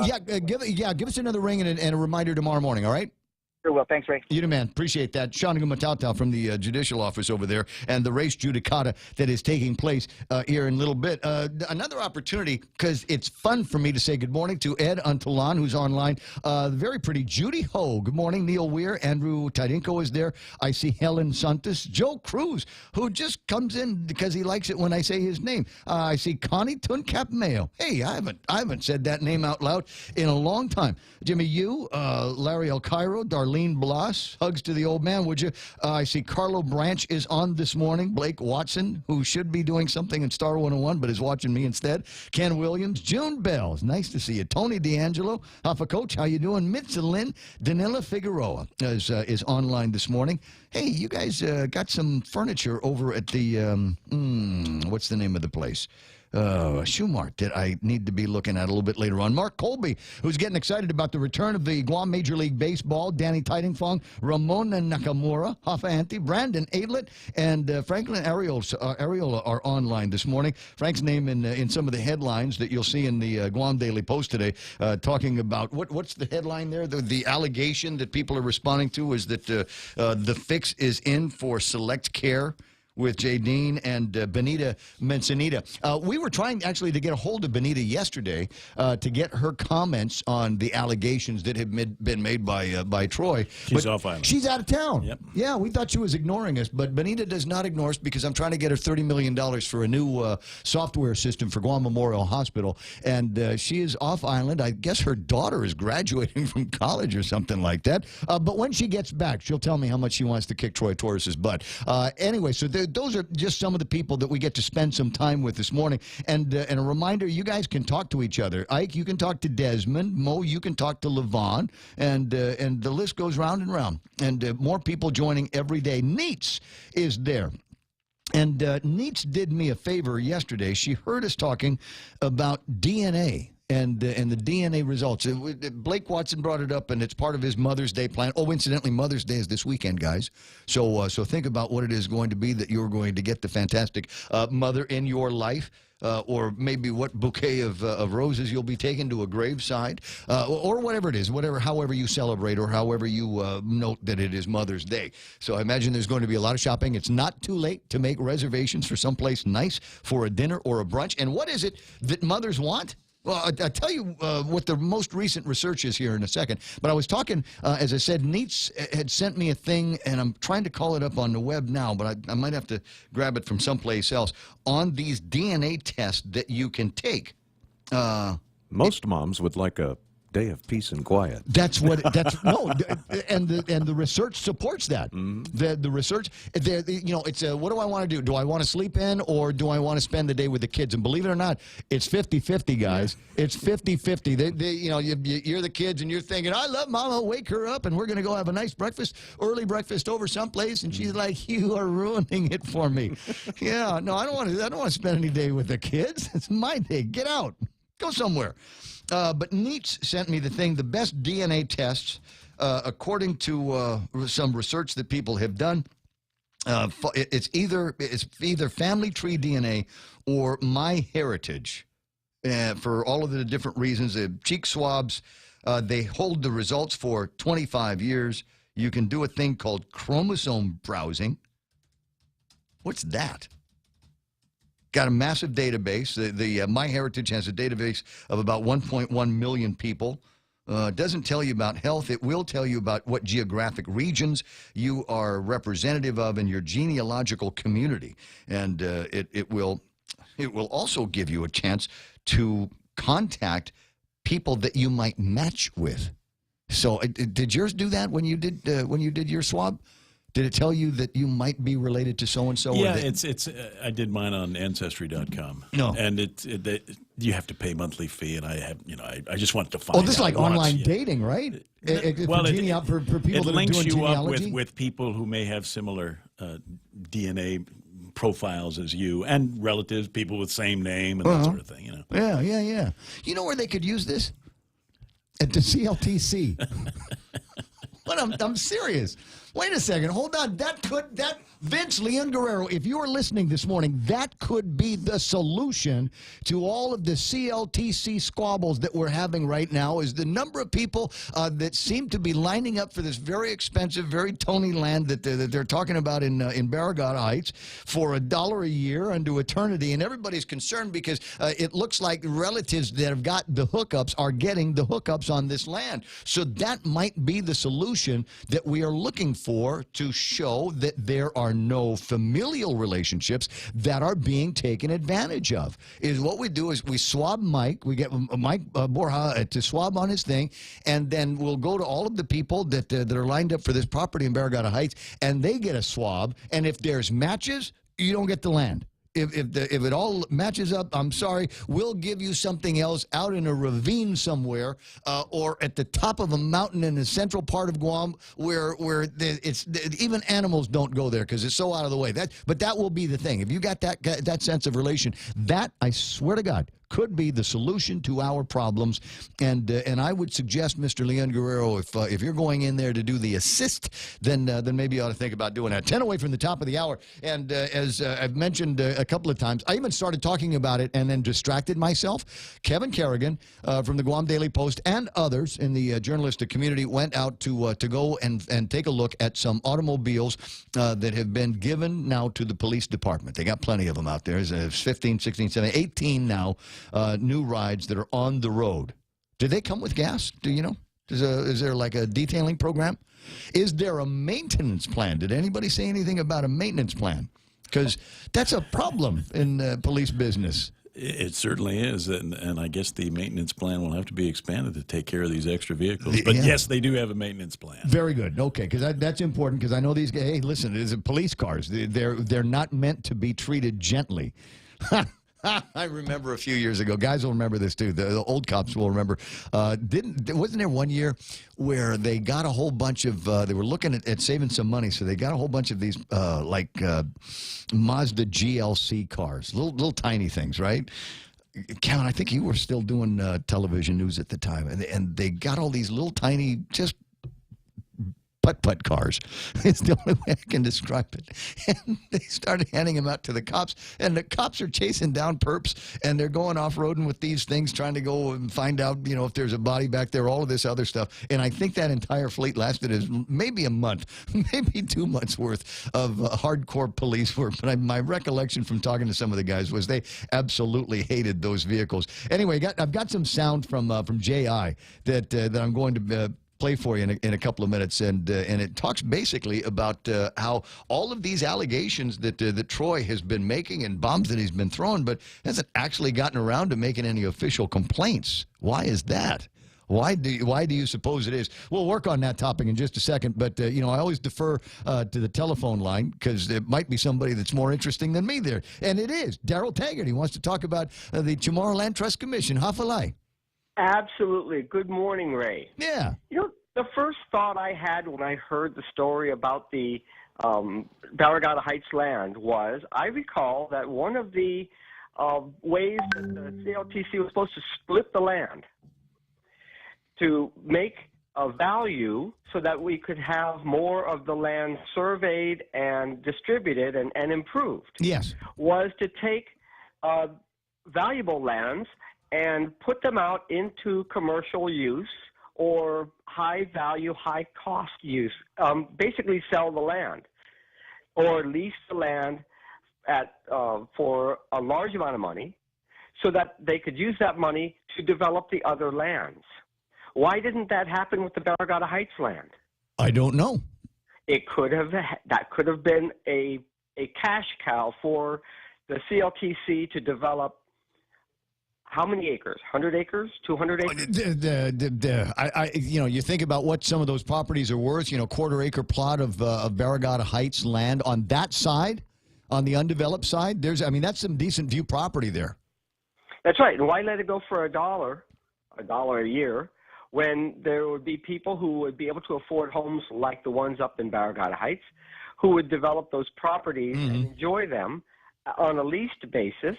Give us another ring and a reminder tomorrow morning. All right. Sure will. Thanks, Ray. You the man. Appreciate that. Sean Gumatauta from the judicial office over there and the race judicata that is taking place here in a little bit. Another opportunity, because it's fun for me to say good morning to Ed Untalan, who's online. The very pretty Judy Ho. Good morning, Neil Weir. Andrew Tydinko is there. I see Helen Santos. Joe Cruz, who just comes in because he likes it when I say his name. I see Connie Tuncap Mayo. Hey, I haven't said that name out loud in a long time. Jimmy Yu, Larry El Cairo, Darlene Blas, hugs to the old man, would you? I see Carlo Branch is on this morning. Blake Watson, who should be doing something in Star 101, but is watching me instead. Ken Williams, June Bells, nice to see you. Tony D'Angelo, Huffa Coach, how you doing? Mitzelin, Danila Figueroa is online this morning. Hey, you guys got some furniture over at the, what's the name of the place? Schumart that I need to be looking at a little bit later on. Mark Colby, who's getting excited about the return of the Guam Major League Baseball. Danny Tidingfong, Ramona Nakamura, Hoffa Ante, Brandon Aidlet, and Franklin Ariola are online this morning. Frank's name in some of the headlines that you'll see in the Guam Daily Post today, talking about what's the headline there? The allegation that people are responding to is that the fix is in for select care with Jay Dean and Benita Manzanita. We were trying actually to get a hold of Benita yesterday to get her comments on the allegations that have been made by Troy. She's off island. She's out of town. Yep. Yeah, we thought she was ignoring us, but Benita does not ignore us because I'm trying to get her $30 million for a new software system for Guam Memorial Hospital, and she is off island. I guess her daughter is graduating from college or something like that. But when she gets back, she'll tell me how much she wants to kick Troy Torres's butt. Anyway, so those are just some of the people that we get to spend some time with this morning. And a reminder, you guys can talk to each other. Ike, you can talk to Desmond. Mo, you can talk to Levon. And the list goes round and round. And more people joining every day. Neats is there. And Neats did me a favor yesterday. She heard us talking about DNA. And the DNA results. Blake Watson brought it up, and it's part of his Mother's Day plan. Oh, incidentally, Mother's Day is this weekend, guys. So think about what it is going to be that you're going to get the fantastic mother in your life. Or maybe what bouquet of roses you'll be taking to a graveside, or whatever it is, however you celebrate or however you note that it is Mother's Day. So I imagine there's going to be a lot of shopping. It's not too late to make reservations for someplace nice for a dinner or a brunch. And what is it that mothers want? Well, I'll tell you what the most recent research is here in a second. But I was talking, as I said, Neats had sent me a thing, and I'm trying to call it up on the web now, but I might have to grab it from someplace else, on these DNA tests that you can take. Most moms would like a day of peace and quiet. That's what. No, and the research supports that. The research, it's what do I want to do? Do I want to sleep in or do I want to spend the day with the kids? And believe it or not, it's 50-50, guys. It's 50-50. You're the kids and you're thinking, I love Mama. Wake her up and we're going to go have a nice breakfast, early breakfast over someplace. And she's like, you are ruining it for me. Yeah, no, I don't want to spend any day with the kids. It's my day. Get out. Go somewhere. But Neats sent me the thing, the best DNA tests, according to some research that people have done. It's either family tree DNA or MyHeritage. For all of the different reasons, cheek swabs, they hold the results for 25 years. You can do a thing called chromosome browsing. What's that? Got a massive database. The MyHeritage has a database of about 1.1 million people. Doesn't tell you about health. It will tell you about what geographic regions you are representative of in your genealogical community. And it will also give you a chance to contact people that you might match with. So did yours do that when you did your swab? Did it tell you that you might be related to so-and-so? Yeah, it's. I did mine on Ancestry.com. No. And you have to pay monthly fee, and I just wanted to find out. Oh, this is like once. online dating, right? Well, for people it that links are doing you up genealogy? with people who may have similar DNA profiles as you, and relatives, people with same name, and that sort of thing. Yeah. You know where they could use this? At the CLTC. But I'm serious. Wait a second. Hold on. Vince Leon Guerrero, if you are listening this morning, that could be the solution to all of the CLTC squabbles that we're having right now, is the number of people that seem to be lining up for this very expensive, very Tony land that they're talking about in Barragata Heights for $1 a year unto eternity. And everybody's concerned because it looks like relatives that have got the hookups are getting the hookups on this land. So that might be the solution that we are looking for, to show that there are no familial relationships that are being taken advantage of. Is what we do is we swab Mike. We get Mike Borja to swab on his thing, and then we'll go to all of the people that are lined up for this property in Barragata Heights, and they get a swab. And if there's matches, you don't get the land. If it all matches up, I'm sorry, we'll give you something else out in a ravine somewhere, or at the top of a mountain in the central part of Guam, where even animals don't go there because it's so out of the way. But that will be the thing. If you got that sense of relation, that, I swear to God, could be the solution to our problems. And I would suggest, Mr. Leon Guerrero, if you're going in there to do the assist, then maybe you ought to think about doing that. 10 away from the top of the hour. And as I've mentioned a couple of times, I even started talking about it and then distracted myself. Kevin Kerrigan from the Guam Daily Post and others in the journalistic community went out to go and take a look at some automobiles that have been given now to the police department. They got plenty of them out there. There's 15, 16, 17, 18 now. New rides that are on the road. Do they come with gas? Do you know? Is there like a detailing program? Is there a maintenance plan? Did anybody say anything about a maintenance plan? Because that's a problem in police business. It certainly is, and I guess the maintenance plan will have to be expanded to take care of these extra vehicles. But yes, they do have a maintenance plan. Very good. Okay, because that's important, because I know these guys, hey, listen, it's police cars. They're not meant to be treated gently. I remember a few years ago. Guys will remember this too. The old cops will remember. Wasn't there one year where they got a whole bunch of? They were looking at saving some money, so they got a whole bunch of these Mazda GLC cars, little tiny things, right? Kevin, I think you were still doing television news at the time, and they got all these little tiny, just putt-putt cars. It's the only way I can describe it. And they started handing them out to the cops, and the cops are chasing down perps, and they're going off-roading with these things, trying to go and find out, if there's a body back there, all of this other stuff. And I think that entire fleet lasted as maybe a month, maybe 2 months worth of hardcore police work. But my recollection from talking to some of the guys was they absolutely hated those vehicles. Anyway, I've got some sound from J.I. that I'm going to play for you in a couple of minutes, and it talks basically about how all of these allegations that Troy has been making and bombs that he's been throwing, but hasn't actually gotten around to making any official complaints. Why is that? Why do you suppose it is? We'll work on that topic in just a second, but I always defer to the telephone line, because it might be somebody that's more interesting than me there, and it is Daryl Taggart. He wants to talk about the Chamorro Land Trust Commission. Hafalai. Absolutely. Good morning, Ray. Yeah. The first thought I had when I heard the story about the Barragata Heights land was, I recall that one of the ways that the CLTC was supposed to split the land to make a value so that we could have more of the land surveyed and distributed and improved. Yes. Was to take valuable lands and put them out into commercial use or high-value, high-cost use, basically sell the land or lease the land for a large amount of money so that they could use that money to develop the other lands. Why didn't that happen with the Barragata Heights land? I don't know. That could have been a cash cow for the CLTC to develop how many acres? 100 acres? 200 acres? You think about what some of those properties are worth. Quarter-acre plot of Barragata Heights land on that side, on the undeveloped side. That's some decent view property there. That's right. And why let it go for $1 a year, when there would be people who would be able to afford homes like the ones up in Barragata Heights, who would develop those properties and enjoy them on a leased basis?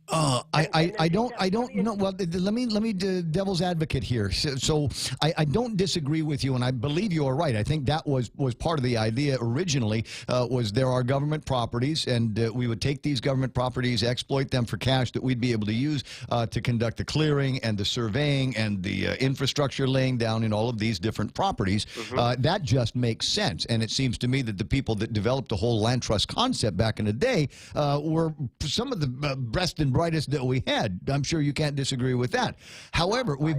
I don't know. Well, let me devil's advocate here. So I don't disagree with you, and I believe you are right. I think that was part of the idea originally. Was there are government properties, and we would take these government properties, exploit them for cash that we'd be able to use to conduct the clearing and the surveying and the infrastructure laying down in all of these different properties. That just makes sense, and it seems to me that the people that developed the whole land trust concept back in the day were some of the best and brightest that we had. I'm sure you can't disagree with that. However, we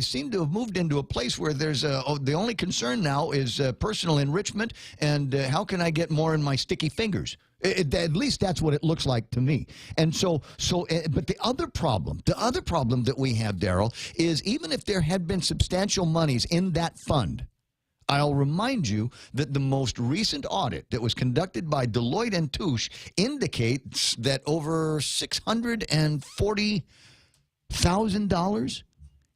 seem to have moved into a place where there's the only concern now is personal enrichment and how can I get more in my sticky fingers. At least that's what it looks like to me. And but the other problem that we have, Daryl, is even if there had been substantial monies in that fund, I'll remind you that the most recent audit that was conducted by Deloitte & Touche indicates that over $640,000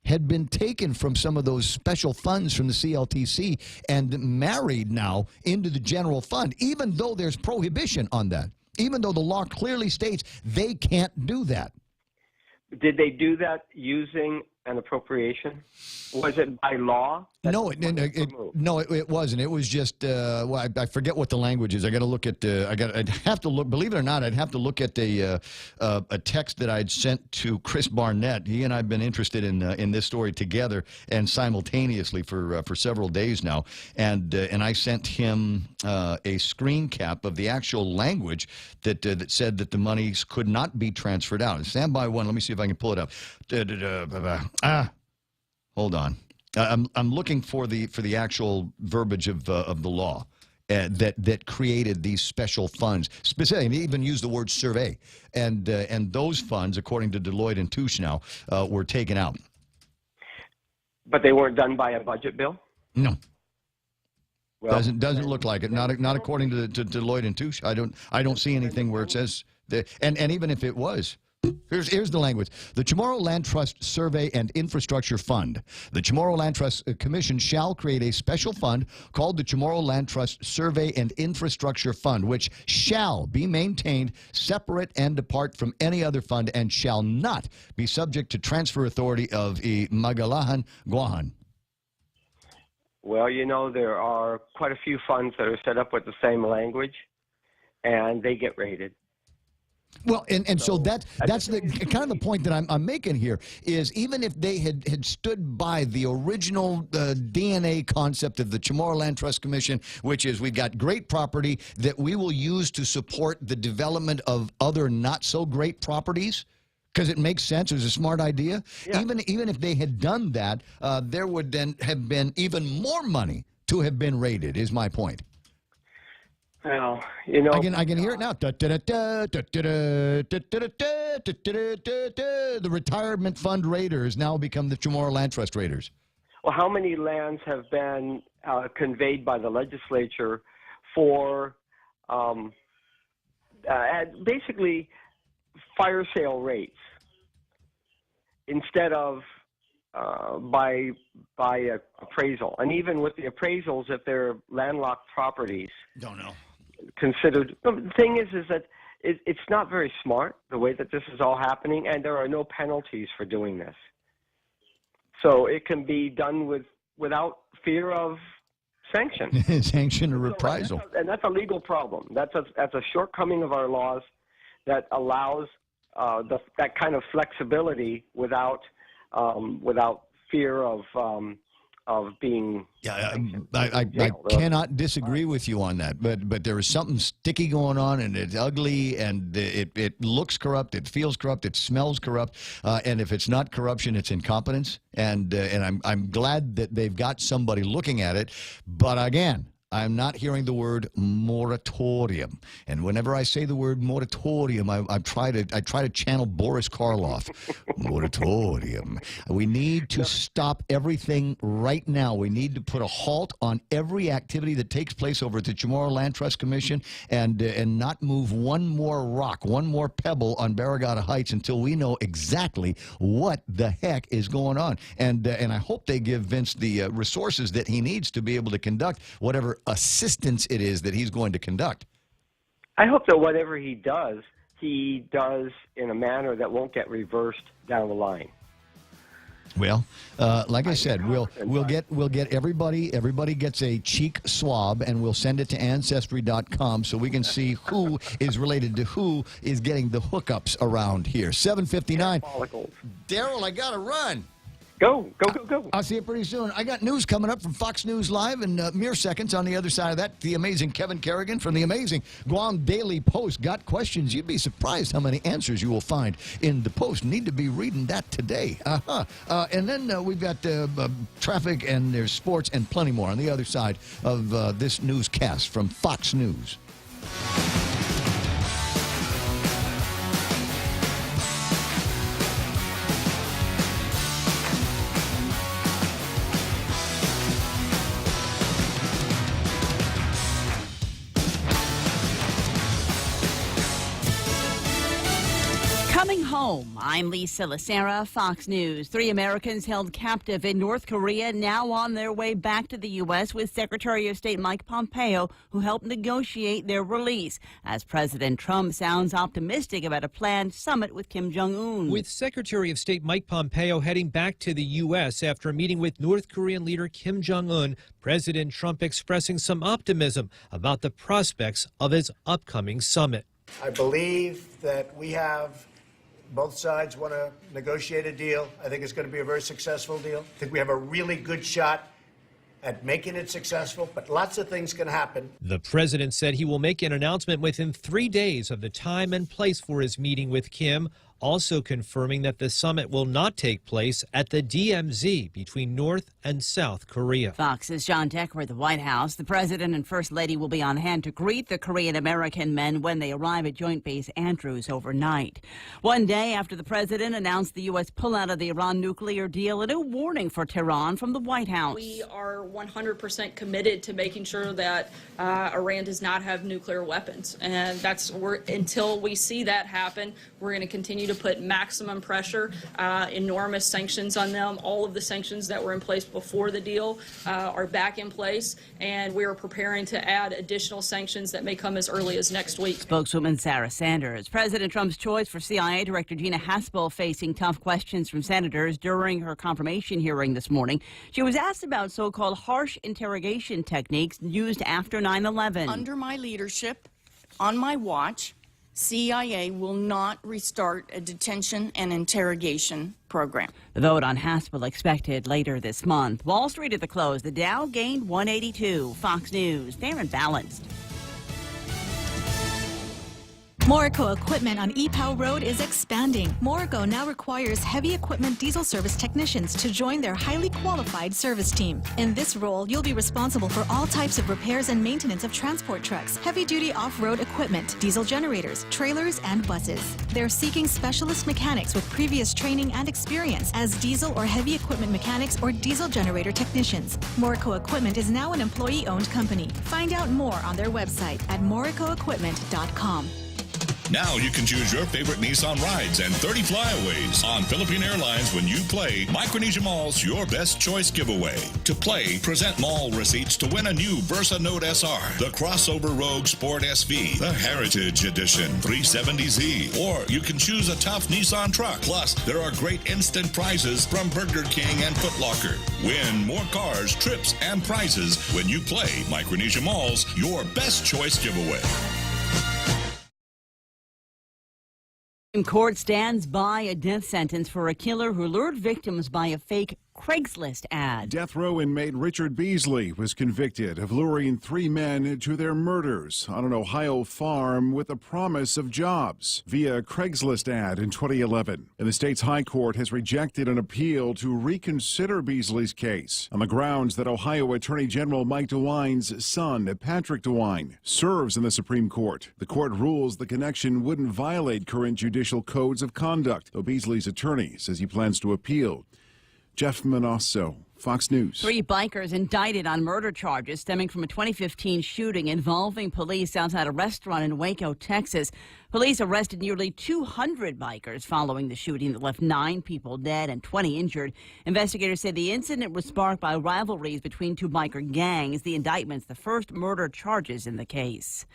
had been taken from some of those special funds from the CLTC and married now into the general fund, even though there's prohibition on that, even though the law clearly states they can't do that. Did they do that using an appropriation? Was it by law? No, it wasn't. It was just I forget what the language is. I got to look at. I'd have to look. Believe it or not, I'd have to look at a text that I'd sent to Chris Barnett. He and I've been interested in this story together and simultaneously for several days now. And I sent him a screen cap of the actual language that said that the monies could not be transferred out. Stand by one. Let me see if I can pull it up. Hold on. I'm looking for the actual verbiage of the law that created these special funds. Specifically, they even used the word survey, and those funds, according to Deloitte & Touche now, were taken out. But they weren't done by a budget bill? No. Well, doesn't look like it. Not according to Deloitte & Touche. I don't see anything where it says that. And even if it was. Here's the language. The Chamorro Land Trust Survey and Infrastructure Fund. The Chamorro Land Trust Commission shall create a special fund called the Chamorro Land Trust Survey and Infrastructure Fund, which shall be maintained separate and apart from any other fund and shall not be subject to transfer authority of Magalahan Guahan. Well, there are quite a few funds that are set up with the same language, and they get raided. Well, and so that's the kind of the point that I'm making here is even if they had stood by the original DNA concept of the Chamorro Land Trust Commission, which is we've got great property that we will use to support the development of other not so great properties, because it makes sense. It was a smart idea. Yeah. Even if they had done that, there would then have been even more money to have been raided, is my point. Well, I can hear it now. The retirement fund raiders now become the Chamorro Land Trust raiders. Well, how many lands have been conveyed by the legislature for basically fire sale rates instead of by appraisal? And even with the appraisals, if they're landlocked properties, don't know. Considered. The thing is that it's not very smart the way that this is all happening, and there are no penalties for doing this. So it can be done without fear of sanction. Sanction or reprisal. And that's a legal problem. That's a shortcoming of our laws that allows that kind of flexibility without fear of being. Yeah, I cannot disagree with you on that, but there is something sticky going on, and it's ugly, and it looks corrupt, it feels corrupt, it smells corrupt, and if it's not corruption, it's incompetence, and I'm glad that they've got somebody looking at it, but again, I'm not hearing the word moratorium. And whenever I say the word moratorium, I try to channel Boris Karloff. Moratorium. We need to stop everything right now. We need to put a halt on every activity that takes place over at the Chamorro Land Trust Commission and not move one more rock, one more pebble on Barragata Heights until we know exactly what the heck is going on. And I hope they give Vince the resources that he needs to be able to conduct whatever assistance it is that he's going to conduct. I hope that whatever he does in a manner that won't get reversed down the line. Well, like I said, we'll get everybody gets a cheek swab, and we'll send it to Ancestry.com so we can see who is related to who is getting the hookups around here. 7:59. Daryl, I gotta run. Go. I'll see you pretty soon. I got news coming up from Fox News Live in mere seconds. On the other side of that, the amazing Kevin Kerrigan from the amazing Guam Daily Post. Got questions? You'd be surprised how many answers you will find in the Post. Need to be reading that today. And then we've got traffic, and there's sports and plenty more on the other side of this newscast from Fox News. Coming home, I'm Lisa Lacera, Fox News. 3 Americans held captive in North Korea now on their way back to the U.S. with Secretary of State Mike Pompeo, who helped negotiate their release, as President Trump sounds optimistic about a planned summit with Kim Jong-un. With Secretary of State Mike Pompeo heading back to the U.S. after a meeting with North Korean leader Kim Jong-un, President Trump expressing some optimism about the prospects of his upcoming summit. I believe that both sides want to negotiate a deal. I think it's going to be a very successful deal. I think we have a really good shot at making it successful, but lots of things can happen. The president said he will make an announcement within 3 days of the time and place for his meeting with Kim, also confirming that the summit will not take place at the DMZ between North and South Korea. Fox's John Decker at the White House. The president and first lady will be on hand to greet the Korean-American men when they arrive at Joint Base Andrews overnight. One day after the president announced the U.S. pullout of the Iran nuclear deal, a new warning for Tehran from the White House. We are 100% committed to making sure that Iran does not have nuclear weapons. And until we see that happen, we're going to continue to put maximum pressure, enormous sanctions on them. All of the sanctions that were in place before the deal are back in place, and we are preparing to add additional sanctions that may come as early as next week. Spokeswoman Sarah Sanders. President Trump's choice for CIA Director Gina Haspel facing tough questions from senators during her confirmation hearing this morning. She was asked about so-called harsh interrogation techniques used after 9/11. Under my leadership, on my watch, CIA will not restart a detention and interrogation program. The vote on Haspel expected later this month. Wall Street at the close. The Dow gained 182. Fox News, fair and balanced. Morico equipment on EPOW Road is expanding. Morico now requires heavy equipment diesel service technicians to join their highly qualified service team. In this role, you'll be responsible for all types of repairs and maintenance of transport trucks, heavy-duty off-road equipment, diesel generators, trailers, and buses. They're seeking specialist mechanics with previous training and experience as diesel or heavy equipment mechanics or diesel generator technicians. Morico Equipment is now an employee-owned company. Find out more on their website at moricoequipment.com. Now you can choose your favorite Nissan rides and 30 flyaways on Philippine Airlines when you play Micronesia Mall's Your Best Choice giveaway. To play, present mall receipts to win a new Versa Note SR, the Crossover Rogue Sport SV, the Heritage Edition 370Z, or you can choose a tough Nissan truck. Plus, there are great instant prizes from Burger King and Foot Locker. Win more cars, trips, and prizes when you play Micronesia Mall's Your Best Choice giveaway. Court stands by a death sentence for a killer who lured victims by a fake Craigslist ad. Death row inmate Richard Beasley was convicted of luring 3 men to their murders on an Ohio farm with the promise of jobs via a Craigslist ad in 2011. And the state's high court has rejected an appeal to reconsider Beasley's case on the grounds that Ohio Attorney General Mike DeWine's son, Patrick DeWine, serves in the Supreme Court. The court rules the connection wouldn't violate current judicial codes of conduct, though Beasley's attorney says he plans to appeal. Jeff Manasso, Fox News. 3 bikers indicted on murder charges stemming from a 2015 shooting involving police outside a restaurant in Waco, Texas. Police arrested nearly 200 bikers following the shooting that left 9 people dead and 20 injured. Investigators say the incident was sparked by rivalries between 2 biker gangs. The indictment's the first murder charges in the case.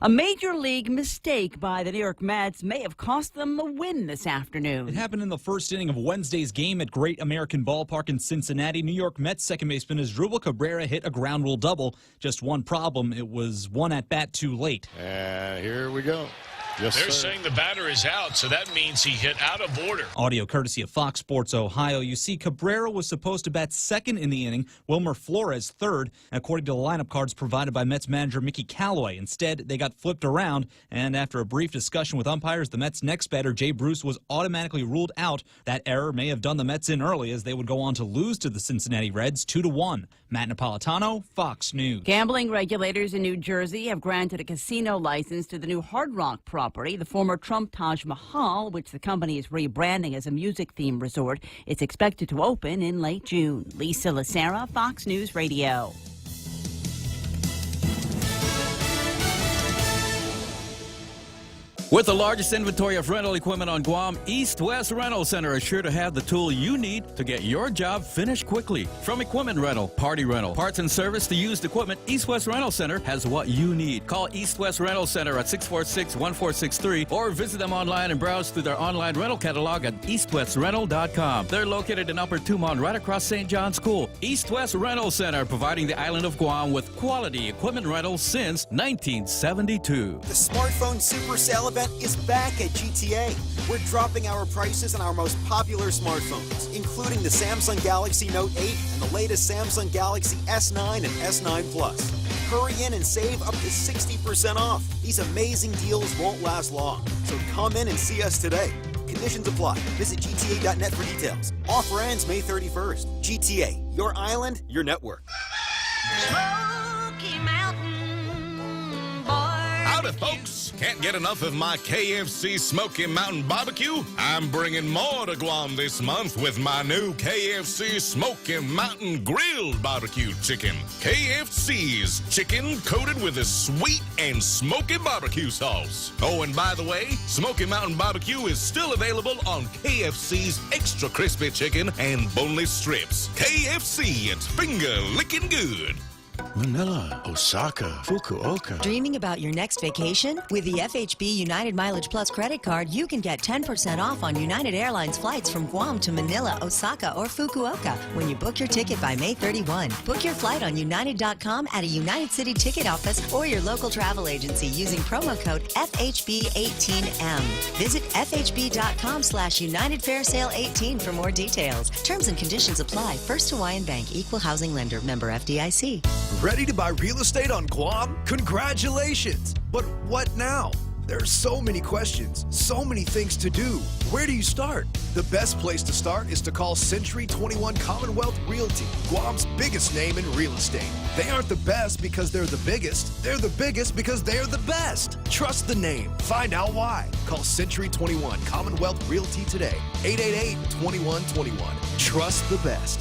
A major league mistake by the New York Mets may have cost them a win this afternoon. It happened in the first inning of Wednesday's game at Great American Ballpark in Cincinnati. New York Mets second baseman Asdrubal Cabrera hit a ground rule double. Just one problem, it was one at bat too late. Here we go. Yes, They're saying the batter is out, so that means he hit out of order. Audio courtesy of Fox Sports Ohio. You see, Cabrera was supposed to bat second in the inning, Wilmer Flores third, according to the lineup cards provided by Mets manager Mickey Callaway. Instead, they got flipped around, and after a brief discussion with umpires, the Mets' next batter, Jay Bruce, was automatically ruled out. That error may have done the Mets in early, as they would go on to lose to the Cincinnati Reds 2-1. Matt Napolitano, Fox News. Gambling regulators in New Jersey have granted a casino license to the new Hard Rock property, the former Trump Taj Mahal, which the company is rebranding as a music-themed resort. It's expected to open in late June. Lisa Lacera, Fox News Radio. With the largest inventory of rental equipment on Guam, East West Rental Center is sure to have the tool you need to get your job finished quickly. From equipment rental, party rental, parts and service to used equipment, East West Rental Center has what you need. Call East West Rental Center at 646-1463 or visit them online and browse through their online rental catalog at eastwestrental.com. They're located in Upper Tumon, right across St. John's School. East West Rental Center, providing the island of Guam with quality equipment rentals since 1972. The smartphone super sale event is back at GTA. We're dropping our prices on our most popular smartphones, including the Samsung Galaxy Note 8 and the latest Samsung Galaxy S9 and S9 Plus. Hurry in and save up to 60% off. These amazing deals won't last long, so come in and see us today. Conditions apply. Visit GTA.net for details. Offer ends May 31st. GTA, your island, your network. Smoky Mountain Barbecue. Howdy, folks. Can't get enough of my KFC Smoky Mountain Barbecue? I'm bringing more to Guam this month with my new KFC Smoky Mountain Grilled Barbecue Chicken. KFC's chicken coated with a sweet and smoky barbecue sauce. Oh, and by the way, Smoky Mountain Barbecue is still available on KFC's Extra Crispy Chicken and Boneless Strips. KFC, it's finger licking good. Manila, Osaka, Fukuoka. Dreaming about your next vacation? With the FHB United Mileage Plus credit card, you can get 10% off on United Airlines flights from Guam to Manila, Osaka, or Fukuoka when you book your ticket by May 31. Book your flight on United.com at a United City ticket office or your local travel agency using promo code FHB18M. Visit FHB.com/United Fair Sale 18 for more details. Terms and conditions apply. First Hawaiian Bank, Equal Housing Lender, member FDIC. Ready to buy real estate on Guam? Congratulations! But what now? There are so many questions, so many things to do. Where do you start? The best place to start is to call Century 21 Commonwealth Realty, Guam's biggest name in real estate. They aren't the best because they're the biggest. They're the biggest because they're the best. Trust the name. Find out why. Call Century 21 Commonwealth Realty today. 888-2121. Trust the best.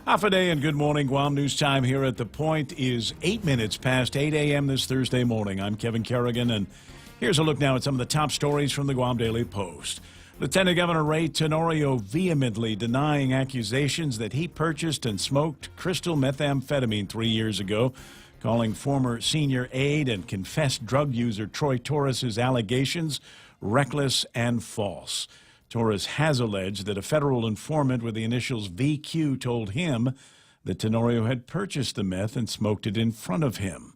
Half a day and good morning. Guam News Time here at The Point is 8 minutes past 8 a.m. this Thursday morning. I'm Kevin Kerrigan, and here's a look now at some of the top stories from the Guam Daily Post. Lieutenant Governor Ray Tenorio vehemently denying accusations that he purchased and smoked crystal methamphetamine 3 years ago, calling former senior aide and confessed drug user Troy Torres' allegations reckless and false. Torres has alleged that a federal informant with the initials VQ told him that Tenorio had purchased the meth and smoked it in front of him.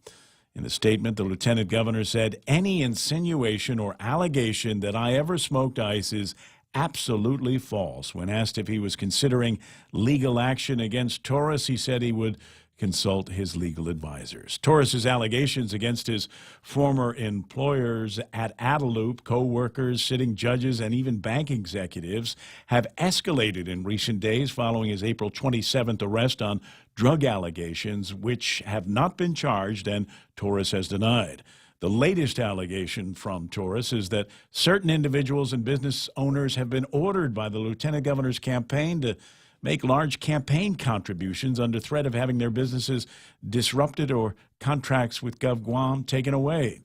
In a statement, the lieutenant governor said, "Any insinuation or allegation that I ever smoked ice is absolutely false." When asked if he was considering legal action against Torres, he said he would consult his legal advisors. Torres's allegations against his former employers at Adeloop, co-workers, sitting judges, and even bank executives have escalated in recent days following his April 27th arrest on drug allegations, which have not been charged and Torres has denied. The latest allegation from Torres is that certain individuals and business owners have been ordered by the lieutenant governor's campaign to make large campaign contributions under threat of having their businesses disrupted or contracts with GovGuam taken away.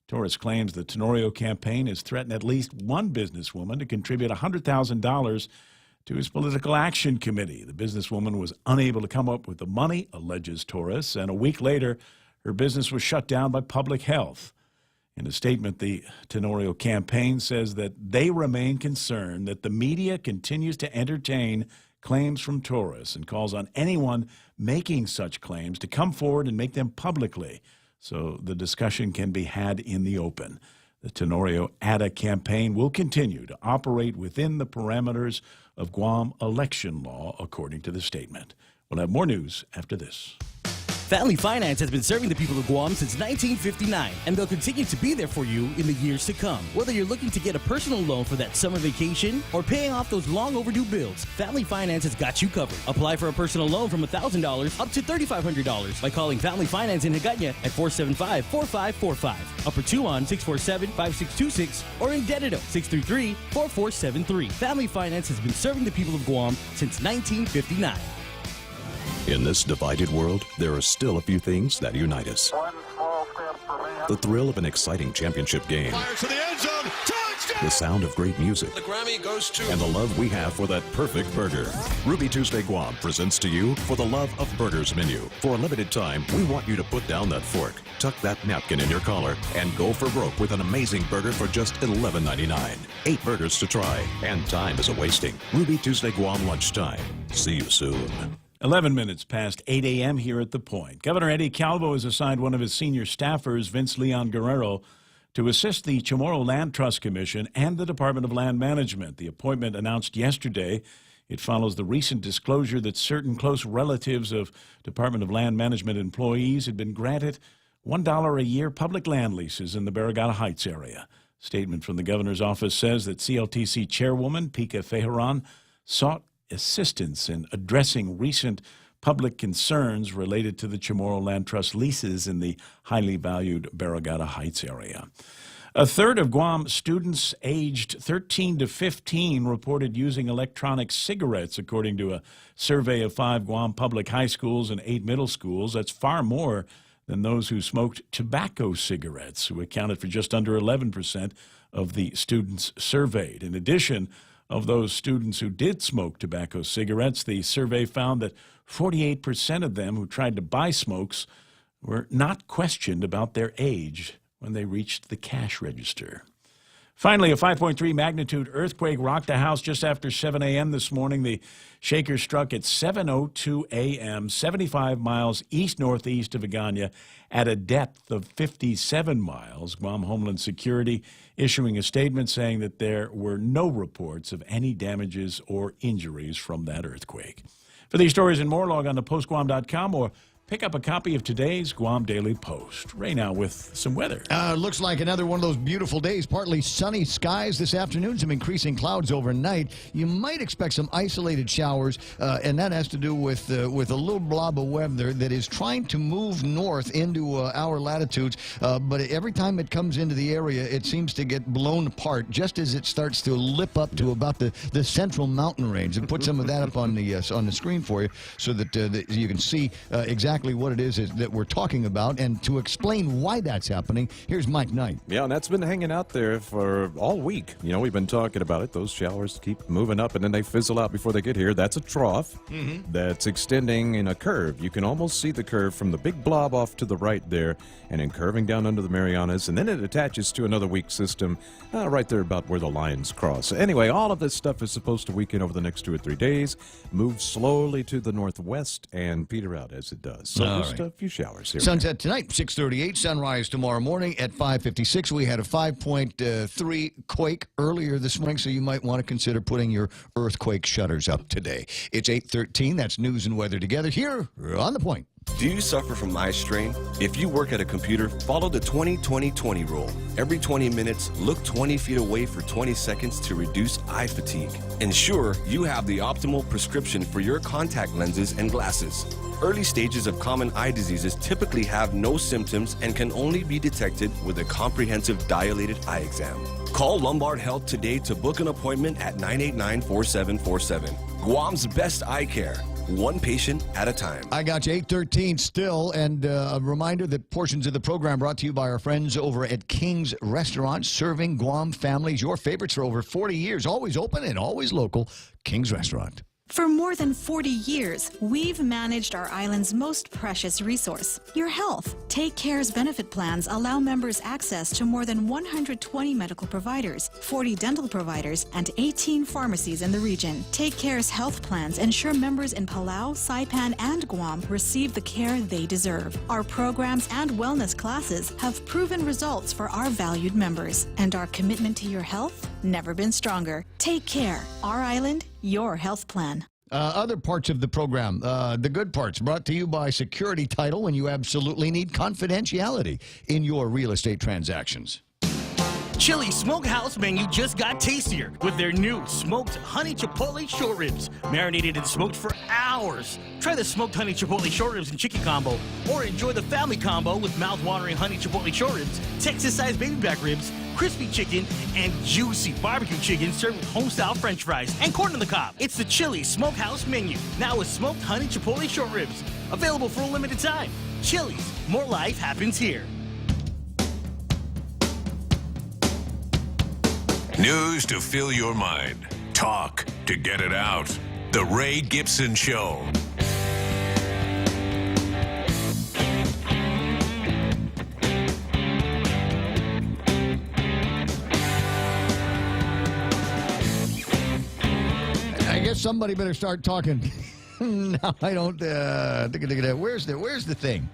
Torres claims the Tenorio campaign has threatened at least one businesswoman to contribute $100,000 to his political action committee. The businesswoman was unable to come up with the money, alleges Torres, and a week later, her business was shut down by public health. In a statement, the Tenorio campaign says that they remain concerned that the media continues to entertain claims from Torres and calls on anyone making such claims to come forward and make them publicly so the discussion can be had in the open. The Tenorio ADA campaign will continue to operate within the parameters of Guam election law, according to the statement. We'll have more news after this. Family Finance has been serving the people of Guam since 1959, and they'll continue to be there for you in the years to come. Whether you're looking to get a personal loan for that summer vacation or paying off those long overdue bills, Family Finance has got you covered. Apply for a personal loan from $1,000 up to $3,500 by calling Family Finance in Hagåtña at 475-4545, Upper Tuon 647-5626, or in Dededo 633-4473. Family Finance has been serving the people of Guam since 1959. In this divided world, there are still a few things that unite us. The thrill of an exciting championship game. Fires to the end zone. Touchdown! The sound of great music. The Grammy goes to... And the love we have for that perfect burger. Ruby Tuesday Guam presents to you For the Love of Burgers menu. For a limited time, we want you to put down that fork, tuck that napkin in your collar, and go for broke with an amazing burger for just $11.99. 8 burgers to try, and time is a-wasting. Ruby Tuesday Guam lunchtime. See you soon. 11 minutes past 8 a.m. here at The Point. Governor Eddie Calvo has assigned one of his senior staffers, Vince Leon Guerrero, to assist the Chamorro Land Trust Commission and the Department of Land Management. The appointment announced yesterday. It follows the recent disclosure that certain close relatives of Department of Land Management employees had been granted $1 a year public land leases in the Barragata Heights area. A statement from the governor's office says that CLTC chairwoman Pica Fejeron sought assistance in addressing recent public concerns related to the Chamorro Land Trust leases in the highly valued Barragata Heights area. A third of Guam students aged 13 to 15 reported using electronic cigarettes, according to a survey of 5 Guam public high schools and 8 middle schools. That's far more than those who smoked tobacco cigarettes, who accounted for just under 11% of the students surveyed. In addition, of those students who did smoke tobacco cigarettes, the survey found that 48% of them who tried to buy smokes were not questioned about their age when they reached the cash register. Finally, a 5.3 magnitude earthquake rocked a house just after 7 a.m. this morning. The shaker struck at 7:02 a.m., 75 miles east-northeast of Hagåtña at a depth of 57 miles. Guam Homeland Security issuing a statement saying that there were no reports of any damages or injuries from that earthquake. For these stories and more, log on to postguam.com or pick up a copy of today's Guam Daily Post. Ray now with some weather. Looks like another one of those beautiful days. Partly sunny skies this afternoon, some increasing clouds overnight. You might expect some isolated showers, and that has to do with a little blob of weather that is trying to move north into our latitudes. But every time it comes into the area, it seems to get blown apart just as it starts to lip up to about the central mountain range. And put some of that up on the screen for you so that you can see exactly what it is that we're talking about. And to explain why that's happening, here's Mike Knight. Yeah, and that's been hanging out there for all week. You know, we've been talking about it. Those showers keep moving up, and then they fizzle out before they get here. That's a trough that's extending in a curve. You can almost see the curve from the big blob off to the right there, and then curving down under the Marianas, and then it attaches to another weak system right there about where the lines cross. Anyway, all of this stuff is supposed to weaken over the next 2 or 3 days, move slowly to the northwest, and peter out as it does. So All just right. a few showers here. Sunset tonight, 6:38. Sunrise tomorrow morning at 5:56. We had a 5.3 quake earlier this morning, so you might want to consider putting your earthquake shutters up today. It's 8:13. That's news and weather together here on The Point. Do you suffer from eye strain? If you work at a computer, follow the 20-20-20 rule. Every 20 minutes, look 20 feet away for 20 seconds to reduce eye fatigue. Ensure you have the optimal prescription for your contact lenses and glasses. Early stages of common eye diseases typically have no symptoms and can only be detected with a comprehensive dilated eye exam. Call Lombard Health today to book an appointment at 989-4747. Guam's best eye care. One patient at a time. I got you, 8:13 still, and a reminder that portions of the program brought to you by our friends over at King's Restaurant, serving Guam families your favorites for over 40 years. Always open and always local. King's Restaurant. For more than 40 years, we've managed our island's most precious resource, your health. Take Care's benefit plans allow members access to more than 120 medical providers, 40 dental providers, and 18 pharmacies in the region. Take Care's health plans ensure members in Palau, Saipan, and Guam receive the care they deserve. Our programs and wellness classes have proven results for our valued members, and our commitment to your health never been stronger. Take Care, our island, your health plan. Other parts of the program, the good parts, brought to you by Security Title when you absolutely need confidentiality in your real estate transactions. Chili's Smokehouse menu just got tastier with their new smoked honey chipotle short ribs, marinated and smoked for hours. Try the smoked honey chipotle short ribs and chicken combo, or enjoy the family combo with mouth-watering honey chipotle short ribs, Texas-sized baby back ribs, crispy chicken, and juicy barbecue chicken served with home-style French fries and corn on the cob. It's the Chili's Smokehouse menu, now with smoked honey chipotle short ribs, available for a limited time. Chili's, more life happens here. News to fill your mind. Talk to get it out. The Ray Gibson Show. I guess somebody better start talking. No, I don't. Where's the thing?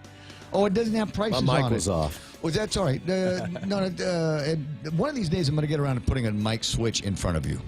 Oh, it doesn't have prices on it. My mic was off. Oh, that's all right. One of these days I'm going to get around to putting a mic switch in front of you.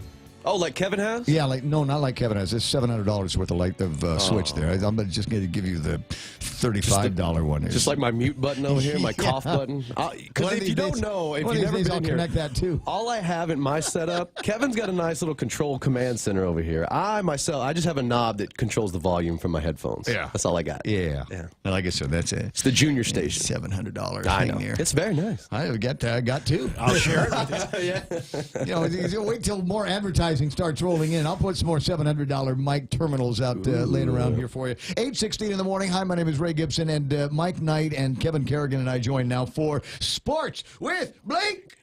Oh, like Kevin has? Yeah, no, not like Kevin has. It's $700 worth of switch there. I'm just going to give you the $35 one. Just like my mute button over here, my cough button. Because if you don't know, if you've never been I'll here, connect that too. All I have in my setup, Kevin's got a nice little control command center over here. I just have a knob that controls the volume from my headphones. Yeah. That's all I got. Yeah. Well, I guess so. That's it. It's the junior station. $700 I thing know. there. It's very nice. I got two. I'll share it with you. Yeah. Wait till more advertising starts rolling in. I'll put some more $700 mic terminals out laying around here for you. 8:16 in the morning. Hi, my name is Ray Gibson, and Mike Knight and Kevin Kerrigan and I join now for Sports with Blake.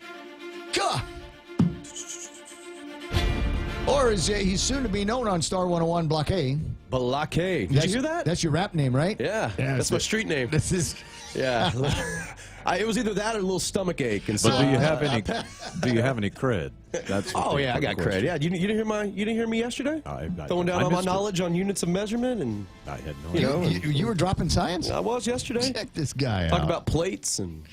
Or as he's soon to be known on Star 101, Block A. Block A. Did you hear that? That's your rap name, right? Yeah. That's my street name. This is. Yeah. It was either that or a little stomach ache. And so, But do you have any? Do you have any cred? That's oh yeah, I got cred. Yeah, you didn't hear me yesterday? Throwing down all my knowledge on units of measurement, and I had no. You were dropping science? I was yesterday. Check this guy out. Talk about plates and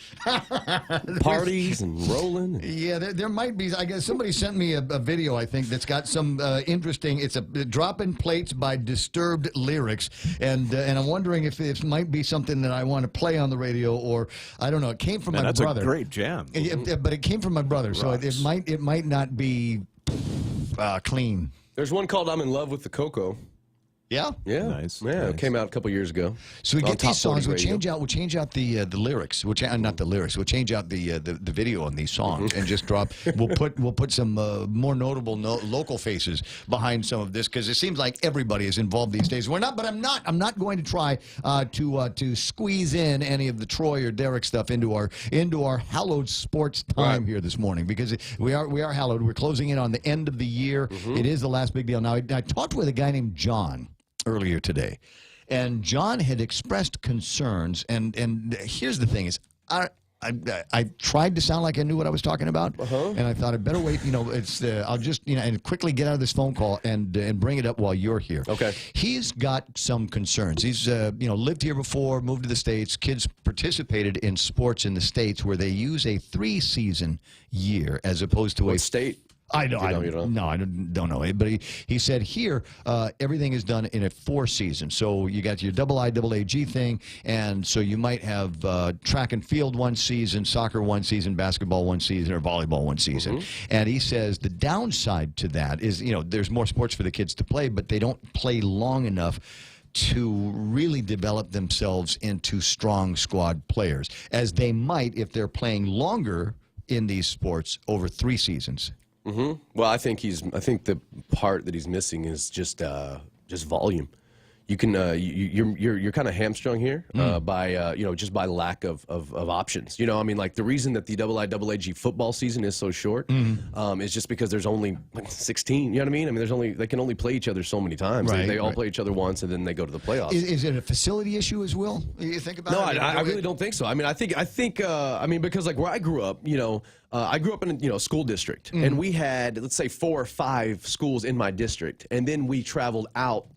parties and rolling. Yeah, there might be. I guess somebody sent me a video. I think that's got some interesting. It's a dropping plates by Disturbed lyrics, and I'm wondering if it might be something that I want to play on the radio, or I don't know. It came from my that's brother. A great jam. But it came from my brother, so it might not be clean. There's one called "I'm in Love with the Cocoa." Yeah, yeah, nice. Yeah, it came out a couple years ago. So we On get Top these songs. 40 radio. We'll change out the lyrics. Not the lyrics. We'll change out the video on these songs and just drop. We'll put some more notable local faces behind some of this, because it seems like everybody is involved these days. We're not, but I'm not going to try to squeeze in any of the Troy or Derek stuff into our hallowed sports time here this morning, because we are hallowed. We're closing in on the end of the year. It is the last big deal. Now I talked with a guy named John earlier today, and John had expressed concerns, and here's the thing is, I tried to sound like I knew what I was talking about, and I thought I'd better wait. It's I'll just and quickly get out of this phone call and bring it up while you're here. Okay. He's got some concerns. He's lived here before, moved to the States. Kids participated in sports in the States where they use a 3-season year as opposed to What a state? I don't know. But he said here everything is done in a 4-season. So you got your IIAG thing, and so you might have track and field 1 season, soccer 1 season, basketball 1 season, or volleyball 1 season. And he says the downside to that is there's more sports for the kids to play, but they don't play long enough to really develop themselves into strong squad players, as they might if they're playing longer in these sports over 3 seasons. Well, I think the part that he's missing is just volume. You can you're kind of hamstrung here by just by lack of options. The reason that the IIAG football season is so short is just because there's only 16. You know what I mean? They can only play each other so many times. Right, they all play each other once, and then they go to the playoffs. Is it a facility issue as well? You think about it? No, I really don't think so. I think because like where I grew up, I grew up in a school district, and we had, let's say, 4 or 5 schools in my district, and then we traveled out,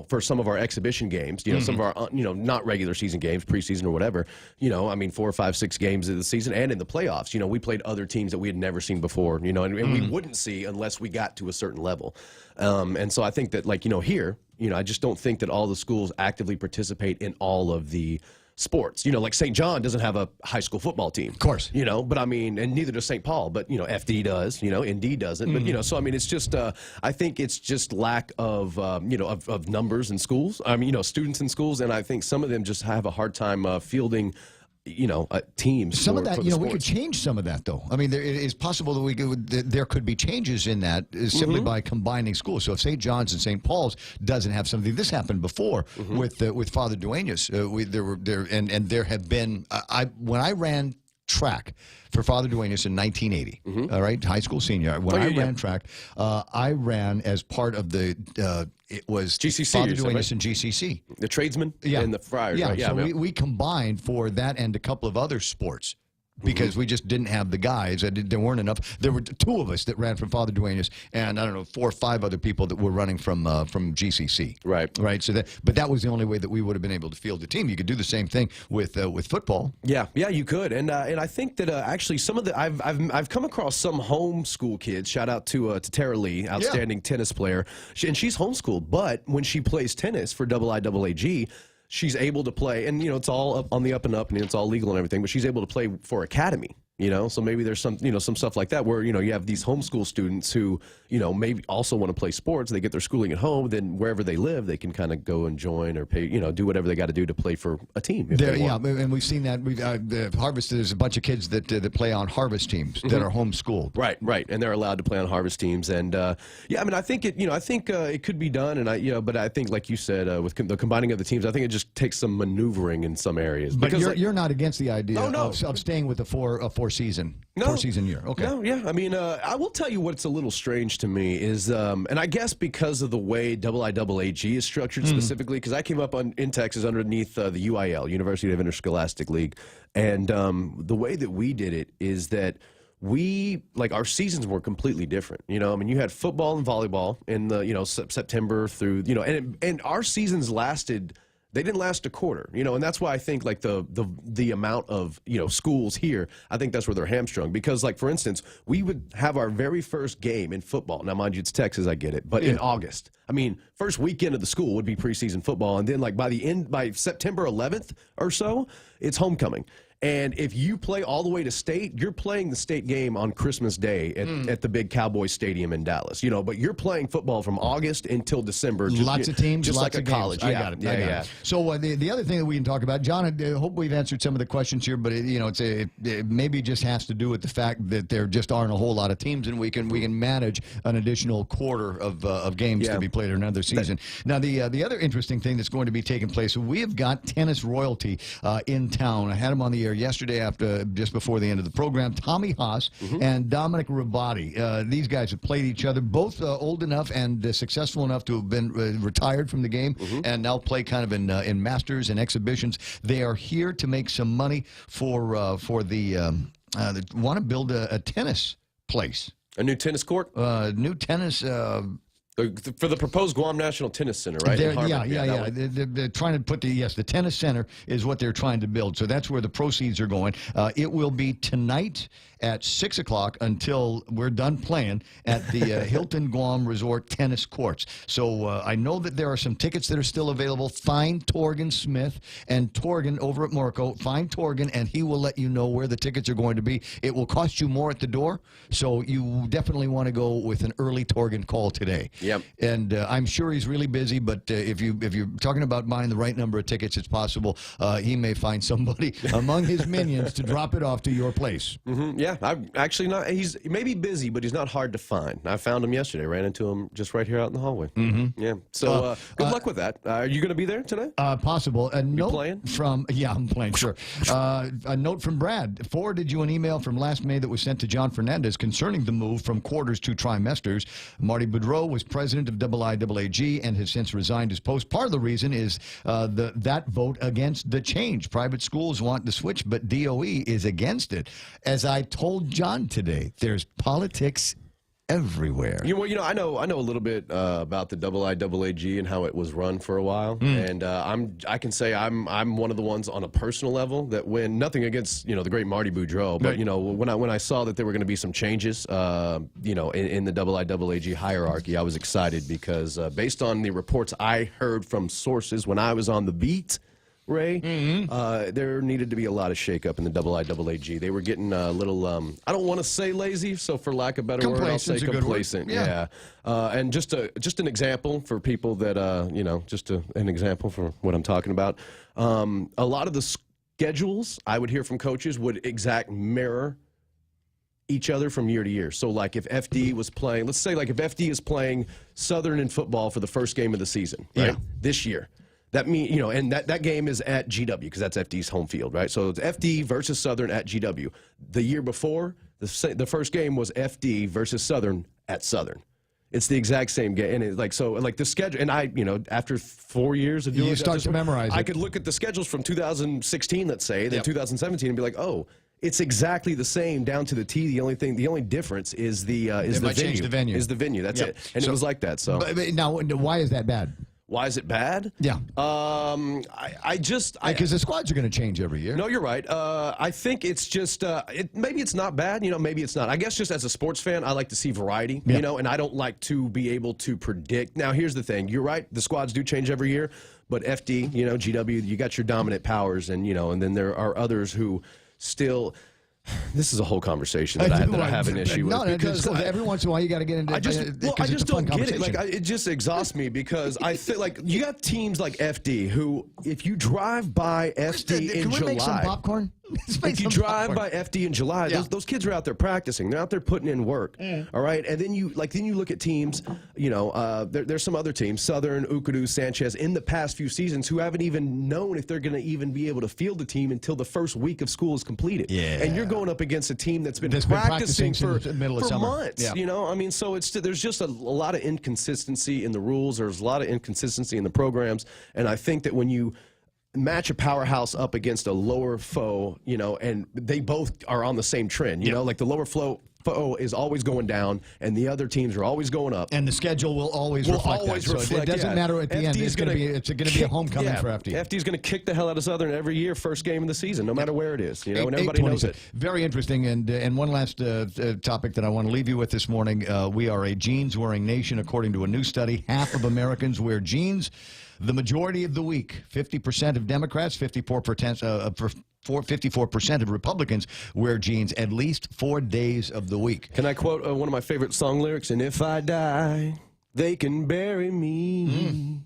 for some of our exhibition games, some of our, not regular season games, preseason or whatever, 4, 5, 6 games of the season, and in the playoffs, we played other teams that we had never seen before, and we wouldn't see unless we got to a certain level. And so I think that, here, I just don't think that all the schools actively participate in all of the sports. Like St. John doesn't have a high school football team. Of course. But and neither does St. Paul, but, FD does, ND doesn't. But, so, it's just, I think it's just lack of, of numbers in schools. Students in schools, and I think some of them just have a hard time fielding teams. Some of that, for the we could change some of that, though. It is possible that there could be changes in that simply by combining schools. So if St. John's and St. Paul's doesn't have something, this happened before with Father Duenas. There have been. When I ran track for Father Duenas in 1980, all right, high school senior. When I ran track, I ran as part of the. It was GCC, Father Duenas and GCC. The tradesmen and the friars. Yeah, right? so we combined for that and a couple of other sports. Because we just didn't have the guys. There weren't enough. There were 2 of us that ran from Father Duenas, and I don't know, 4 or 5 other people that were running from GCC. Right. So but that was the only way that we would have been able to field a team. You could do the same thing with football. Yeah, you could, and I think that actually some of the I've come across some homeschool kids. Shout out to Tara Lee, outstanding tennis player, and she's homeschooled. But when she plays tennis for IIAG, she's able to play, and it's all up on the up and up, and it's all legal and everything. But she's able to play for academy. So maybe there's some stuff like that where you have these homeschool students who maybe also want to play sports. They get their schooling at home, then wherever they live, they can kind of go and join or pay, do whatever they got to do to play for a team. And we've seen that. The Harvest. There's a bunch of kids that play on Harvest teams that are homeschooled. Right, and they're allowed to play on Harvest teams. And I think it could be done. And but I think, like you said, with the combining of the teams, I think it just takes some maneuvering in some areas. But you're not against the idea of staying with a four season year. Okay. No, yeah. I will tell you what's a little strange to me is, and I guess because of the way IIAG is structured specifically, because I came up in Texas underneath the UIL, University of Interscholastic League, and the way that we did it is that our seasons were completely different. You had football and volleyball in the September through and our seasons lasted. They didn't last a quarter, and that's why I think the amount of schools here, I think that's where they're hamstrung. Because for instance, we would have our very first game in football. Now, mind you, it's Texas, I get it, but in August. First weekend of the school would be preseason football, and then by September 11th or so, it's homecoming. And if you play all the way to state, you're playing the state game on Christmas Day at the big Cowboy Stadium in Dallas. But you're playing football from August until December. Lots of teams, just lots like of a college. I got it. Yeah. So the other thing that we can talk about, John, I hope we've answered some of the questions here, but it maybe just has to do with the fact that there just aren't a whole lot of teams, and we can manage an additional quarter of games to be played in another season. Now the other interesting thing that's going to be taking place, we have got tennis royalty in town. I had him on the air there yesterday just before the end of the program. Tommy Haas and Dominic Rabati. These guys have played each other, both old enough and successful enough to have been retired from the game and now play kind of in masters and exhibitions. They are here to make some money for the they want to build a tennis place. A new tennis court? New tennis... for the proposed Guam National Tennis Center, right? Yeah. They're trying to put the tennis center is what they're trying to build. So that's where the proceeds are going. It will be tonight at 6 o'clock until we're done playing at the Hilton Guam Resort tennis courts. So I know that there are some tickets that are still available. Find Torgan Smith and Torgan over at Morco. Find Torgan, and he will let you know where the tickets are going to be. It will cost you more at the door, so you definitely want to go with an early Torgan call today. Yep. And I'm sure he's really busy, but if you're talking about buying the right number of tickets, it's possible he may find somebody among his minions to drop it off to your place. Yeah, I'm actually not. He may be busy, but he's not hard to find. I found him yesterday. Ran into him just right here out in the hallway. Yeah. So good luck with that. Are you going to be there tonight? Possible. A note playing? I'm playing. Sure. A note from Brad forwarded you an email from last May that was sent to John Fernandez concerning the move from quarters to trimesters. Marty Boudreau was president of IIAAG and has since resigned his post. Part of the reason is that vote against the change. Private schools want the switch, but DOE is against it. As I told John today, there's politics everywhere. I know a little bit about the IIAAG and how it was run for a while, and I can say I'm one of the ones on a personal level that when nothing against the great Marty Boudreau, but when I saw that there were going to be some changes, in the IIAAG hierarchy, I was excited because based on the reports I heard from sources when I was on the beat, Ray, there needed to be a lot of shakeup in the IIAAG. They were getting a little, I don't want to say lazy, so for lack of a better word, I'll say complacent. Yeah. And just an example for people that, an example for what I'm talking about. A lot of the schedules I would hear from coaches would exact mirror each other from year to year. So like if FD was playing, let's say like if FD is playing Southern in football for the first game of the season, right? This year. That means, and that game is at GW because that's FD's home field, right? So it's FD versus Southern at GW. The year before, the first game was FD versus Southern at Southern. It's the exact same game, and the schedule. And after 4 years of doing you start to memorize it. I could look at the schedules from 2016, let's say, then 2017, and be like, oh, it's exactly the same down to the T. The only difference is the venue. Is the venue? That's it. And it was like that. So now, why is that bad? Why is it bad? Yeah. Because the squads are going to change every year. No, you're right. I think it's just maybe it's not bad. Maybe it's not. I guess just as a sports fan, I like to see variety. And I don't like to be able to predict. Now, here's the thing. You're right. The squads do change every year, but FD, GW, you got your dominant powers, and then there are others who still. This is a whole conversation that I have an issue with. Because every once in a while you got to get into. I just don't get it. It just exhausts me because I feel like you got teams like FD who, if you drive by FD in July, can we make some popcorn? If you drive by FD in July, those kids are out there practicing. They're out there putting in work. All right, and then you look at teams. There's some other teams, Southern, Ukadu, Sanchez, in the past few seasons who haven't even known if they're going to even be able to field the team until the first week of school is completed. Yeah, and you're going up against a team that's been practicing for months. Yeah. So there's just a lot of inconsistency in the rules. There's a lot of inconsistency in the programs, and I think that when you match a powerhouse up against a lower foe, and they both are on the same trend, like the lower foe is always going down, and the other teams are always going up. And the schedule will always reflect that. So it doesn't matter at the end. It's going to be a homecoming for FD. FD's going to kick the hell out of Southern every year, first game of the season, no matter where it is. And everybody knows it. Very interesting. And one last topic that I want to leave you with this morning. We are a jeans-wearing nation, according to a new study. Half of Americans wear jeans the majority of the week. 50% of Democrats, 54% of Republicans wear jeans at least 4 days of the week. Can I quote one of my favorite song lyrics? And if I die, they can bury me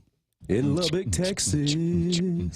in Lubbock, Texas, in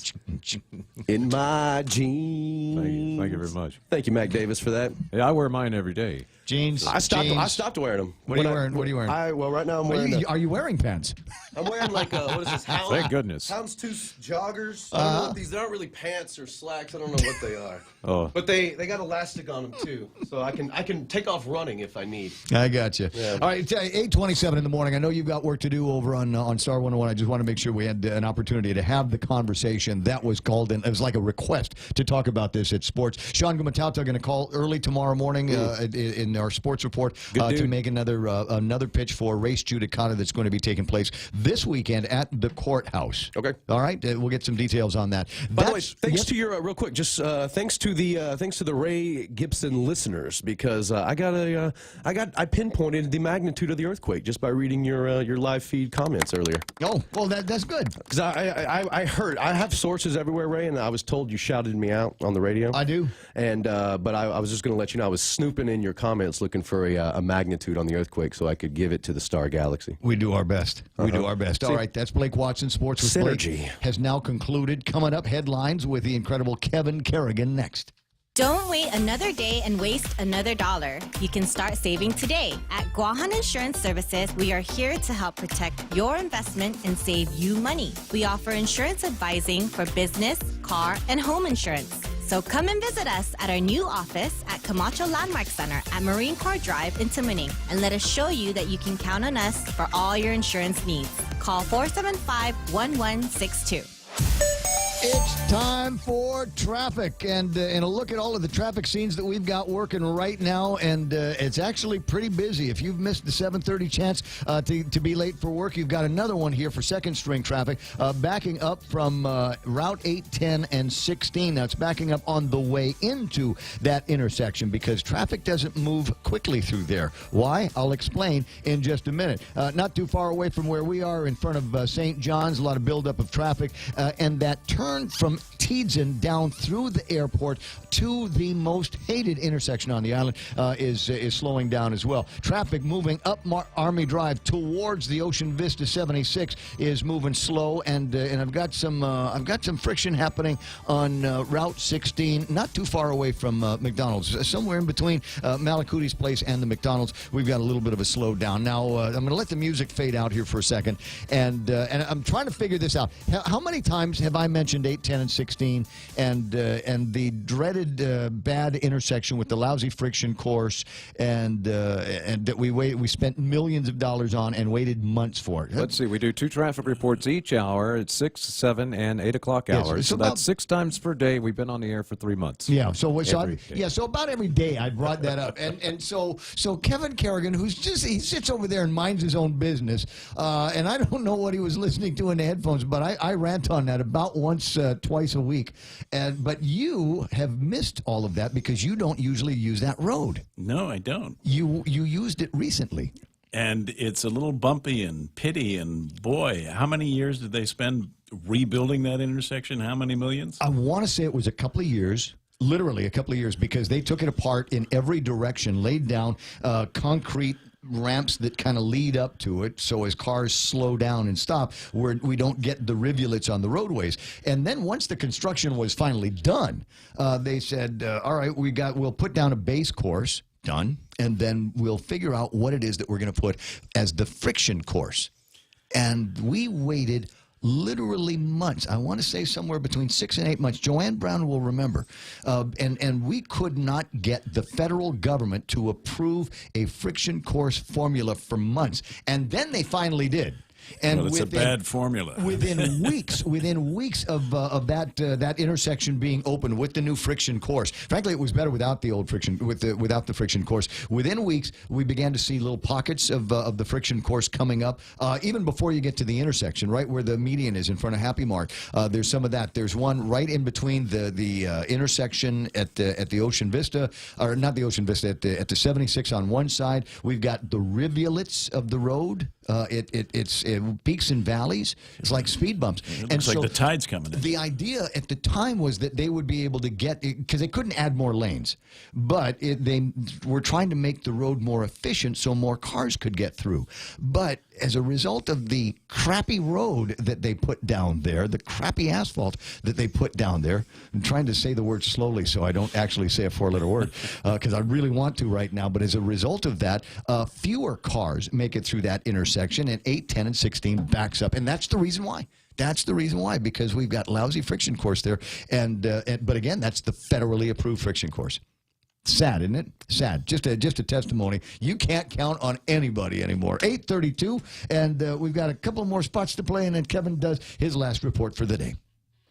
my jeans. Thank you very much. Thank you, Mac Davis, for that. Yeah, I wear mine every day. Jeans. I stopped wearing them. What are you wearing? What are you wearing? Well, right now I'm wearing. Are you wearing pants? I'm wearing like what is this? Thank goodness. Houndstooth joggers. I don't know what these. They aren't really pants or slacks. I don't know what they are. Oh. But they got elastic on them too, so I can take off running if I need. I got you. Yeah. All right, 8:27 in the morning. I know you've got work to do over on Star 101. I just want to make sure we had an opportunity to have the conversation that was called in. It was like a request to talk about this at sports. Sean Gumatauta going to call early tomorrow morning in our sports report to make another pitch for race judicata that's going to be taking place this weekend at the courthouse. Okay. All right. We'll get some details on that. By the way, thanks to your real quick, just thanks to the Ray Gibson listeners, because I pinpointed the magnitude of the earthquake just by reading your live feed comments earlier. Oh, well, that's good. Because I heard, I have sources everywhere, Ray, and I was told you shouted me out on the radio. I do. And but I was just going to let you know, I was snooping in your comments looking for a magnitude on the earthquake so I could give it to the Star Galaxy. We do our best. We do our best. All right, that's Blake Watson. Sports with Synergy Blake has now concluded. Coming up, headlines with the incredible Kevin Kerrigan next. Don't wait another day and waste another dollar. You can start saving today. At Guahan Insurance Services, we are here to help protect your investment and save you money. We offer insurance advising for business, car, and home insurance. So come and visit us at our new office at Camacho Landmark Center at Marine Corps Drive in Tamuning, and let us show you that you can count on us for all your insurance needs. Call 475-1162. It's time for traffic, and a look at all of the traffic scenes that we've got working right now, and it's actually pretty busy. If you've missed the 7:30 chance to be late for work, you've got another one here for second string traffic, backing up from Route 8, 10, and 16. Now, it's backing up on the way into that intersection because traffic doesn't move quickly through there. Why? I'll explain in just a minute. Not too far away from where we are in front of St. John's, a lot of buildup of traffic, and that turn from Tiedzen down through the airport to the most hated intersection on the island is slowing down as well. Traffic moving up Army Drive towards the Ocean Vista 76 is moving slow, and I've got some friction happening on Route 16, not too far away from McDonald's, somewhere in between Malakuti's place and the McDonald's. We've got a little bit of a slowdown. Now I'm going to let the music fade out here for a second, and I'm trying to figure this out. How many times have I mentioned 8, 10, and 16, and the dreaded bad intersection with the lousy friction course, and that we spent millions of dollars on and waited months for it? Let's see. We do 2 traffic reports each hour at 6, 7, and 8 o'clock Yes, hours. so So that's 6 times per day. We've been on the air for 3 months. Yeah, so about every day I brought that up, and so Kevin Kerrigan, he sits over there and minds his own business, and I don't know what he was listening to in the headphones, but I rant on that about once, twice a week, but you have missed all of that because you don't usually use that road. No, I don't. You used it recently. And it's a little bumpy and pitty, and boy, how many years did they spend rebuilding that intersection? How many millions? I want to say it was a couple of years. Literally a couple of years, because they took it apart in every direction, laid down concrete ramps that kind of lead up to it, so as cars slow down and stop, we don't get the rivulets on the roadways. And then once the construction was finally done, they said, all right, we'll put down a base course, done, and then we'll figure out what it is that we're going to put as the friction course. And we waited literally months. I want to say somewhere between 6 and 8 months. Joanne Brown will remember. And we could not get the federal government to approve a friction course formula for months. And then they finally did. And well, it's a bad formula. Within weeks of that intersection being open with the new friction course. Frankly, it was better without the old friction, without the friction course. Within weeks, we began to see little pockets of the friction course coming up. Even before you get to the intersection, right where the median is in front of Happy Mart, there's some of that. There's one right in between the intersection at the Ocean Vista, or not the Ocean Vista, at the 76 on one side. We've got the rivulets of the road It peaks and valleys. It's like speed bumps. It looks like the tide's coming in. The idea at the time was that they would be able to get, because they couldn't add more lanes, but they were trying to make the road more efficient so more cars could get through. But as a result of the crappy road that they put down there, the crappy asphalt that they put down there, I'm trying to say the word slowly so I don't actually say a four-letter word because I really want to right now, but as a result of that, fewer cars make it through that intersection, and 8, 10, and 16 backs up, and that's the reason why. That's the reason why, because we've got lousy friction course there, but again, that's the federally approved friction course. Sad, isn't it? Sad. Just a testimony. You can't count on anybody anymore. 8:32, and we've got a couple more spots to play, and then Kevin does his last report for the day.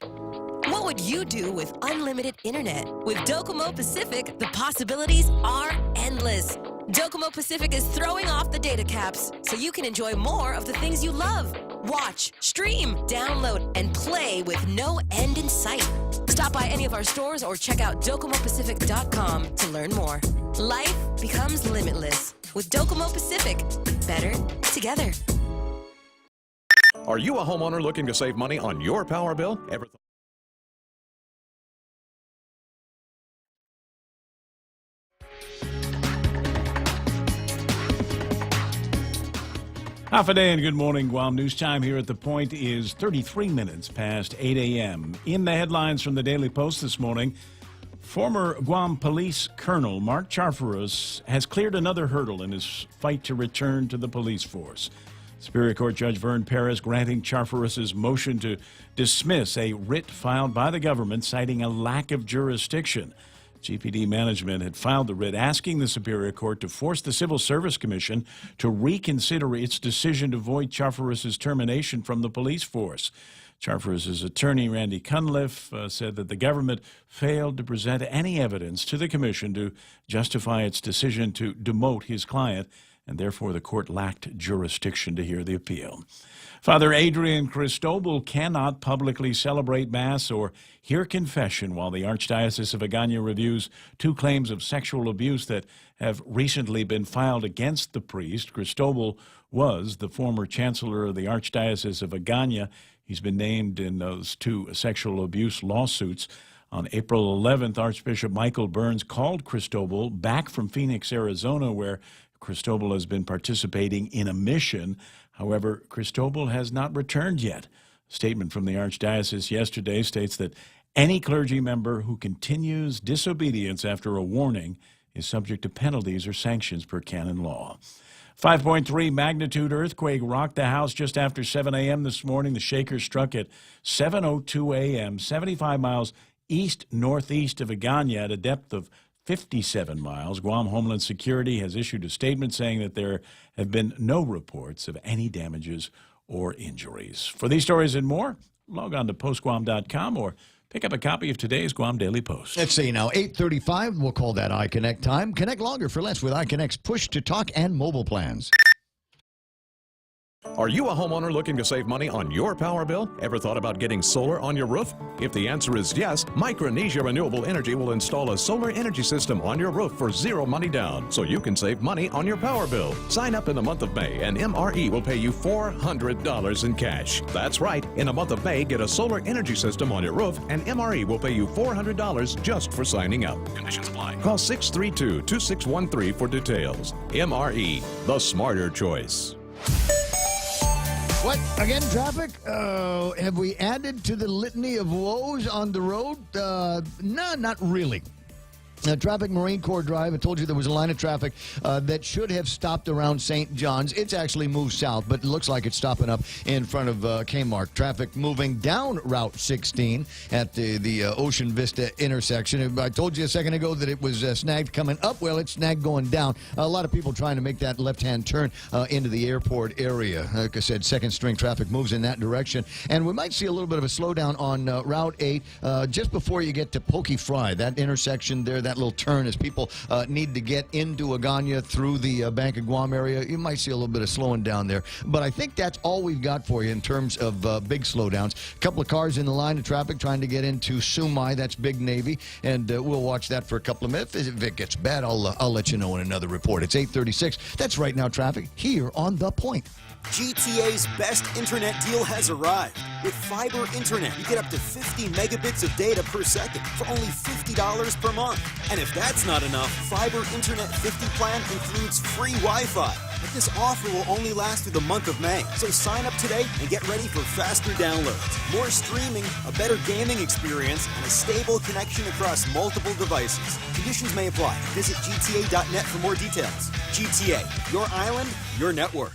What would you do with unlimited internet? With Docomo Pacific, the possibilities are endless. Docomo Pacific is throwing off the data caps so you can enjoy more of the things you love. Watch, stream, download, and play with no end in sight. Stop by any of our stores or check out DocomoPacific.com to learn more. Life becomes limitless with Docomo Pacific. Better together. Are you a homeowner looking to save money on your power bill? Half a day and good morning, Guam. News time here at The Point is 33 minutes past 8 a.m. In the headlines from the Daily Post this morning, former Guam Police Colonel Mark Charfarus has cleared another hurdle in his fight to return to the police force. Superior Court Judge Vern Perez granting Charfarus's motion to dismiss a writ filed by the government citing a lack of jurisdiction. GPD management had filed the writ asking the Superior Court to force the Civil Service Commission to reconsider its decision to void Charfarus's termination from the police force. Charfarus's attorney, Randy Cunliffe, said that the government failed to present any evidence to the commission to justify its decision to demote his client, and therefore the court lacked jurisdiction to hear the appeal. Father Adrian Cristobal cannot publicly celebrate Mass or hear confession while the Archdiocese of Agana reviews 2 claims of sexual abuse that have recently been filed against the priest. Cristobal was the former chancellor of the Archdiocese of Agana. He's been named in those 2 sexual abuse lawsuits. On April 11th, Archbishop Michael Burns called Cristobal back from Phoenix, Arizona, where Cristobal has been participating in a mission. However, Cristobal has not returned yet. A statement from the Archdiocese yesterday states that any clergy member who continues disobedience after a warning is subject to penalties or sanctions per canon law. 5.3 magnitude earthquake rocked the house just after 7 a.m. this morning. The shaker struck at 7:02 a.m., 75 miles east-northeast of Agana at a depth of 57 miles. Guam Homeland Security has issued a statement saying that there have been no reports of any damages or injuries. For these stories and more, log on to postguam.com or pick up a copy of today's Guam Daily Post. Let's see now, 8:35, we'll call that iConnect time. Connect longer for less with iConnect's push-to-talk and mobile plans. Are you a homeowner looking to save money on your power bill? Ever thought about getting solar on your roof? If the answer is yes, Micronesia Renewable Energy will install a solar energy system on your roof for zero money down, so you can save money on your power bill. Sign up in the month of May, and MRE will pay you $400 in cash. That's right. In the month of May, get a solar energy system on your roof, and MRE will pay you $400 just for signing up. Conditions apply. Call 632-2613 for details. MRE, the smarter choice. What? Again, traffic? Have we added to the litany of woes on the road? No, not really. Traffic, Marine Corps Drive. I told you there was a line of traffic that should have stopped around St. John's. It's actually moved south, but it looks like it's stopping up in front of Kmart. Traffic moving down Route 16 at the Ocean Vista intersection. I told you a second ago that it was snagged coming up. Well, it's snagged going down. A lot of people trying to make that left-hand turn into the airport area. Like I said, second-string traffic moves in that direction. And we might see a little bit of a slowdown on Route 8 just before you get to Pokey Fry. That intersection there, that little turn as people need to get into Agana through the Bank of Guam area. You might see a little bit of slowing down there. But I think that's all we've got for you in terms of big slowdowns. A couple of cars in the line of traffic trying to get into Sumai. That's Big Navy. And we'll watch that for a couple of minutes. If it gets bad, I'll let you know in another report. It's 8:36. That's Right Now traffic here on The Point. GTA's best internet deal has arrived. With fiber internet, you get up to 50 megabits of data per second for only $50 per month. And if that's not enough, Fiber Internet 50 plan includes free Wi-Fi. But this offer will only last through the month of May. So sign up today and get ready for faster downloads, more streaming, a better gaming experience, and a stable connection across multiple devices. Conditions may apply. Visit gta.net for more details. GTA, your island, your network.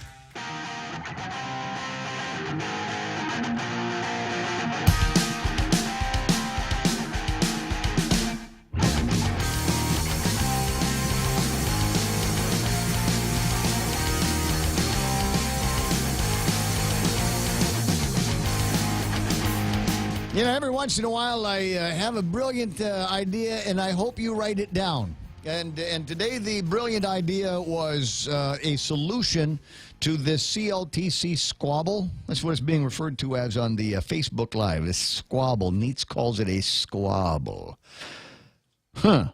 You know, every once in a while I have a brilliant idea, and I hope you write it down. And today the brilliant idea was a solution to this CLTC squabble. That's what it's being referred to as on the Facebook Live. This squabble. Neitz calls it a squabble. Huh.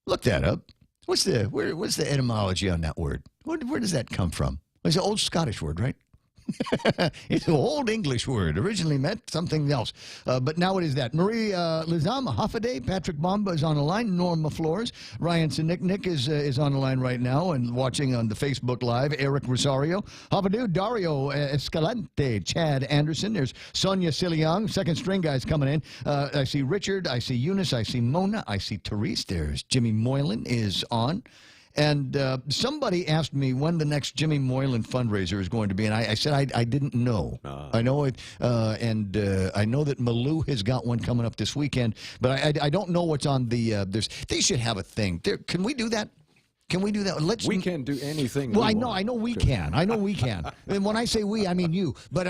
Look that up. What's the etymology on that word? Where does that come from? It's an old Scottish word, right? It's an old English word. Originally meant something else. But now it is that. Marie Lizam, Hafaday, Patrick Bomba is on the line. Norma Flores. Ryan Sinik is on the line right now and watching on the Facebook Live. Eric Rosario. Hafadu, Dario Escalante, Chad Anderson. There's Sonia Siliang. Second string guys coming in. I see Richard. I see Eunice. I see Mona. I see Therese. There's Jimmy Moylan is on. And somebody asked me when the next Jimmy Moylan fundraiser is going to be, and I said I didn't know. I know it, and I know that Malou has got one coming up this weekend, but I don't know what's on the. They should have a thing. Can we do that? Can we do that? We can't do anything. Well, I know we can. I know we can. And when I say we, I mean you. But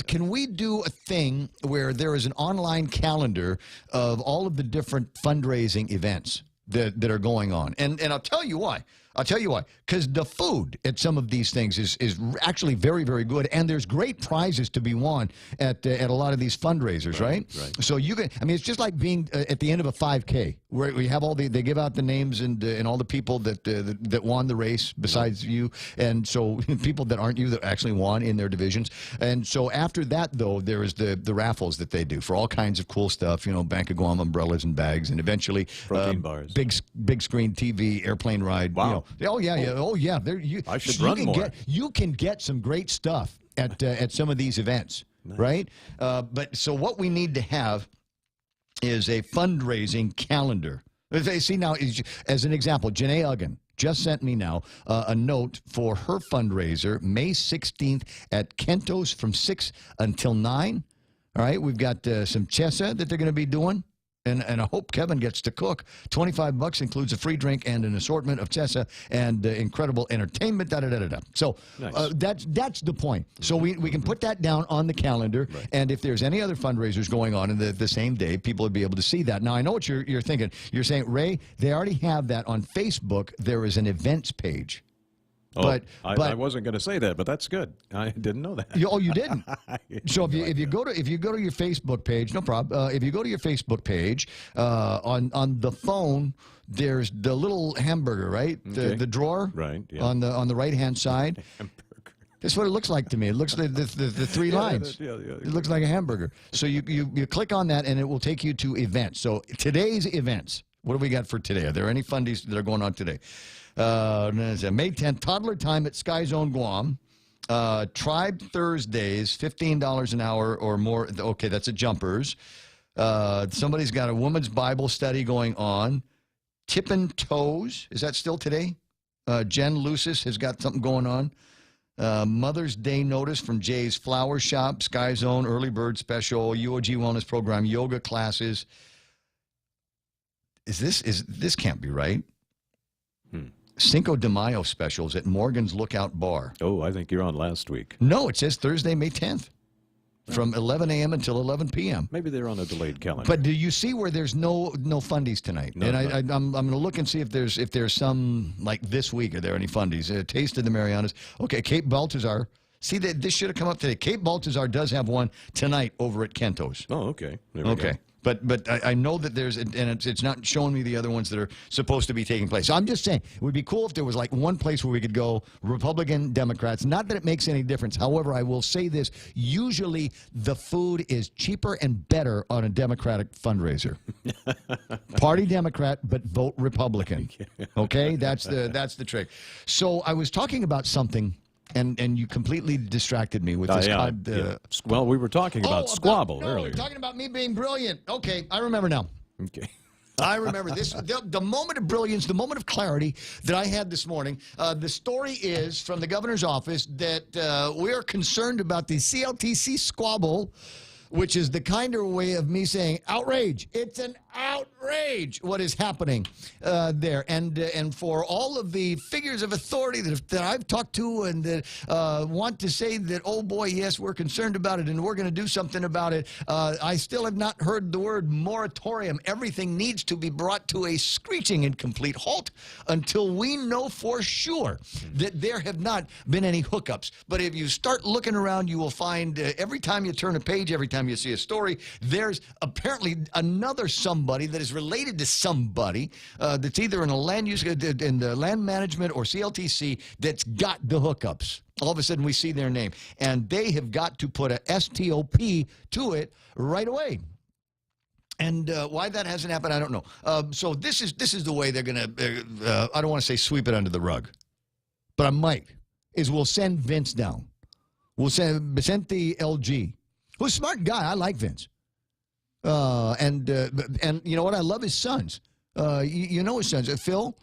can we do a thing where there is an online calendar of all of the different fundraising events that are going on? And I'll tell you why. Because the food at some of these things is actually very, very good, and there's great prizes to be won at a lot of these fundraisers, right? So you can. I mean, it's just like being at the end of a 5K, where we have they give out the names and all the people that won the race besides you, and so people that aren't you that actually won in their divisions. And so after that, though, there is the raffles that they do for all kinds of cool stuff. You know, Bank of Guam umbrellas and bags, and eventually protein bars, big screen TV, airplane ride. Wow. You know, oh yeah. I should run more. You can get some great stuff at some of these events, nice. Right? But so what we need to have is a fundraising calendar. See now, as an example, Janae Uggan just sent me now a note for her fundraiser, May 16th at Kento's from 6 until 9. All right, we've got some chesa that they're going to be doing. And I hope Kevin gets to cook. $25 includes a free drink and an assortment of chesa and incredible entertainment. So nice. That's the point. So we can put that down on the calendar, right. And if there's any other fundraisers going on in the same day, people will be able to see that. Now I know what you're thinking. You're saying, Ray, they already have that on Facebook. There is an events page. But I wasn't going to say that, but that's good. I didn't know that. You didn't. So if you go to your Facebook page, no problem. If you go to your Facebook page on the phone, there's the little hamburger, right? Okay. The drawer, right? Yeah. On the right hand side. Hamburger. That's what it looks like to me. It looks like the three lines. Yeah. It looks like a hamburger. So you click on that, and it will take you to events. So today's events. What do we got for today? Are there any fundies that are going on today? May 10th, toddler time at Sky Zone Guam. Tribe Thursdays, $15 an hour or more. Okay, that's at Jumpers. Somebody's got a woman's Bible study going on. Tippin' Toes, is that still today? Jen Lucis has got something going on. Mother's Day notice from Jay's Flower Shop, Sky Zone, Early Bird Special, UOG Wellness Program, yoga classes. This can't be right. Cinco de Mayo specials at Morgan's Lookout Bar. Oh, I think you're on last week. No, it says Thursday, May 10th. from 11 a.m. until 11 p.m. Maybe they're on a delayed calendar. But do you see where there's no fundies tonight? No, and I'm going to look and see if there's some, like this week, are there any fundies? Taste of the Marianas. Okay, Cape Baltazar. See, this should have come up today. Cape Baltazar does have one tonight over at Kento's. Oh, okay. There we go. But I know that there's, and it's not showing me the other ones that are supposed to be taking place. So I'm just saying, it would be cool if there was like one place where we could go, Republican, Democrats. Not that it makes any difference. However, I will say this. Usually the food is cheaper and better on a Democratic fundraiser. Party Democrat, but vote Republican. Okay? That's the trick. So I was talking about something. And you completely distracted me with this. Well, we were talking about squabble earlier. We were talking about me being brilliant. Okay, I remember now. Okay. I remember this. The moment of brilliance, the moment of clarity that I had this morning. The story is from the governor's office that we are concerned about the CLTC squabble, which is the kinder way of me saying outrage. It's an outrage what is happening there. And for all of the figures of authority that I've talked to and that want to say that, oh boy, yes, we're concerned about it and we're going to do something about it, I still have not heard the word moratorium. Everything needs to be brought to a screeching and complete halt until we know for sure that there have not been any hookups. But if you start looking around, you will find every time you turn a page, every time you see a story, there's apparently another somebody that is related to somebody that's either in a land use, in the land management or CLTC that's got the hookups. All of a sudden we see their name. And they have got to put a STOP to it right away. And why that hasn't happened, I don't know. So this is the way they're going to, I don't want to say sweep it under the rug, but I might, is we'll send Vince down. We'll send Vicente LG, who's a smart guy. I like Vince. And you know what? I love his sons. You know his sons. Phil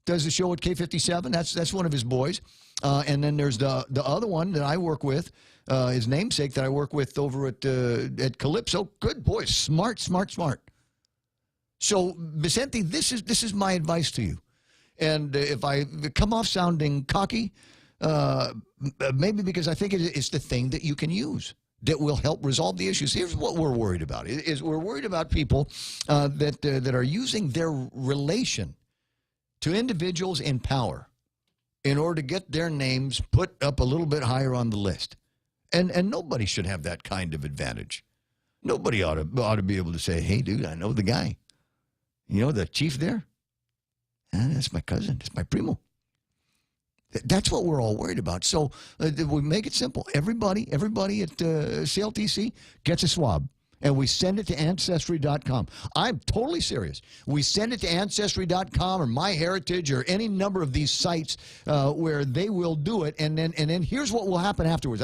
does the show at K57. That's one of his boys. And then there's the other one that I work with, his namesake that I work with over at Calypso. Good boy, smart. So Vicente, this is my advice to you. And if I come off sounding cocky, maybe because I think it's the thing that you can use that will help resolve the issues. Here's what we're worried about: is we're worried about people that are using their relation to individuals in power in order to get their names put up a little bit higher on the list, and nobody should have that kind of advantage. Nobody ought to be able to say, "Hey, dude, I know the guy. You know the chief there? That's my cousin. That's my primo." That's what we're all worried about. So we make it simple. Everybody at CLTC gets a swab, and we send it to Ancestry.com. I'm totally serious. We send it to Ancestry.com or MyHeritage or any number of these sites where they will do it, and then here's what will happen afterwards.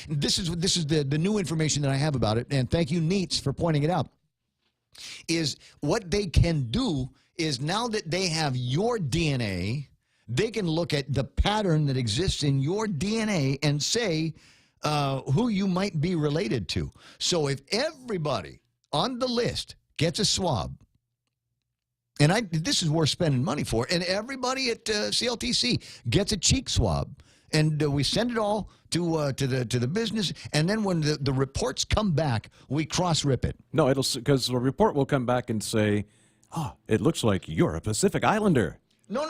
This is the new information that I have about it, and thank you, Neats, for pointing it out. Is what they can do is, now that they have your DNA, they can look at the pattern that exists in your DNA and say who you might be related to. So if everybody on the list gets a swab, and this is worth spending money for, and everybody at CLTC gets a cheek swab, and we send it all to the business, and then when the reports come back, we cross-rip it. No, because the report will come back and say, "Oh, it looks like you're a Pacific Islander." No.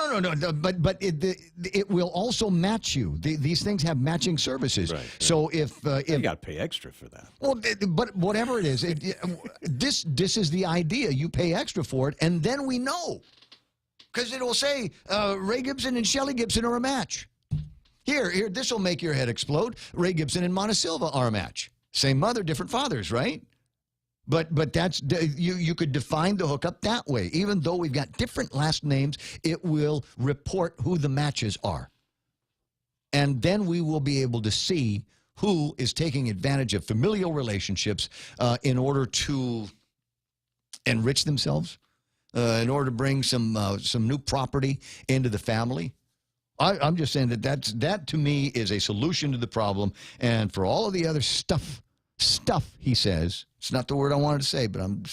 But it will also match you. These things have matching services. Right. So if you got to pay extra for that. Well, but whatever it is, this is the idea. You pay extra for it, and then we know, because it will say Ray Gibson and Shelley Gibson are a match. Here, this will make your head explode. Ray Gibson and Montesilva are a match. Same mother, different fathers, right? But that's you could define the hookup that way. Even though we've got different last names, it will report who the matches are. And then we will be able to see who is taking advantage of familial relationships in order to enrich themselves, in order to bring some new property into the family. I'm just saying that to me is a solution to the problem. And for all of the other stuff, he says, it's not the word I wanted to say, but I'm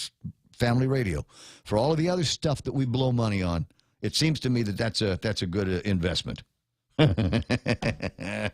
family radio. For all of the other stuff that we blow money on, it seems to me that's a good investment. Yeah,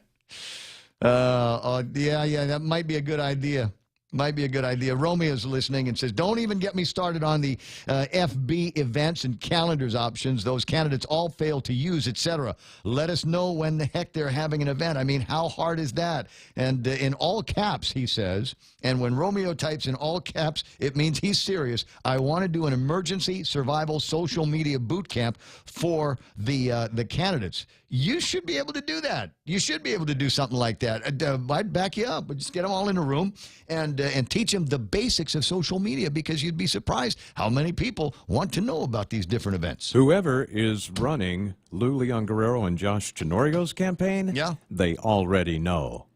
that might be a good idea. Might be a good idea. Romeo's listening and says, don't even get me started on the FB events and calendars options. Those candidates all fail to use, etc. Let us know when the heck they're having an event. I mean, how hard is that? And in all caps, he says, and when Romeo types in all caps, it means he's serious. I want to do an emergency survival social media boot camp for the candidates. You should be able to do that. You should be able to do something like that. I'd back you up. But just get them all in a room and teach them the basics of social media, because you'd be surprised how many people want to know about these different events. Whoever is running Lou Leon Guerrero and Josh Tenorio's campaign, they already know.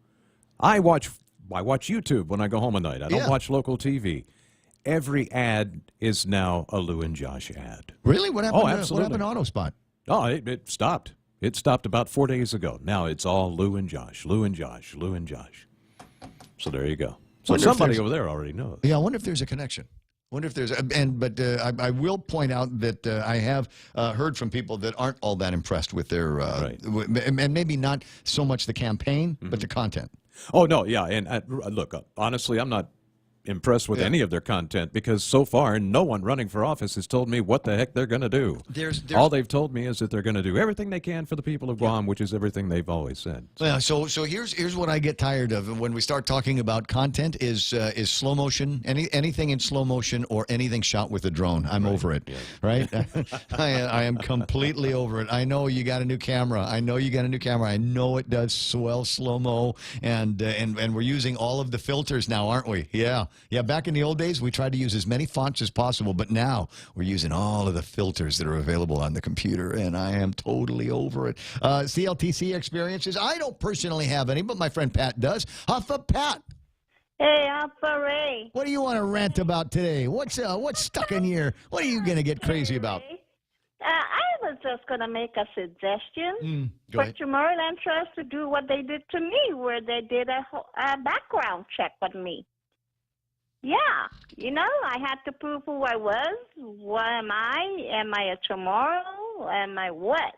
I watch YouTube when I go home at night. I don't watch local TV. Every ad is now a Lou and Josh ad. Really? What happened? Oh, absolutely. What happened to AutoSpot? Oh, it stopped. It stopped about 4 days ago. Now it's all Lou and Josh, Lou and Josh, Lou and Josh. So there you go. So somebody over there already knows. Yeah, I wonder if there's a connection. Wonder if there's I will point out that I have heard from people that aren't all that impressed with their and maybe not so much the campaign, but the content. Oh no, yeah, and look, honestly, I'm not impressed with any of their content, because so far no one running for office has told me what the heck they're going to do. All they've told me is that they're going to do everything they can for the people of Guam, which is everything they've always said. Yeah, so here's what I get tired of when we start talking about content is slow motion, anything in slow motion or anything shot with a drone. I'm over it, right? I am completely over it. I know you got a new camera. I know it does swell slow mo, and we're using all of the filters now, aren't we? Yeah. Yeah, back in the old days, we tried to use as many fonts as possible, but now we're using all of the filters that are available on the computer, and I am totally over it. CLTC experiences, I don't personally have any, but my friend Pat does. Huffa Pat. Hey, Huffa Ray. What do you want to rant about today? What's stuck in your, what are you going to get crazy about? I was just going to make a suggestion Go for ahead. Tomorrowland Trust to do what they did to me, where they did a background check on me. Yeah, I had to prove who I was. What am I? Am I a tomorrow? Am I what?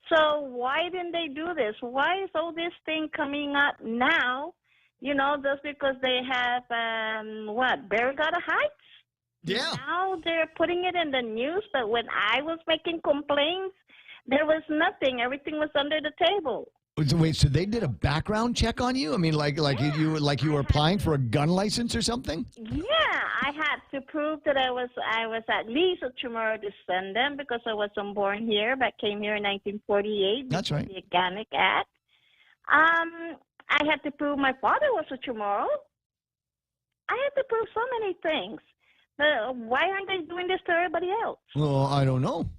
So why didn't they do this? Why is all this thing coming up now? Just because they have, Barrigada Heights? Yeah. Now they're putting it in the news, but when I was making complaints, there was nothing. Everything was under the table. Wait, so they did a background check on you? I mean, like you were applying for a gun license or something? Yeah, I had to prove that I was at least a Chamorro descendant, because I wasn't born here, but came here in 1948. That's right. The Organic Act. I had to prove my father was a Chamorro. I had to prove so many things. But why aren't they doing this to everybody else? Well, I don't know.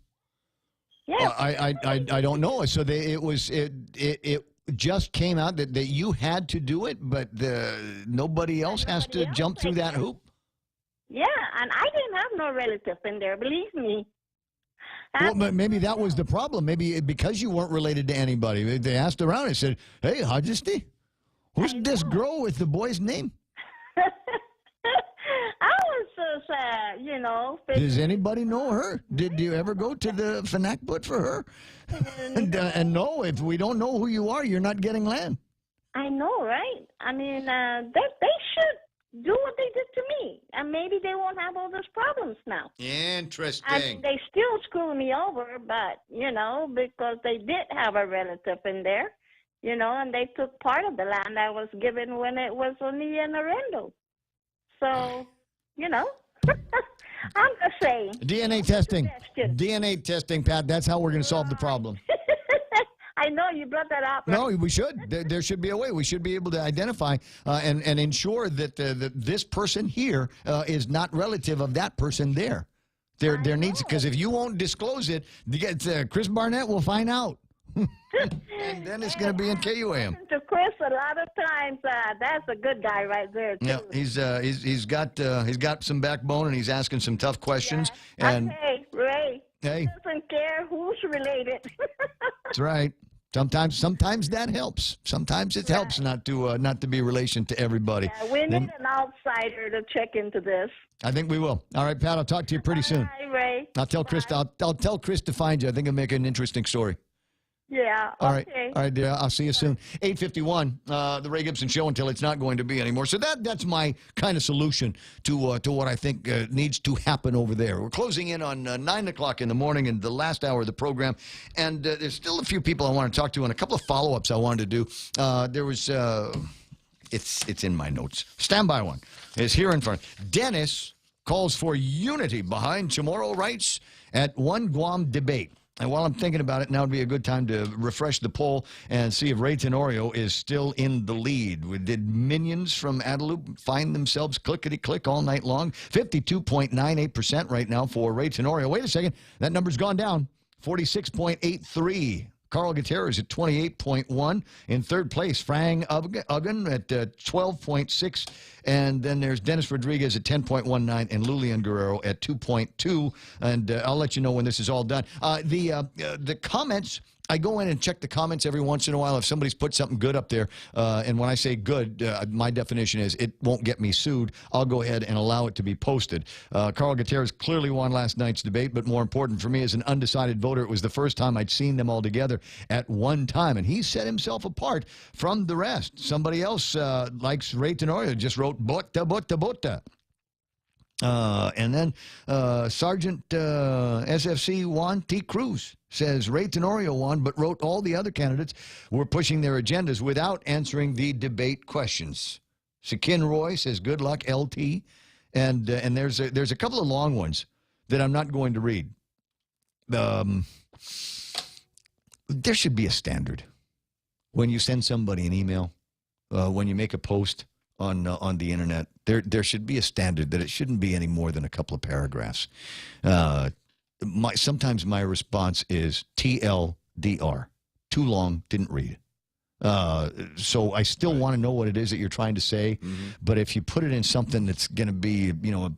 Yeah. I don't know. So it just came out that you had to do it, but nobody else has to jump through that hoop. Yeah, and I didn't have no relative in there, believe me. Well, but maybe that was the problem. Maybe because you weren't related to anybody, they asked around and said, "Hey, Majesty, who's this girl with the boy's name?" I was so sad, Does anybody know her? Did you ever go to the Fanakbut for her? And no, if we don't know who you are, you're not getting land. I know, right? I mean, they should do what they did to me, and maybe they won't have all those problems now. Interesting. I mean, they still screw me over, but, because they did have a relative in there, and they took part of the land I was given when it was only an arrendo. So, I'm just saying. DNA testing, Pat. That's how we're going to solve the problem. I know you brought that up. No, we should. There should be a way. We should be able to identify and ensure that this person here is not relative of that person there. There needs, because if you won't disclose it, Chris Barnett will find out. And then it's going to be in KUAM. To Chris, a lot of times, that's a good guy right there, too. Yeah, he's got some backbone, and he's asking some tough questions. Yeah. And hey, Ray, he doesn't care who's related. That's right. Sometimes that helps. Sometimes it helps not to be relation to everybody. Yeah, we need an outsider to check into this. I think we will. All right, Pat. I'll talk to you pretty soon. Bye, Ray. I'll tell Chris. I'll tell Chris to find you. I think it'll make an interesting story. Yeah. All right. Okay. All right, dear. I'll see you soon. 8:51, the Ray Gibson Show until it's not going to be anymore. So that's my kind of solution to what I think needs to happen over there. We're closing in on 9 o'clock in the morning in the last hour of the program, and there's still a few people I want to talk to and a couple of follow-ups I wanted to do. There was, it's in my notes. Standby one is here in front. Dennis calls for unity behind Chamorro rights at one Guam debate. And while I'm thinking about it, now would be a good time to refresh the poll and see if Ray Tenorio is still in the lead. Did minions from Adelup find themselves clickety-click all night long? 52.98% right now for Ray Tenorio. Wait a second. That number's gone down. 46.83. Carl Gutierrez at 28.1. In third place, Frang Uggan at 12.6. And then there's Dennis Rodriguez at 10.19 and Lulian Guerrero at 2.2. And I'll let you know when this is all done. The comments, I go in and check the comments every once in a while if somebody's put something good up there. And when I say good, my definition is it won't get me sued. I'll go ahead and allow it to be posted. Carl Gutierrez clearly won last night's debate, but more important for me as an undecided voter, it was the first time I'd seen them all together at one time. And he set himself apart from the rest. Somebody else likes Ray Tenorio, just wrote Bota, Bota, Bota. And then Sergeant SFC Juan T. Cruz says Ray Tenorio won, but wrote all the other candidates were pushing their agendas without answering the debate questions. Sakin Roy says good luck, LT. And there's a couple of long ones that I'm not going to read. There should be a standard. When you send somebody an email, when you make a post on the internet, there should be a standard that it shouldn't be any more than a couple of paragraphs. Sometimes my response is TLDR. Too long, didn't read. So I still want to know what it is that you're trying to say, but if you put it in something that's going to be, a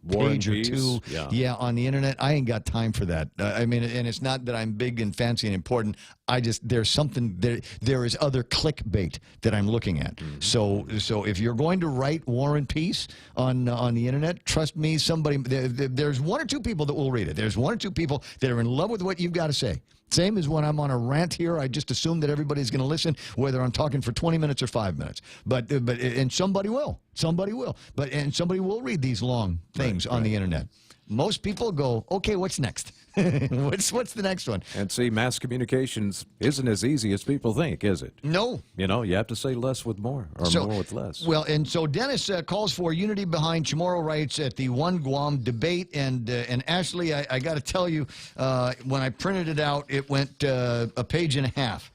page or two, on the internet, I ain't got time for that. I mean, and it's not that I'm big and fancy and important. There's something there is other clickbait that I'm looking at. So if you're going to write War and Peace on the internet, trust me, there's one or two people that will read it. There's one or two people that are in love with what you've got to say. Same as when I'm on a rant here, I just assume that everybody's going to listen, whether I'm talking for 20 minutes or 5 minutes. But somebody will. Somebody will. And somebody will read these long things on the internet. Most people go, okay, what's next? What's the next one? And see, mass communications isn't as easy as people think, is it? No. You have to say less with more, or more with less. Well, and so Dennis calls for unity behind Chamorro rights at the One Guam debate. And Ashley, I got to tell you, when I printed it out, it went a page and a half.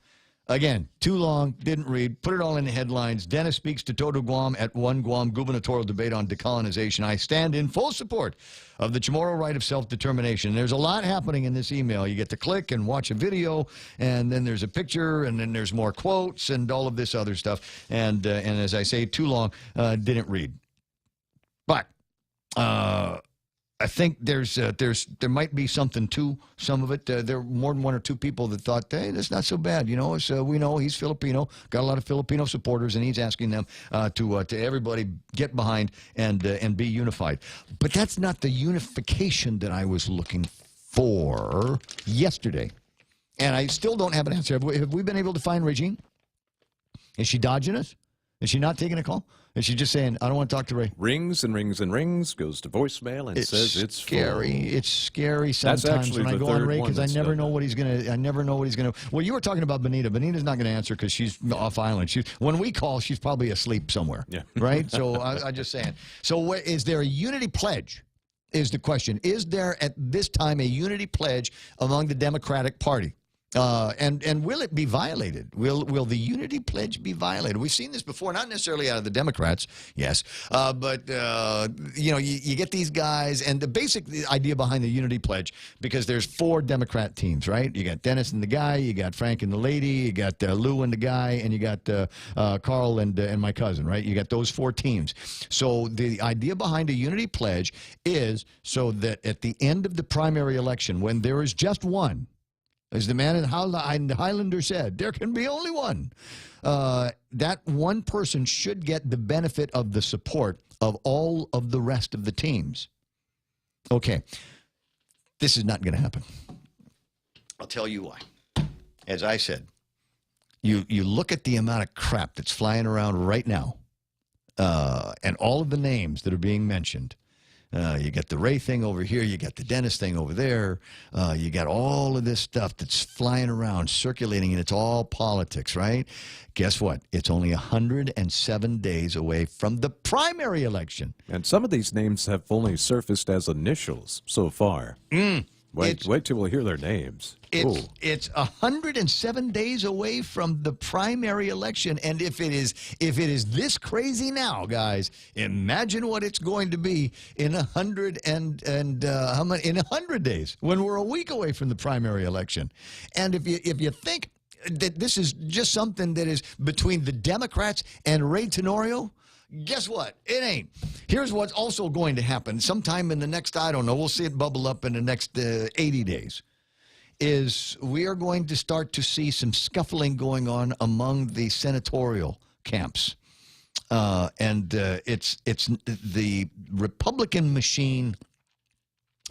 Again, too long, didn't read, put it all in the headlines. Dennis speaks to Todo Guam at One Guam gubernatorial debate on decolonization. I stand in full support of the Chamorro right of self-determination. There's a lot happening in this email. You get to click and watch a video, and then there's a picture, and then there's more quotes and all of this other stuff. And as I say, too long, didn't read. But I think there might be something to some of it. There were more than one or two people that thought, hey, that's not so bad. We know he's Filipino, got a lot of Filipino supporters, and he's asking them to everybody get behind and be unified. But that's not the unification that I was looking for yesterday. And I still don't have an answer. Have we been able to find Regine? Is she dodging us? Is she not taking a call? Is she just saying, I don't want to talk to Ray? Rings and rings and rings, goes to voicemail and says it's scary. Full. It's scary sometimes when I go on Ray because I never know what he's gonna. Well, you were talking about Benita. Benita's not gonna answer because she's off island. When we call, she's probably asleep somewhere. Yeah. Right. So I'm just saying. So is there a unity pledge? Is the question. Is there at this time a unity pledge among the Democratic Party? And will it be violated? Will the unity pledge be violated? We've seen this before, not necessarily out of the Democrats, yes, but you get these guys, and the basic idea behind the unity pledge, because there's 4 Democrat teams, right? You got Dennis and the guy, you got Frank and the lady, you got Lou and the guy, and you got Carl and my cousin, right? You got those 4 teams. So the idea behind a unity pledge is so that at the end of the primary election, when there is just one, as the man in Highlander said, there can be only one. That one person should get the benefit of the support of all of the rest of the teams. Okay, this is not going to happen. I'll tell you why. As I said, You look at the amount of crap that's flying around right now, and all of the names that are being mentioned. You got the Ray thing over here. You got the Dennis thing over there. You got all of this stuff that's flying around, circulating, and it's all politics, right? Guess what? It's only 107 days away from the primary election. And some of these names have only surfaced as initials so far. Wait till we hear their names. It's 107 days away from the primary election, and if it is this crazy now, guys, imagine what it's going to be in 100 days when we're a week away from the primary election. And if you think that this is just something that is between the Democrats and Ray Tenorio, guess what? It ain't. Here's what's also going to happen sometime in the next, I don't know, we'll see it bubble up in the next 80 days, is we are going to start to see some scuffling going on among the senatorial camps. It's the Republican machine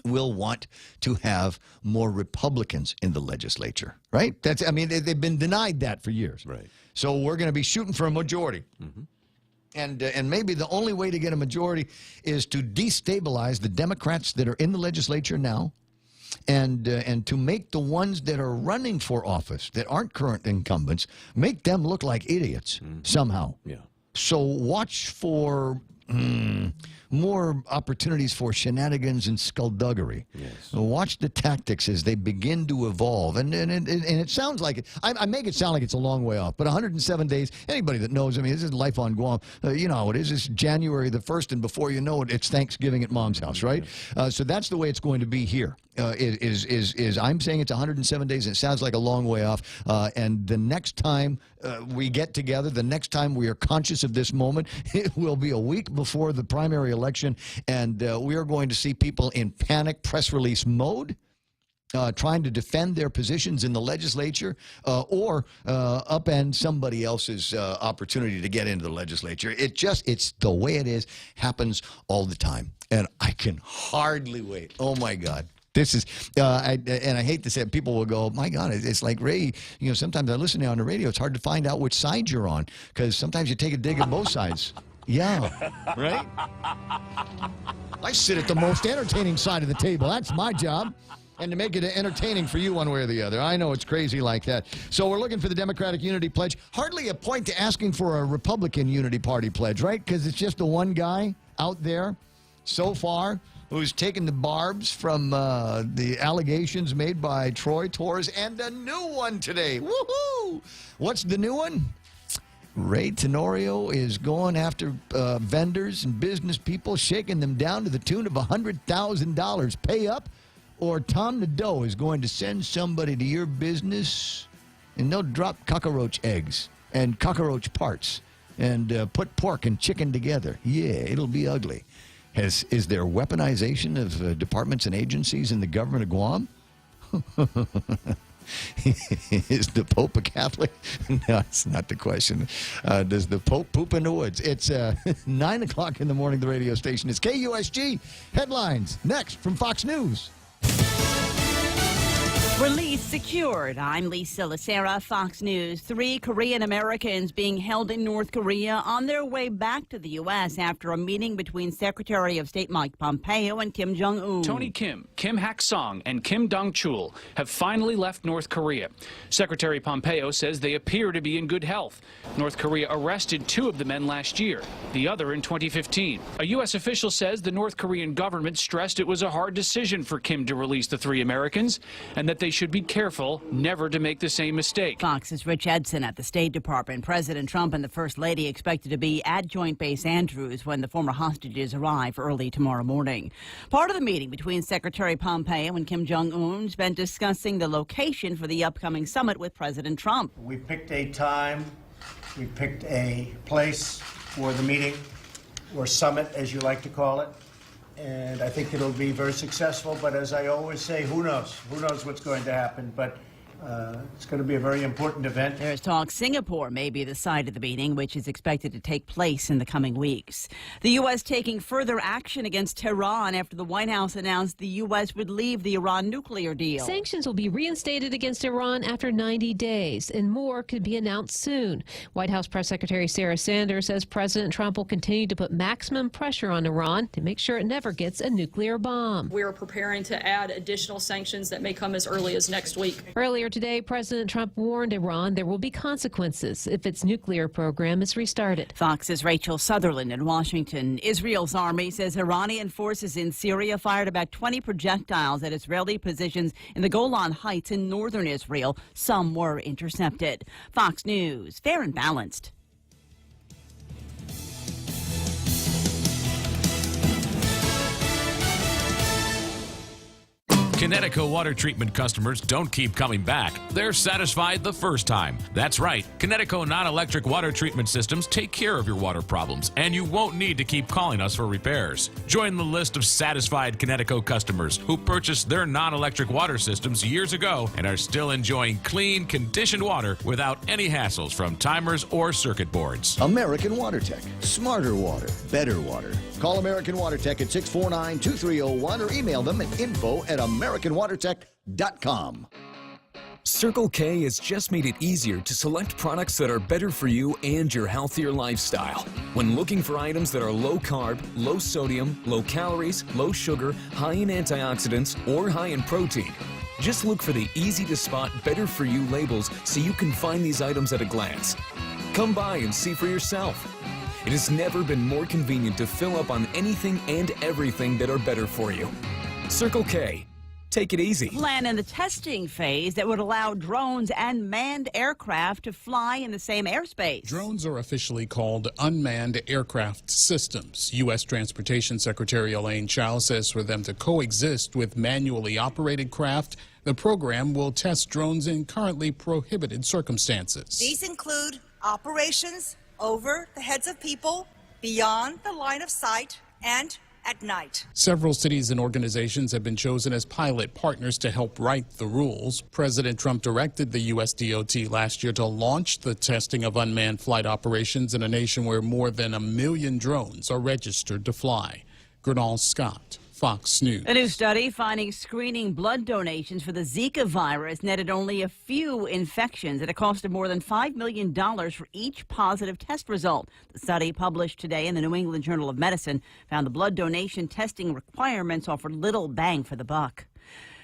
will want to have more Republicans in the legislature, right? They've been denied that for years. Right. So we're going to be shooting for a majority. Mm-hmm. And maybe the only way to get a majority is to destabilize the Democrats that are in the legislature now, and to make the ones that are running for office that aren't current incumbents, make them look like idiots somehow. Yeah. So watch for more opportunities for shenanigans and skullduggery. Yes. Watch the tactics as they begin to evolve. And it sounds like it. I make it sound like it's a long way off, but 107 days, anybody that knows, this is life on Guam. You know how it is. It's January the 1st, and before you know it, it's Thanksgiving at Mom's house, right? So that's the way it's going to be here. I'm saying it's 107 days, and it sounds like a long way off. And the next time we get together, the next time we are conscious of this moment, it will be a week before the primary election, and we are going to see people in panic press release mode, trying to defend their positions in the legislature, or upend somebody else's opportunity to get into the legislature. It's the way it is, happens all the time. And I can hardly wait. Oh, my God. This is, I hate to say it, people will go, my God, it's like Ray, sometimes I listen to you on the radio, it's hard to find out which side you're on, because sometimes you take a dig at both sides. Yeah, right? I sit at the most entertaining side of the table. That's my job. And to make it entertaining for you one way or the other. I know it's crazy like that. So we're looking for the Democratic Unity Pledge. Hardly a point to asking for a Republican Unity Party pledge, right? Because it's just the one guy out there so far who's taken the barbs from the allegations made by Troy Torres, and a new one today. Woohoo! What's the new one? Ray Tenorio is going after vendors and business people, shaking them down to the tune of $100,000. Pay up, or Tom Nadeau is going to send somebody to your business, and they'll drop cockroach eggs and cockroach parts and put pork and chicken together. Yeah, it'll be ugly. Is there weaponization of departments and agencies in the government of Guam? Is the Pope a Catholic? No, that's not the question. Does the Pope poop in the woods? It's 9 o'clock in the morning, the radio station. It's KUSG. Headlines next from Fox News. Release secured. I'm Lisa Lacera, Fox News. 3 Korean Americans being held in North Korea on their way back to the U.S. after a meeting between Secretary of State Mike Pompeo and Kim Jong-un. Tony Kim, Kim Hak-song, and Kim Dong-chul have finally left North Korea. Secretary Pompeo says they appear to be in good health. North Korea arrested 2 of the men last year, the other in 2015. A U.S. official says the North Korean government stressed it was a hard decision for Kim to release the 3 Americans, and that they should be careful never to make the same mistake. Fox's Rich Edson at the State Department. President Trump and the First Lady expected to be at Joint Base Andrews when the former hostages arrive early tomorrow morning. Part of the meeting between Secretary Pompeo and Kim Jong-un's been discussing the location for the upcoming summit with President Trump. We picked a time, we picked a place for the meeting, or summit, as you like to call it. And I think it'll be very successful. But as I always say, who knows? Who knows what's going to happen? But It's going to be a very important event. There's talk Singapore may be the site of the meeting, which is expected to take place in the coming weeks. The U.S. taking further action against Tehran after the White House announced the U.S. would leave the Iran nuclear deal. Sanctions will be reinstated against Iran after 90 days, and more could be announced soon. White House Press Secretary Sarah Sanders says President Trump will continue to put maximum pressure on Iran to make sure it never gets a nuclear bomb. We're preparing to add additional sanctions that may come as early as next week. Earlier today, President Trump warned Iran there will be consequences if its nuclear program is restarted. Fox's Rachel Sutherland in Washington. Israel's army says Iranian forces in Syria fired about 20 projectiles at Israeli positions in the Golan Heights in northern Israel. Some were intercepted. Fox News, fair and balanced. Connecticut water treatment customers don't keep coming back. They're satisfied the first time. That's right. Connecticut non-electric water treatment systems take care of your water problems, and you won't need to keep calling us for repairs. Join the list of satisfied Connecticut customers who purchased their non-electric water systems years ago and are still enjoying clean, conditioned water without any hassles from timers or circuit boards. American Water Tech. Smarter water. Better water. Call American Water Tech at 649-2301 or email them at info@americanwatertech.com. Circle K has just made it easier to select products that are better for you and your healthier lifestyle. When looking for items that are low carb, low sodium, low calories, low sugar, high in antioxidants, or high in protein, just look for the easy to spot better for you labels so you can find these items at a glance. Come by and see for yourself. It has never been more convenient to fill up on anything and everything that are better for you. Circle K. Take it easy. Plan in the testing phase that would allow drones and manned aircraft to fly in the same airspace. Drones are officially called unmanned aircraft systems. U.S. Transportation Secretary Elaine Chao says for them to coexist with manually operated craft, the program will test drones in currently prohibited circumstances. These include operations over the heads of people, beyond the line of sight, and at night. Several cities and organizations have been chosen as pilot partners to help write the rules. President Trump directed the U.S. DOT last year to launch the testing of unmanned flight operations in a nation where more than 1 million drones are registered to fly. Gernal Scott, Fox News. A new study finding screening blood donations for the Zika virus netted only a few infections at a cost of more than $5 million for each positive test result. The study, published today in the New England Journal of Medicine, found the blood donation testing requirements offered little bang for the buck.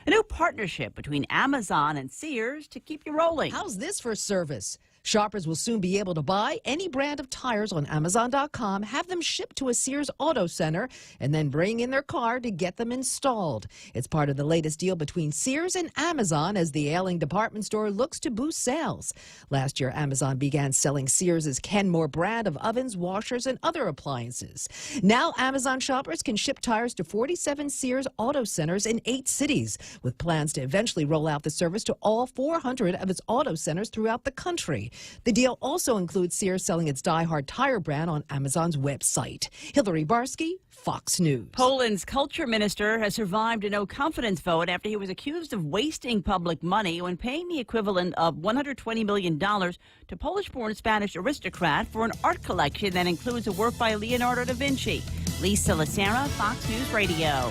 A new partnership between Amazon and Sears to keep you rolling. How's this for service? Shoppers will soon be able to buy any brand of tires on Amazon.com, have them shipped to a Sears Auto Center, and then bring in their car to get them installed. It's part of the latest deal between Sears and Amazon as the ailing department store looks to boost sales. Last year, Amazon began selling Sears' Kenmore brand of ovens, washers, and other appliances. Now, Amazon shoppers can ship tires to 47 Sears Auto Centers in 8 cities, with plans to eventually roll out the service to all 400 of its auto centers throughout the country. The deal also includes Sears selling its Die Hard tire brand on Amazon's website. Hillary Barsky, Fox News. Poland's culture minister has survived a no-confidence vote after he was accused of wasting public money when paying the equivalent of $120 million to Polish-born Spanish aristocrat for an art collection that includes a work by Leonardo da Vinci. Lisa Lacera, Fox News Radio.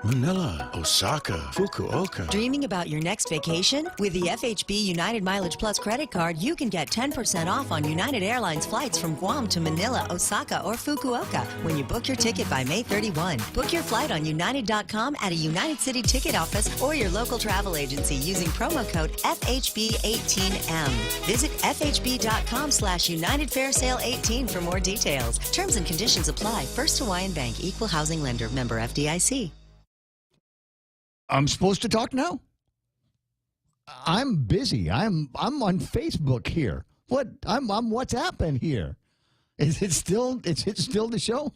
Manila, Osaka, Fukuoka. Dreaming about your next vacation? With the FHB United Mileage Plus credit card, you can get 10% off on United Airlines flights from Guam to Manila, Osaka, or Fukuoka when you book your ticket by May 31. Book your flight on United.com at a United City ticket office or your local travel agency using promo code FHB18M. Visit FHB.com/United Fair Sale 18 for more details. Terms and conditions apply. First Hawaiian Bank, Equal Housing Lender, member FDIC. I'm supposed to talk now? I'm busy. I'm on Facebook here. What? I'm WhatsApping here. Is it still the show?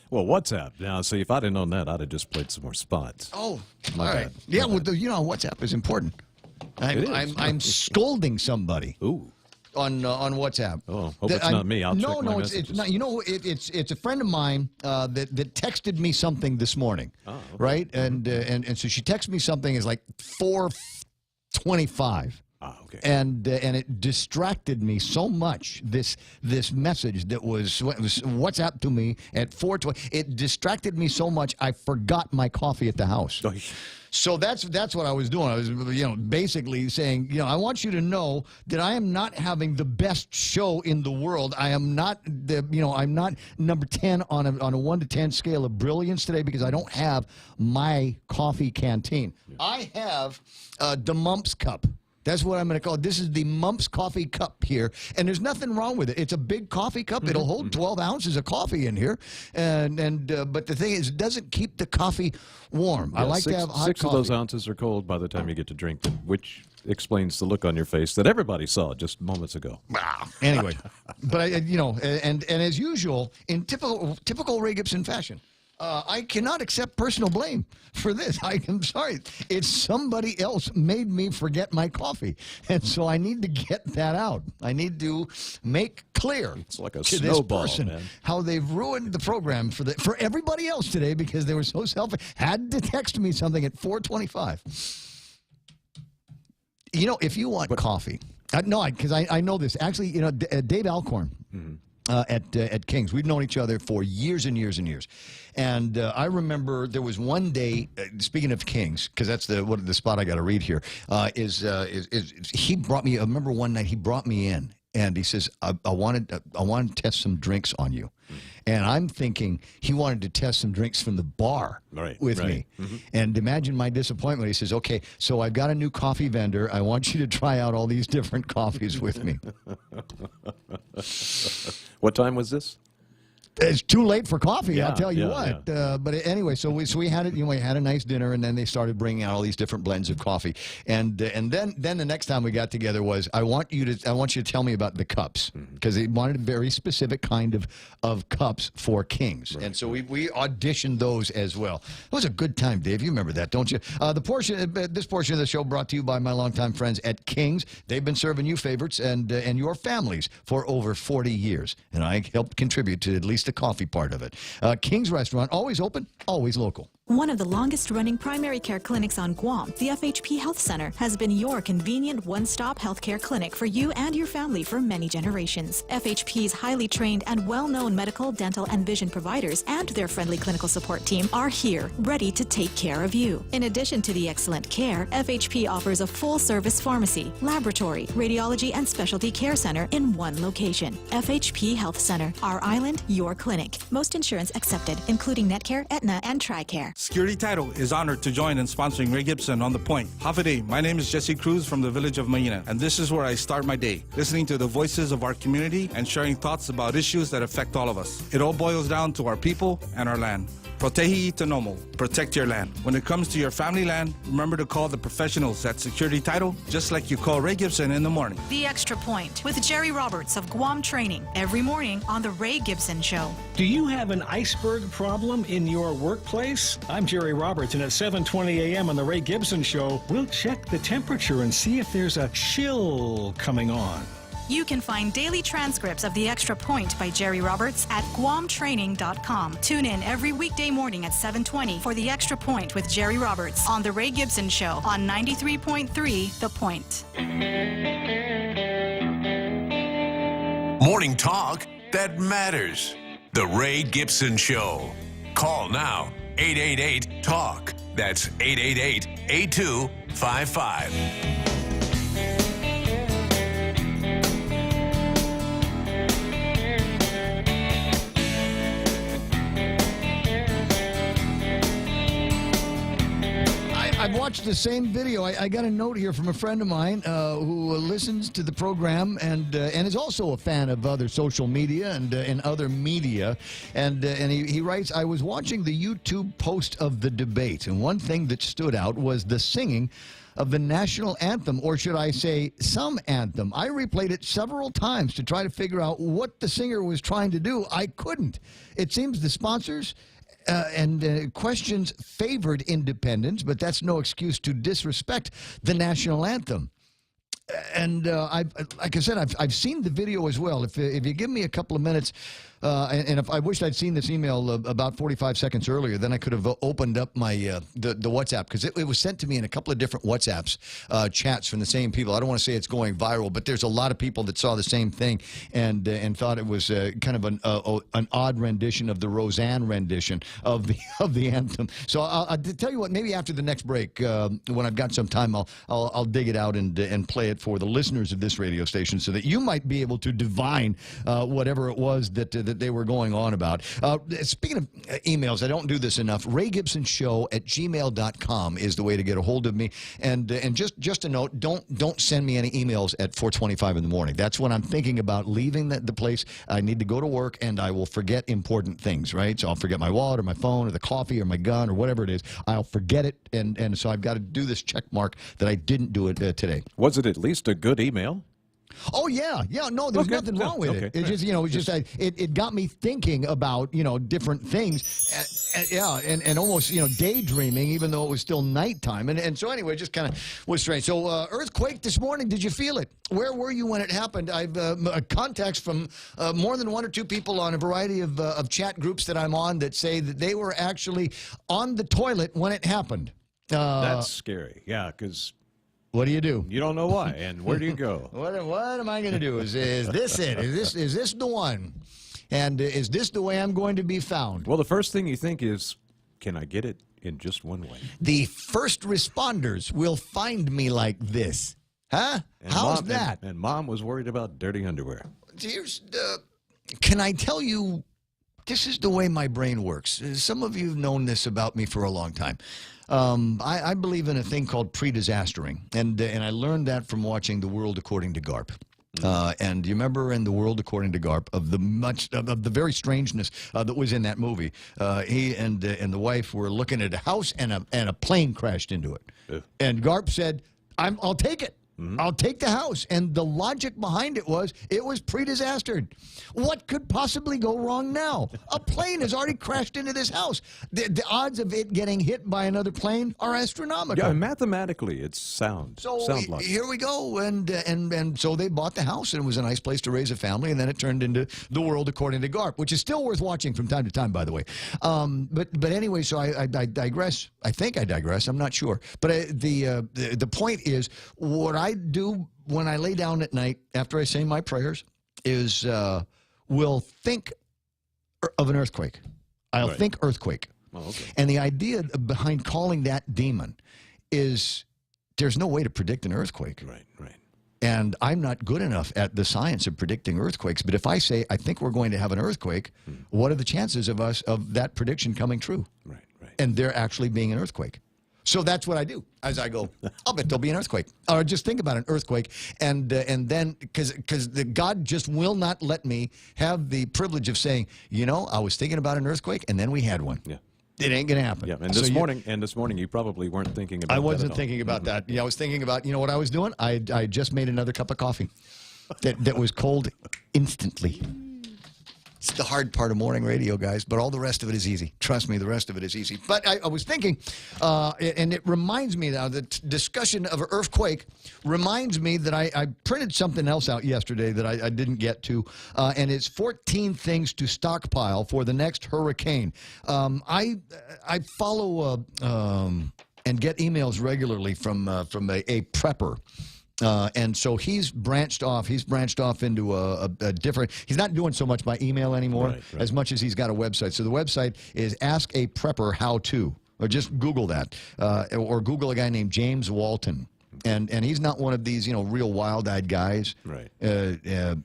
Well, WhatsApp. Now, see, if I'd have known that, I'd have just played some more spots. Oh, My all right. bad. Yeah, well, WhatsApp is important. I'm scolding somebody. Ooh. on WhatsApp. Oh, hope it's not me. I'll check my no, messages. it's not. You know, it's a friend of mine that texted me something this morning, right? And so she texted me something. It's like 4:25. Okay. And it distracted me so much. This message that was WhatsApp to me at 4:20. It distracted me so much I forgot my coffee at the house. So that's what I was doing. I was basically saying, I want you to know that I am not having the best show in the world. I am not I'm not number 10 on a 1 to 10 scale of brilliance today because I don't have my coffee canteen. I have the Mumps cup. That's what I'm going to call it. This is the Mumps coffee cup here, and there's nothing wrong with it. It's a big coffee cup. It'll hold 12 ounces of coffee in here, but the thing is, it doesn't keep the coffee warm. I like to have hot six coffee. of those ounces are cold by the time you get to drink them, which explains the look on your face that everybody saw just moments ago. Anyway, but and as usual, in typical Ray Gibson fashion, I cannot accept personal blame for this. I am sorry. It's somebody else made me forget my coffee. And so I need to get that out. I need to make clear it's like a to snowball, this person man. how they've ruined the program for everybody else today because they were so selfish. Had to text me something at 4:25. If you want coffee. Because I know this. Actually, Dave Alcorn. At King's. We've known each other for years and years and years. And I remember there was one day, speaking of King's, because that's the spot I got to read here, is he brought me, I remember one night he brought me in and he says, I wanted to test some drinks on you. And I'm thinking he wanted to test some drinks from the bar with me. And imagine my disappointment. He says, okay, so I've got a new coffee vendor. I want you to try out all these different coffees with me. What time was this? It's too late for coffee, Yeah, I'll tell you yeah, what. But anyway, so we had it. We had a nice dinner, and then they started bringing out all these different blends of coffee. And then the next time we got together was I want you to tell me about the cups because they wanted a very specific kind of cups for Kings, and so we auditioned those as well. It was a good time, Dave. You remember that, don't you? This portion of the show brought to you by my longtime friends at Kings. They've been serving you favorites and your families for over 40 years, and I helped contribute to at least the coffee part of it. King's Restaurant, always open, always local. One of the longest-running primary care clinics on Guam, the FHP Health Center, has been your convenient one-stop healthcare clinic for you and your family for many generations. FHP's highly trained and well-known medical, dental, and vision providers and their friendly clinical support team are here, ready to take care of you. In addition to the excellent care, FHP offers a full-service pharmacy, laboratory, radiology, and specialty care center in one location. FHP Health Center, our island, your clinic. Most insurance accepted, including Netcare, Aetna, and TRICARE. Security Title is honored to join in sponsoring Ray Gibson on The Point. Hafaday, my name is Jesse Cruz from the village of Maina, and this is where I start my day, listening to the voices of our community and sharing thoughts about issues that affect all of us. It all boils down to our people and our land. Protehi Tonomo, protect your land. When it comes to your family land, remember to call the professionals at Security Title, just like you call Ray Gibson in the morning. The Extra Point with Jerry Roberts of Guam Training every morning on The Ray Gibson Show. Do you have an iceberg problem in your workplace? I'm Jerry Roberts, and at 7:20 a.m. on The Ray Gibson Show, we'll check the temperature and see if there's a chill coming on. You can find daily transcripts of The Extra Point by Jerry Roberts at GuamTraining.com. Tune in every weekday morning at 7:20 for The Extra Point with Jerry Roberts on The Ray Gibson Show on 93.3 The Point. Morning talk that matters. The Ray Gibson Show. Call now. 888-TALK. That's 888-8255. I've watched the same video. I got a note here from a friend of mine who listens to the program and is also a fan of other social media and other media. And he writes, I was watching the YouTube post of the debate, and one thing that stood out was the singing of the national anthem, or should I say some anthem. I replayed it several times to try to figure out what the singer was trying to do. I couldn't. It seems the sponsors and questions favored independence, but that's no excuse to disrespect the national anthem. And like I said, I've seen the video as well. If you give me a couple of minutes, and if I wished I'd seen this email about 45 seconds earlier, then I could have opened up my the WhatsApp, because it was sent to me in a couple of different WhatsApps chats from the same people. I don't want to say it's going viral, but there's a lot of people that saw the same thing and thought it was kind of an odd rendition of the Roseanne rendition of the anthem. So I'll tell you what, maybe after the next break, when I've got some time, I'll dig it out and play it for the listeners of this radio station, so that you might be able to divine whatever it was that they were going on about. Speaking of emails, I don't do this enough. RayGibsonShow@gmail.com is the way to get a hold of me. And just a note, don't send me any emails at 4:25 in the morning. That's when I'm thinking about leaving the place. I need to go to work, and I will forget important things, right? So I'll forget my wallet or my phone or the coffee or my gun or whatever it is. I'll forget it, and so I've got to do this check mark that I didn't do it today. Was it at least a good email? Oh yeah, no, there's nothing wrong with it. It's just, it got me thinking about, different things, and almost, daydreaming, even though it was still nighttime, and so anyway, it just kind of was strange. So earthquake this morning, did you feel it? Where were you when it happened? I've contacts from more than one or two people on a variety of chat groups that I'm on that say that they were actually on the toilet when it happened. That's scary, yeah, because... What do you do? You don't know why, and where do you go? What am I going to do? Is this it? Is this the one? And is this the way I'm going to be found? Well, the first thing you think is, can I get it in just one way? The first responders will find me like this. Huh? And How's that? And Mom was worried about dirty underwear. Can I tell you, this is the way my brain works. Some of you have known this about me for a long time. I believe in a thing called pre-disastering, and I learned that from watching The World According to Garp. And you remember in The World According to Garp of the very strangeness that was in that movie. He and the wife were looking at a house, and a plane crashed into it. And Garp said, "I'll take it. I'll take the house." And the logic behind it was pre-disastered. What could possibly go wrong now? A plane has already crashed into this house. The odds of it getting hit by another plane are astronomical. Yeah, mathematically, it's sound. So logic. Here we go, and so they bought the house, and it was a nice place to raise a family, and then it turned into The World According to Garp, which is still worth watching from time to time, by the way. But anyway, so I digress. I think I digress. I'm not sure. But the point is, what I do when I lay down at night after I say my prayers is will think of an earthquake. I'll think earthquake. Oh, okay. And the idea behind calling that demon is there's no way to predict an earthquake. Right. And I'm not good enough at the science of predicting earthquakes. But if I say I think we're going to have an earthquake, what are the chances of that prediction coming true? Right. And there actually being an earthquake. So that's what I do as I go, I'll bet there'll be an earthquake. Or just think about an earthquake, and then, because God just will not let me have the privilege of saying, I was thinking about an earthquake, and then we had one. Yeah. It ain't going to happen. Yeah, and this morning you probably weren't thinking about that. I wasn't thinking about that. Yeah, I was thinking about, what I was doing? I just made another cup of coffee that was cold instantly. It's the hard part of morning radio, guys, but all the rest of it is easy. Trust me, the rest of it is easy. But I was thinking, and it reminds me now, the discussion of an earthquake reminds me that I printed something else out yesterday that I didn't get to, and it's 14 things to stockpile for the next hurricane. I follow and get emails regularly from a prepper. And so he's branched off. He's branched off into a different. He's not doing so much by email anymore, as much as he's got a website. So the website is Ask a Prepper How To, or just Google that, or Google a guy named James Walton. And he's not one of these, real wild-eyed guys, right?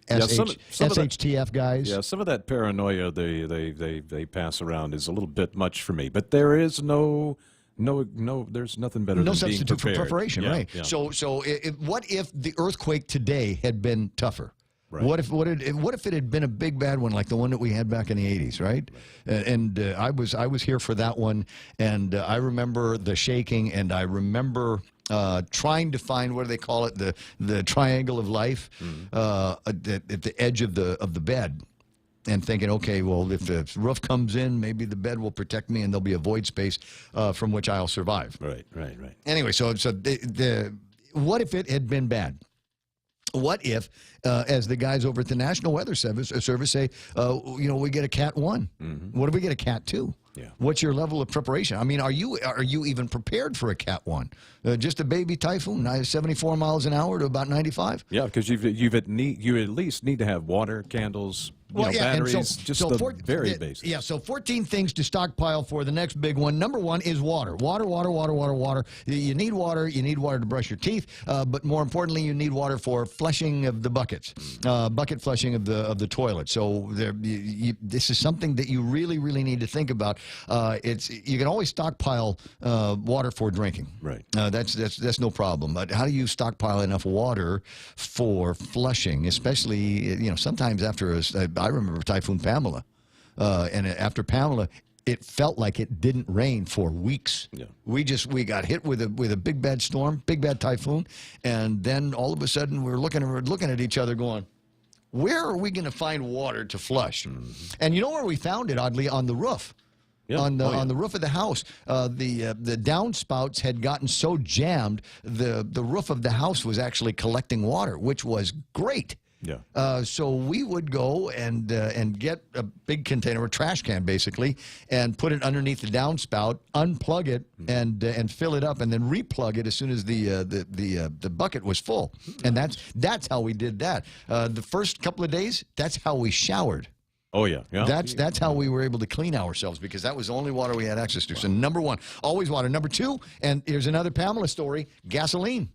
SHTF guys. Yeah, some of that paranoia they pass around is a little bit much for me. But there is no, there's nothing better than being substitute prepared. For preparation, right? Yeah. So what if the earthquake today had been tougher? Right. What if it had been a big bad one like the one that we had back in the 80s, right? And I was here for that one, and I remember the shaking, and I remember trying to find, what do they call it, the triangle of life at the edge of the bed. And thinking, okay, well, if the roof comes in, maybe the bed will protect me, and there'll be a void space from which I'll survive. Right. Anyway, so what if it had been bad? What if, as the guys over at the National Weather Service say, we get a Cat 1? What if we get a Cat 2? Yeah. What's your level of preparation? I mean, are you even prepared for a Cat 1? Just a baby typhoon, 74 miles an hour to about 95? Yeah, because you at least need to have water, candles, batteries, very basic. Yeah, so 14 things to stockpile for the next big one. Number one is water. Water. You need water. You need water to brush your teeth, but more importantly, you need water for flushing of the buckets, bucket flushing of the toilet. So this is something that you really, really need to think about. You can always stockpile water for drinking. Right. That's no problem. But how do you stockpile enough water for flushing, especially sometimes after I remember Typhoon Pamela, and after Pamela, it felt like it didn't rain for weeks. Yeah. We got hit with a big bad storm, big bad typhoon, and then all of a sudden we're looking at each other going, where are we going to find water to flush? And you know where we found it? Oddly, on the roof. Yeah. On the roof of the house, the downspouts had gotten so jammed, the roof of the house was actually collecting water, which was great. Yeah. So we would go and get a big container, a trash can basically, and put it underneath the downspout, unplug it, and fill it up, and then replug it as soon as the bucket was full. And that's how we did that. The first couple of days, that's how we showered. Oh, yeah. That's how we were able to clean ourselves, because that was the only water we had access to. So number one, always water. Number two, and here's another Pamela story, gasoline.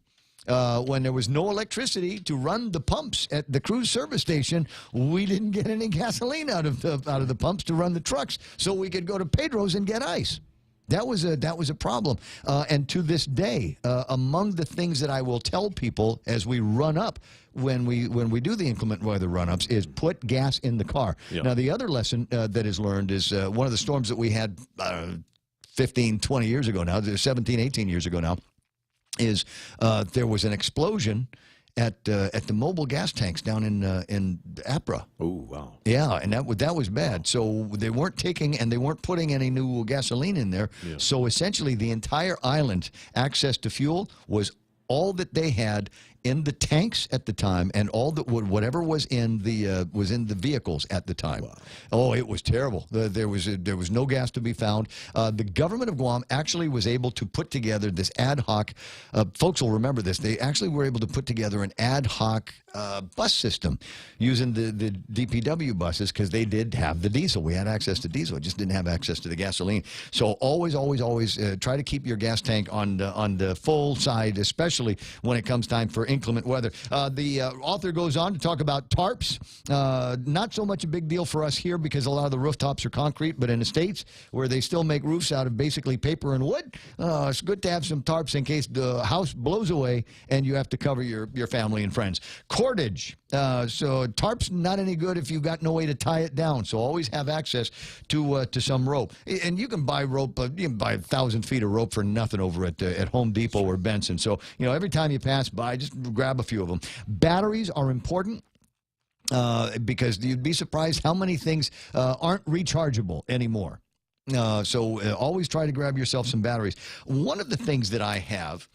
When there was no electricity to run the pumps at the cruise service station, we didn't get any gasoline out of the pumps to run the trucks, so we could go to Pedro's and get ice. That was a problem. And to this day, among the things that I will tell people as we run up, when we do the inclement weather run-ups, is put gas in the car. Yeah. Now, the other lesson that is learned is one of the storms that we had 15, 20 years ago now, 17, 18 years ago now, is there was an explosion at the mobile gas tanks down in APRA. Oh, wow. Yeah, and that was bad. So they weren't taking and they weren't putting any new gasoline in there. Yeah. So essentially the entire island access to fuel was all that they had in the tanks at the time, and whatever was in the vehicles at the time. Wow. Oh, it was terrible. There was no gas to be found. The government of Guam actually was able to put together this ad hoc. Folks will remember this. They actually were able to put together an ad hoc bus system using the DPW buses, because they did have the diesel. We had access to diesel. We just didn't have access to the gasoline. So always try to keep your gas tank on the full side, especially when it comes time for inclement weather. The author goes on to talk about tarps. Not so much a big deal for us here because a lot of the rooftops are concrete, but in the States where they still make roofs out of basically paper and wood, it's good to have some tarps in case the house blows away and you have to cover your family and friends. Cordage. So tarps not any good if you've got no way to tie it down. So always have access to some rope. And you can buy rope. You can buy 1,000 feet of rope for nothing over at Home Depot or Benson. So every time you pass by, just grab a few of them. Batteries are important. Because you'd be surprised how many things aren't rechargeable anymore. So always try to grab yourself some batteries. One of the things that I have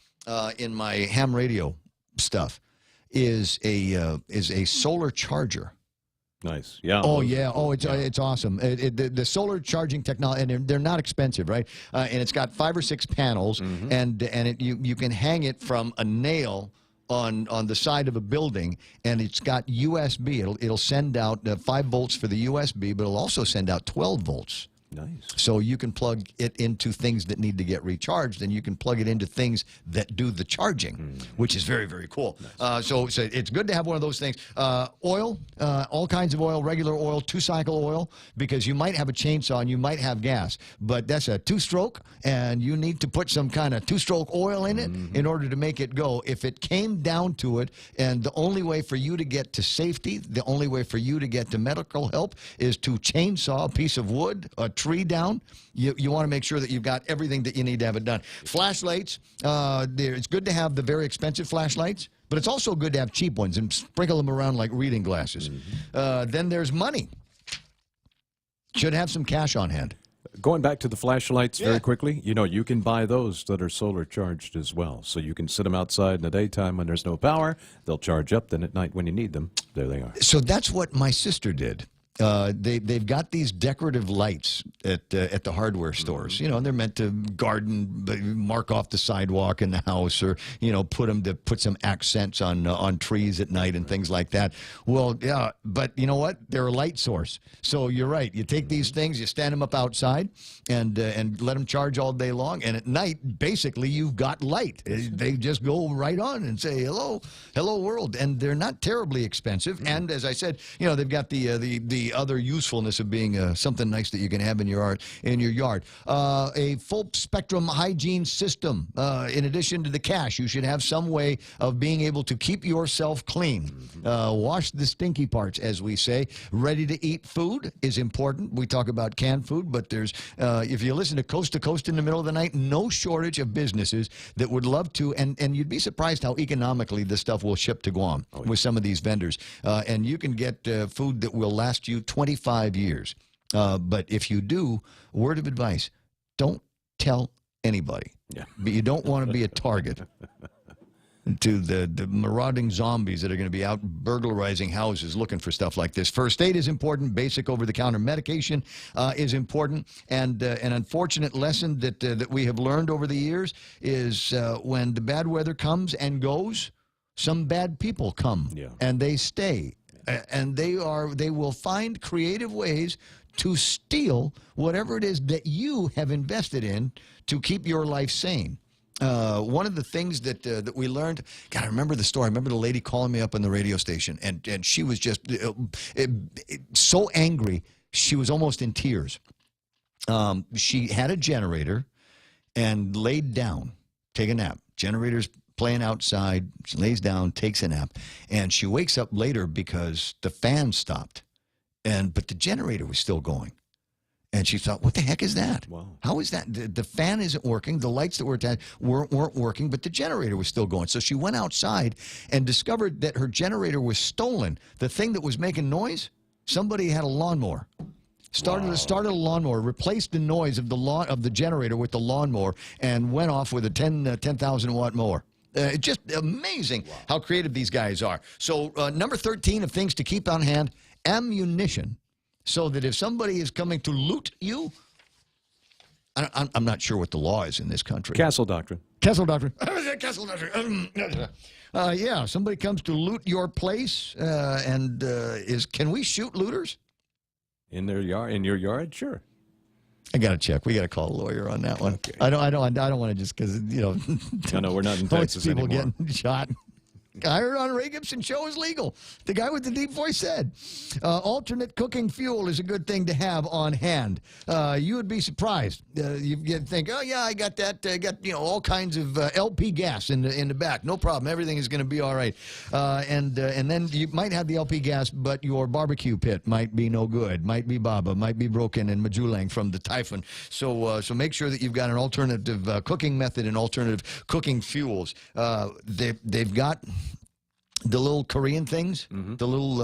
in my ham radio stuff is a solar charger. Nice. Yeah. Oh, yeah. Oh, it's awesome. The solar charging technology, and they're not expensive, right? And it's got 5 or 6 panels, and you can hang it from a nail on the side of a building, and it's got USB. It'll send out 5 volts for the USB, but it'll also send out 12 volts. Nice. So you can plug it into things that need to get recharged, and you can plug it into things that do the charging, which is very, very cool. Nice. So it's good to have one of those things. Oil, all kinds of oil, regular oil, 2-cycle oil, because you might have a chainsaw and you might have gas, but that's a 2-stroke, and you need to put some kind of 2-stroke oil in it in order to make it go. If it came down to it, and the only way for you to get to safety, the only way for you to get to medical help is to chainsaw a piece of wood, a tree down. You want to make sure that you've got everything that you need to have it done. Flashlights, it's good to have the very expensive flashlights, but it's also good to have cheap ones and sprinkle them around like reading glasses. Then there's money. Should have some cash on hand. Going back to the flashlights very quickly, you can buy those that are solar charged as well. So you can sit them outside in the daytime when there's no power. They'll charge up. Then at night when you need them, there they are. So that's what my sister did. They've got these decorative lights at the hardware stores, and they're meant to garden, mark off the sidewalk in the house, or put some accents on trees at night and things like that. Well, yeah, but you know what? They're a light source. So you're right. You take these things, you stand them up outside, and let them charge all day long. And at night, basically, you've got light. They just go right on and say hello world, and they're not terribly expensive. And as I said, they've got the other usefulness of being something nice that you can have in your yard. A full spectrum hygiene system. In addition to the cash, you should have some way of being able to keep yourself clean. Wash the stinky parts, as we say. Ready to eat food is important. We talk about canned food, but there's if you listen to Coast in the middle of the night, no shortage of businesses that would love to, and you'd be surprised how economically this stuff will ship to Guam with some of these vendors. And you can get food that will last you 25 years. But if you do, word of advice, don't tell anybody. Yeah. But you don't want to be a target to the marauding zombies that are going to be out burglarizing houses looking for stuff like this. First aid is important. Basic over-the-counter medication is important. And an unfortunate lesson that we have learned over the years is when the bad weather comes and goes, some bad people come and they stay. And they will find creative ways to steal whatever it is that you have invested in to keep your life sane. One of the things that we learned, God, I remember the story. I remember the lady calling me up on the radio station, and she was just so angry, she was almost in tears. She had a generator and laid down, take a nap. Generator's playing outside, she lays down, takes a nap, and she wakes up later because the fan stopped, but the generator was still going. And she thought, what the heck is that? Wow. How is that? The fan isn't working. The lights that were attached weren't working, but the generator was still going. So she went outside and discovered that her generator was stolen. The thing that was making noise, somebody had a lawnmower. Started a lawnmower, replaced the noise of the generator with the lawnmower, and went off with a 10,000 watt mower. Just amazing how creative these guys are. So number 13 of things to keep on hand, ammunition. So that if somebody is coming to loot you, I'm not sure what the law is in this country. Castle Doctrine. Castle Doctrine. Castle Doctrine. Yeah, somebody comes to loot your place, can we shoot looters? In their yard? In your yard? Sure. I got to check. We got to call a lawyer on that one. Okay. I don't want to just because No, we're not in Texas people anymore. Getting shot. I heard on Ray Gibson show is legal. The guy with the deep voice said, alternate cooking fuel is a good thing to have on hand. You would be surprised. You'd think, oh yeah, I got that. I got all kinds of LP gas in the back. No problem. Everything is going to be all right. And then you might have the LP gas, but your barbecue pit might be no good. Might be Baba. Might be broken in Majulang from the typhoon. So make sure that you've got an alternative cooking method and alternative cooking fuels. They've got the little Korean things, the little,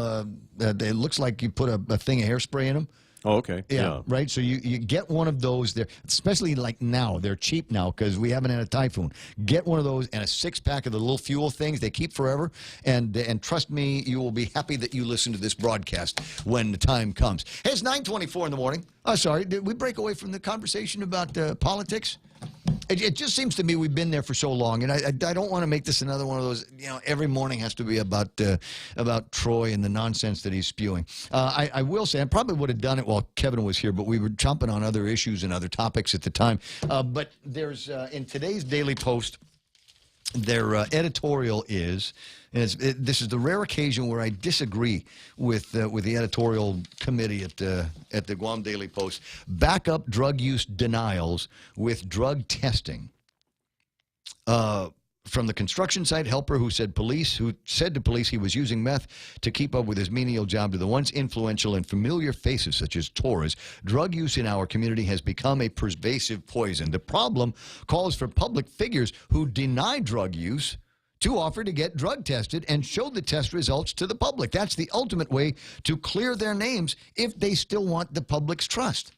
it looks like you put a thing of hairspray in them. Oh, okay. Yeah, right? So you get one of those there, especially like now. They're cheap now because we haven't had a typhoon. Get one of those and a six-pack of the little fuel things. They keep forever. And trust me, you will be happy that you listen to this broadcast when the time comes. Hey, it's 9:24 in the morning. Oh, sorry. Did we break away from the conversation about politics? It just seems to me we've been there for so long, and I don't want to make this another one of those, every morning has to be about Troy and the nonsense that he's spewing. I will say, I probably would have done it while Kevin was here, but we were chomping on other issues and other topics at the time. But there's, in today's Daily Post, their editorial is, and this is the rare occasion where I disagree with the editorial committee at the Guam Daily Post. Back up drug use denials with drug testing. From the construction site helper who said to police he was using meth to keep up with his menial job, to the once influential and familiar faces such as Torres, drug use in our community has become a pervasive poison. The problem calls for public figures who deny drug use to offer to get drug tested and show the test results to the public. That's the ultimate way to clear their names if they still want the public's trust.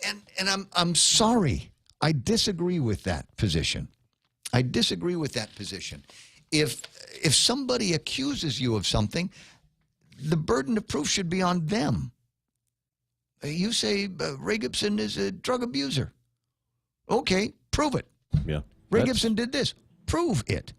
And I'm sorry. I disagree with that position. I disagree with that position. If somebody accuses you of something, the burden of proof should be on them. You say Ray Gibson is a drug abuser. Okay, prove it. Yeah. Ray Gibson did this. Prove it.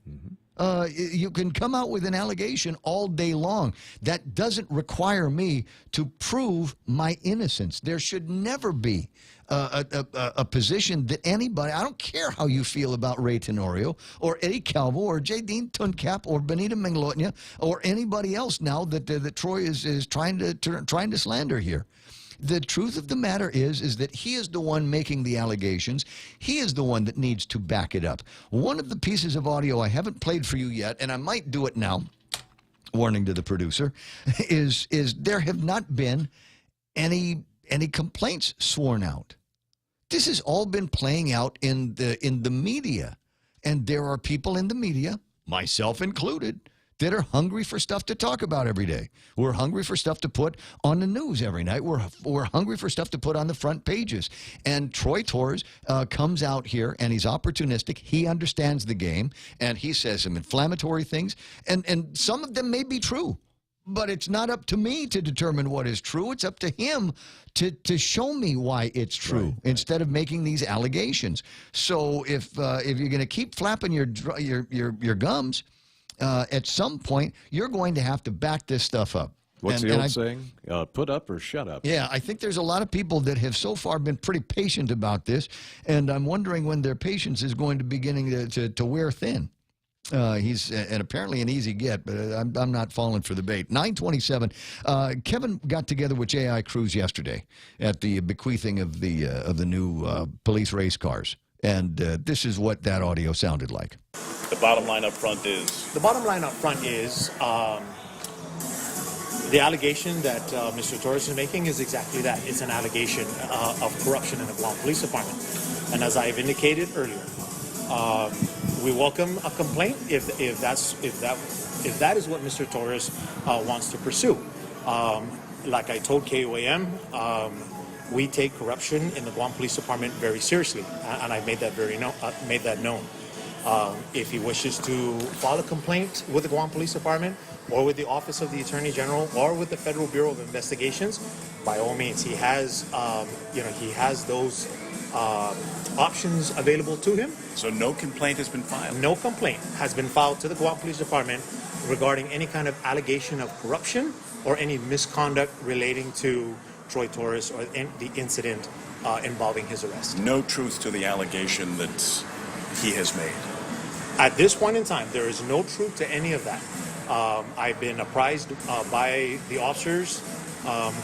You can come out with an allegation all day long. That doesn't require me to prove my innocence. There should never be a position that anybody, I don't care how you feel about Ray Tenorio or Eddie Calvo or J. Dean Tuncap or Benita Menglotnia or anybody else now that Troy is trying to slander here. The truth of the matter is that he is the one making the allegations. He is the one that needs to back it up. One of the pieces of audio I haven't played for you yet, and I might do it now, warning to the producer, is there have not been any complaints sworn out. This has all been playing out in the media, and there are people in the media, myself included, that are hungry for stuff to talk about every day. We're hungry for stuff to put on the news every night. We're hungry for stuff to put on the front pages. And Troy Torres comes out here, and he's opportunistic. He understands the game, and he says some inflammatory things, and some of them may be true. But it's not up to me to determine what is true. It's up to him to show me why it's true instead of making these allegations. So if you're going to keep flapping your gums, at some point, you're going to have to back this stuff up. What's the old saying? Put up or shut up. Yeah, I think there's a lot of people that have so far been pretty patient about this, and I'm wondering when their patience is going to be beginning to wear thin. He's and apparently an easy get, but I'm not falling for the bait. 9:27. Kevin got together with J.I. Cruz yesterday at the bequeathing of the new police race cars, and this is what that audio sounded like. The bottom line up front is? The bottom line up front is the allegation that Mr. Torres is making is exactly that. It's an allegation of corruption in the Guam Police Department. And as I've indicated earlier, we welcome a complaint if that is what Mr. Torres wants to pursue. Like I told KOAM, we take corruption in the Guam Police Department very seriously, and I made that known. If he wishes to file a complaint with the Guam Police Department or with the Office of the Attorney General or with the Federal Bureau of Investigations, by all means, he has those options available to him. So no complaint has been filed? No complaint has been filed to the Guam Police Department regarding any kind of allegation of corruption or any misconduct relating to Troy Torres or the incident involving his arrest. No truth to the allegation that he has made? At this point in time, there is no truth to any of that. I've been apprised by the officers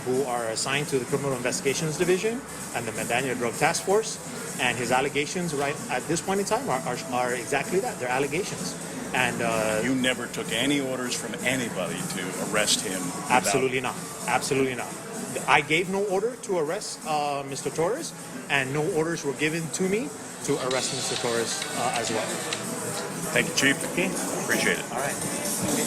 who are assigned to the Criminal Investigations Division and the Medalla Drug Task Force, and his allegations right at this point in time are exactly that. They're allegations. And you never took any orders from anybody to arrest him? Absolutely not. Absolutely not. I gave no order to arrest Mr. Torres, and no orders were given to me to arrest Mr. Torres as well. Thank you, Chief. Okay. Appreciate it. All right.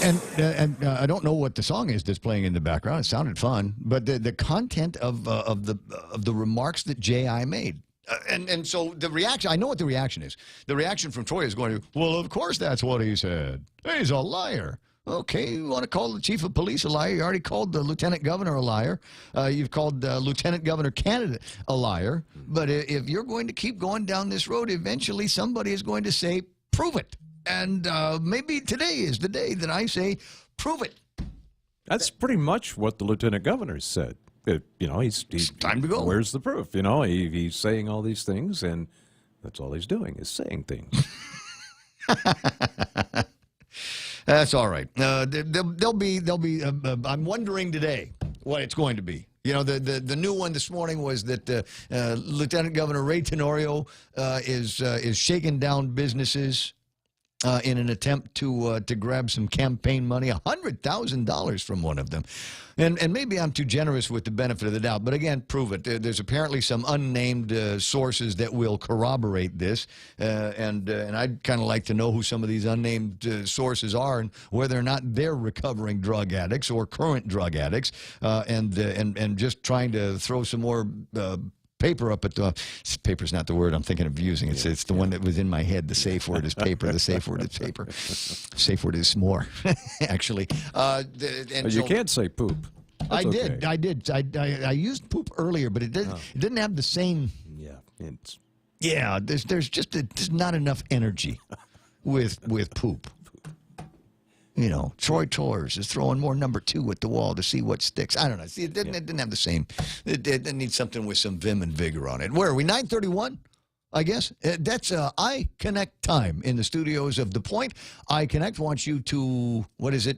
And I don't know what the song is that's playing in the background. It sounded fun, but the content of the remarks that J.I. made. And so the reaction, I know what the reaction is. The reaction from Troy is going to, well, of course that's what he said. He's a liar. Okay, you want to call the chief of police a liar? You already called the lieutenant governor a liar. You've called the lieutenant governor candidate a liar. But if you're going to keep going down this road, eventually somebody is going to say, prove it. And maybe today is the day that I say, prove it. That's pretty much what the lieutenant governor said. He's time to go. Where's the proof? He's saying all these things, and that's all he's doing is saying things. That's all right. They'll be. I'm wondering today what it's going to be. The new one this morning was that Lieutenant Governor Ray Tenorio is shaking down businesses in an attempt to grab some campaign money, $100,000 from one of them. And maybe I'm too generous with the benefit of the doubt, but again, prove it. There's apparently some unnamed sources that will corroborate this, and I'd kind of like to know who some of these unnamed sources are and whether or not they're recovering drug addicts or current drug addicts, and just trying to throw some more paper up at the paper's not the word I'm thinking of using. It's the one that was in my head. The safe word is paper. The safe word is paper. Safe word is more, actually. And you can't say poop. I did. I used poop earlier, but it didn't have the same. Yeah, there's just not enough energy with poop. You know, Troy Torres is throwing more number 2 at the wall to see what sticks. I don't know. See, it didn't have the same. It needs something with some vim and vigor on it. Where are we? 9:31, I guess. That's iConnect time in the studios of The Point. iConnect wants you to,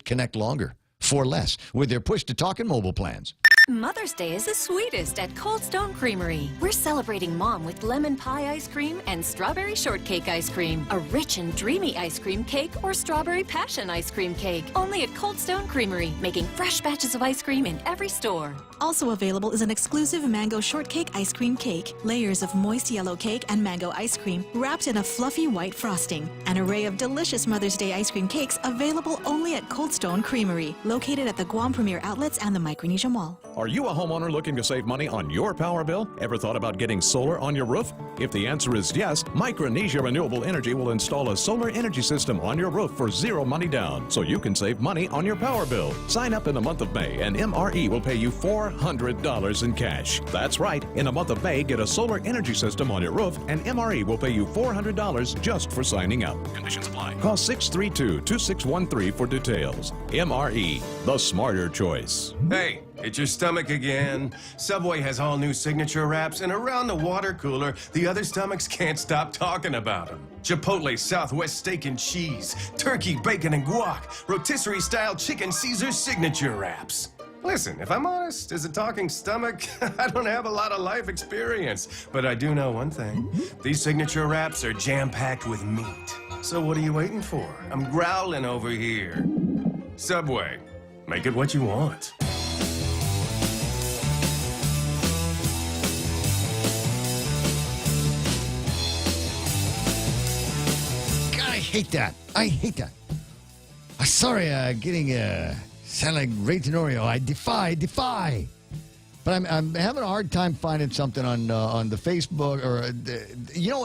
connect longer for less with their push-to-talk and mobile plans. Mother's Day is the sweetest at Cold Stone Creamery. We're celebrating Mom with lemon pie ice cream and strawberry shortcake ice cream, a rich and dreamy ice cream cake, or strawberry passion ice cream cake. Only at Cold Stone Creamery, making fresh batches of ice cream in every store. Also available is an exclusive mango shortcake ice cream cake, layers of moist yellow cake and mango ice cream wrapped in a fluffy white frosting. An array of delicious Mother's Day ice cream cakes available only at Cold Stone Creamery, located at the Guam Premier Outlets and the Micronesia Mall. Are you a homeowner looking to save money on your power bill? Ever thought about getting solar on your roof? If the answer is yes, Micronesia Renewable Energy will install a solar energy system on your roof for zero money down, so you can save money on your power bill. Sign up in the month of May, and MRE will pay you $400 in cash. That's right. In the month of May, get a solar energy system on your roof, and MRE will pay you $400 just for signing up. Conditions apply. Call 632-2613 for details. MRE, the smarter choice. Hey, it's your stomach again. Subway has all new signature wraps, and around the water cooler, the other stomachs can't stop talking about them. Chipotle Southwest Steak and Cheese, Turkey, Bacon, and Guac, Rotisserie-style Chicken Caesar signature wraps. Listen, if I'm honest, as a talking stomach, I don't have a lot of life experience. But I do know one thing. These signature wraps are jam-packed with meat. So what are you waiting for? I'm growling over here. Subway, make it what you want. I hate that. I'm sorry, getting sound like Ray Tenorio. I defy. But I'm having a hard time finding something on the Facebook or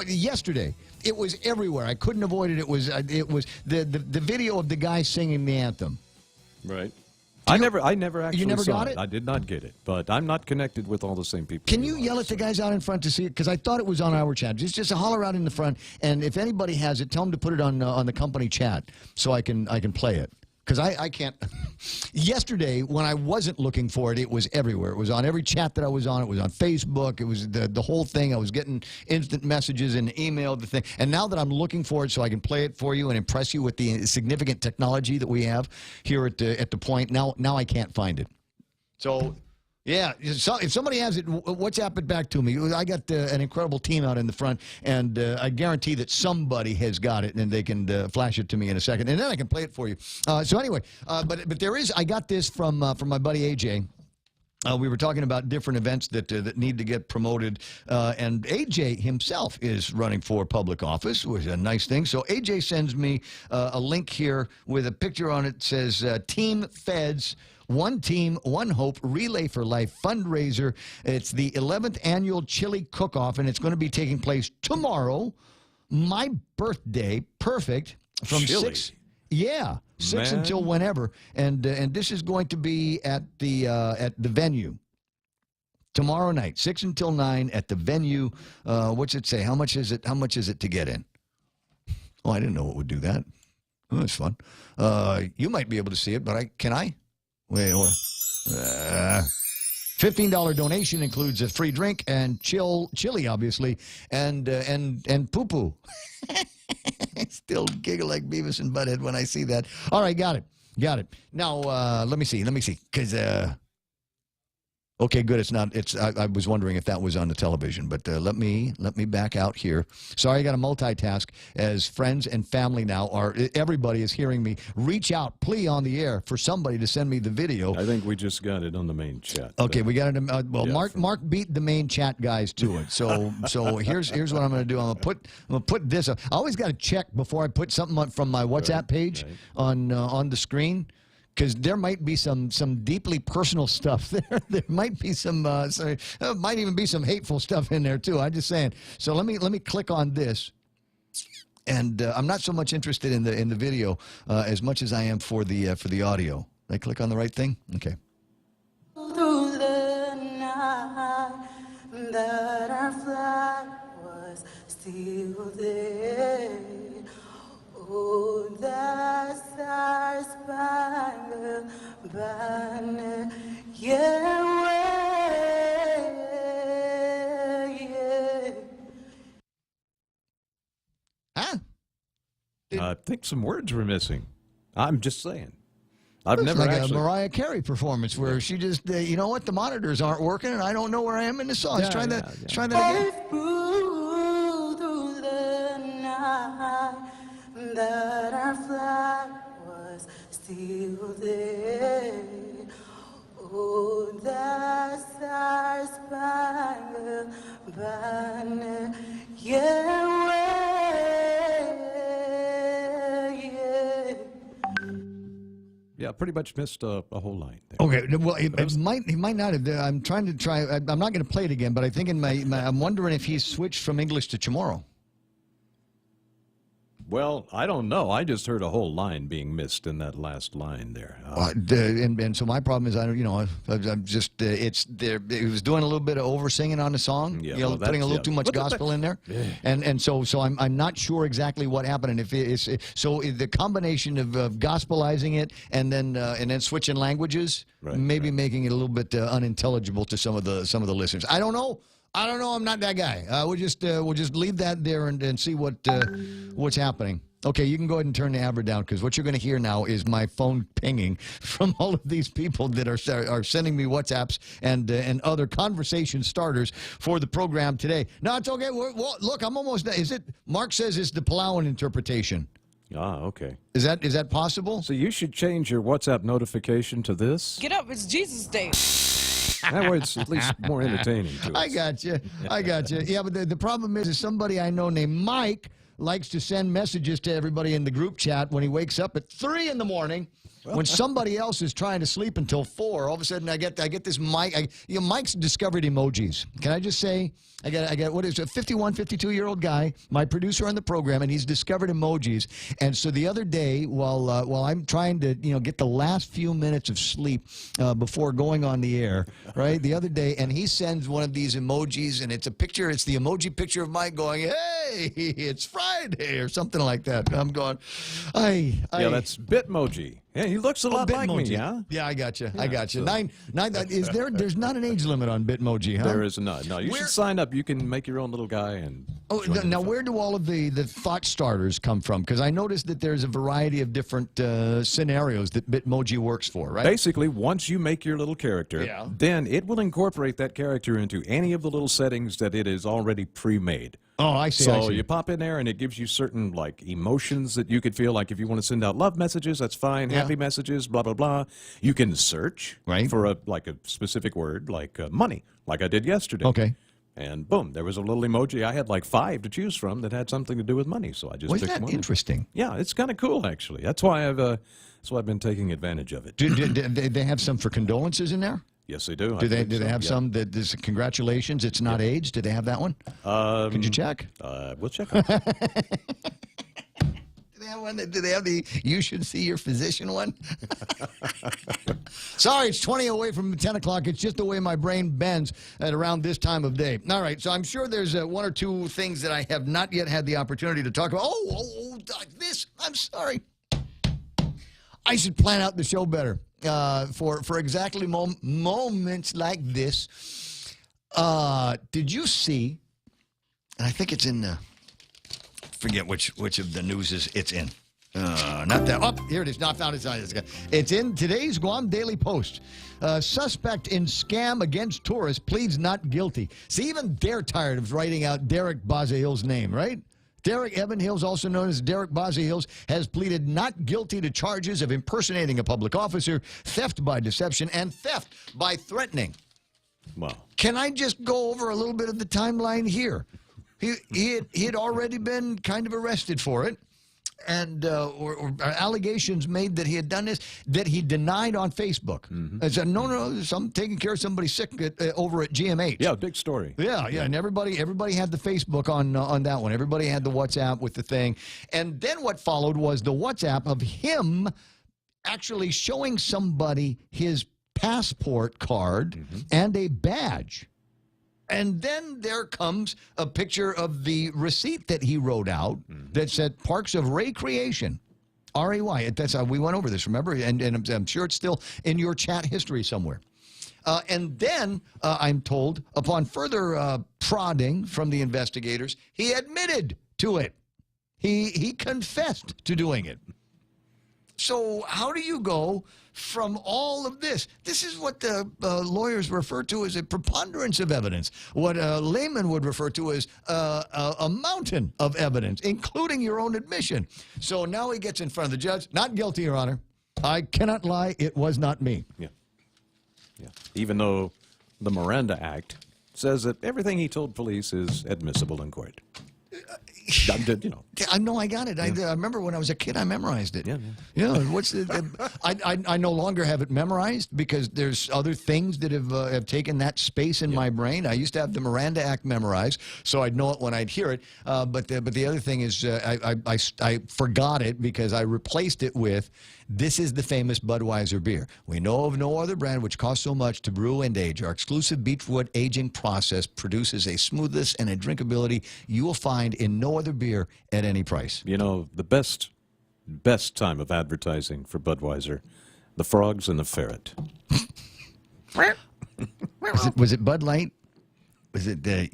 yesterday it was everywhere. I couldn't avoid it. It was the video of the guy singing the anthem. Right. I never actually You never saw got it? I did not get it, but I'm not connected with all the same people. Can you yell at the guys out in front to see it? Because I thought it was on our chat. Just a holler out in the front, and if anybody has it, tell them to put it on the company chat so I can play it. Because I can't. Yesterday, when I wasn't looking for it, it was everywhere. It was on every chat that I was on. It was on Facebook. It was the whole thing. I was getting instant messages and email the thing. And now that I'm looking for it so I can play it for you and impress you with the significant technology that we have here at the Point, now I can't find it. So, yeah, so if somebody has it, WhatsApp it back to me. I got an incredible team out in the front, and I guarantee that somebody has got it, and they can flash it to me in a second, and then I can play it for you. So anyway, but there is. I got this from my buddy AJ. We were talking about different events that need to get promoted, and AJ himself is running for public office, which is a nice thing. So AJ sends me a link here with a picture on it that says Team Feds. One Team, One Hope, Relay for Life fundraiser. It's the 11th annual Chili Cook-Off, and it's going to be taking place tomorrow, my birthday, perfect, from Chili. 6. Yeah, 6 until whenever, and this is going to be at the venue tomorrow night, 6 until 9 at the venue. What's it say? How much is it? How much is it to get in? Oh, I didn't know it would do that. Oh, that's fun. You might be able to see it, but can I? Wait, $15 donation includes a free drink and chili, obviously, and poo-poo. I still giggle like Beavis and Butthead when I see that. All right, got it. Now, let me see, because okay, good. It's not. I was wondering if that was on the television, but let me back out here. Sorry, I got to multitask as friends and family now are. Everybody is hearing me. Reach out, plea on the air for somebody to send me the video. I think we just got it on the main chat. Okay, we got it. Well, yeah, Mark beat the main chat guys to it. So here's what I'm going to do. I'm going to put this up. I always got to check before I put something from my WhatsApp page on the screen. Because there might be some deeply personal stuff there. There might be might even be some hateful stuff in there too. I'm just saying. So let me click on this, and I'm not so much interested in the video as much as I am for the audio. Did I click on the right thing? Okay. Through the night, that our flag was still there. Oh, the Star-Spangled Banner, yeah, yeah. Huh? I think some words were missing. I'm just saying. I've It's never like actually. a Mariah Carey performance where she just, you know what, the monitors aren't working, and I don't know where I am in the song. Let's try that. Let's try that again. Through the night, that our flag was still there. Oh, the Star-Spangled Banner, yeah, yeah. Yeah, pretty much missed a whole line there. Okay, well, he might not have. I'm trying to try. I'm not going to play it again, but I think I'm wondering if he's switched from English to Chamorro. Well, I don't know. I just heard a whole line being missed in that last line there. And so my problem is I'm just it's there. He was doing a little bit of over singing on the song, putting a little too much gospel in there, and so I'm not sure exactly what happened. And if it's so the combination of gospelizing it and then switching languages, maybe making it a little bit unintelligible to some of the listeners. I don't know. I'm not that guy. We'll just leave that there and see what's happening. Okay, you can go ahead and turn the advert down because what you're going to hear now is my phone pinging from all of these people that are sending me WhatsApps and other conversation starters for the program today. No, it's okay. Look, I'm almost done. Is it? Mark says it's the Palauan interpretation. Ah, okay. Is that possible? So you should change your WhatsApp notification to this. Get up, it's Jesus Day. That way it's at least more entertaining to us. I got you. Yeah, but the problem is somebody I know named Mike likes to send messages to everybody in the group chat when he wakes up at 3 in the morning. When somebody else is trying to sleep until 4, all of a sudden I get this Mike. Mike's discovered emojis. Can I just say, I got what is a 51, 52-year-old guy, my producer on the program, and he's discovered emojis. And so the other day, while I'm trying to get the last few minutes of sleep before going on the air, right? The other day, and he sends one of these emojis, and it's a picture. It's the emoji picture of Mike going, "Hey, it's Friday," or something like that. And I'm going, yeah, that's Bitmoji. Yeah, he looks a lot like me, yeah? Yeah, I got you. So. There's not an age limit on Bitmoji, huh? There is not. No, you should sign up. You can make your own little guy and. Oh, now where do all of the thought starters come from? Because I noticed that there's a variety of different scenarios that Bitmoji works for, right? Basically, once you make your little character, then it will incorporate that character into any of the little settings that it is already pre-made. Oh, I see. So you pop in there, and it gives you certain emotions that you could feel. Like if you want to send out love messages, that's fine. Happy messages, blah blah blah. You can search for a specific word, like money, like I did yesterday. Okay. And boom, there was a little emoji. I had like 5 to choose from that had something to do with money, so I just picked one. Interesting? Yeah, it's kind of cool actually. That's why I've been taking advantage of it. Do they have some for condolences in there? Yes, they do. Do they have some that there's congratulations, it's not age? Do they have that one? Could you check? We'll check it. Do they have the you should see your physician one? Sorry, it's 20 away from 10 o'clock. It's just the way my brain bends at around this time of day. All right, so I'm sure there's 1 or 2 things that I have not yet had the opportunity to talk about. I'm sorry. I should plan out the show better for exactly moments like this. Did you see, and I think it's in the, forget which of the news it's in. Not that. Oh, here it is. Not found. It's in today's Guam Daily Post. Suspect in scam against tourists pleads not guilty. See, even they're tired of writing out Derek Bazahill's name, right? Derek Evan Hills, also known as Derek Bazahills, has pleaded not guilty to charges of impersonating a public officer, theft by deception, and theft by threatening. Wow. Can I just go over a little bit of the timeline here? He had already been kind of arrested for it. or allegations made that he had done this, that he denied on Facebook. I said, no, I'm taking care of somebody sick over at GMH. Yeah, big story. Yeah, and everybody had the Facebook on that one. Everybody had the WhatsApp with the thing. And then what followed was the WhatsApp of him actually showing somebody his passport card and a badge. And then there comes a picture of the receipt that he wrote out that said Parks of Recreation, R-A-Y. That's how we went over this, remember? And I'm sure it's still in your chat history somewhere. And then, I'm told, upon further prodding from the investigators, he admitted to it. He confessed to doing it. So how do you go from all of this? This is what the lawyers refer to as a preponderance of evidence, what a layman would refer to as a mountain of evidence, including your own admission. So now he gets in front of the judge. Not guilty, Your Honor. I cannot lie. It was not me. Yeah. Even though the Miranda Act says that everything he told police is admissible in court. I know I got it. I remember when I was a kid, I memorized it. What's I no longer have it memorized because there's other things that have taken that space in my brain. I used to have the Miranda Act memorized, so I'd know it when I'd hear it. But the other thing is I forgot it because I replaced it with, this is the famous Budweiser beer. We know of no other brand which costs so much to brew and age. Our exclusive beechwood aging process produces a smoothness and a drinkability you will find in no other beer at any price. You know, the best time of advertising for Budweiser, the frogs and the ferret. Was it Bud Light? Was it that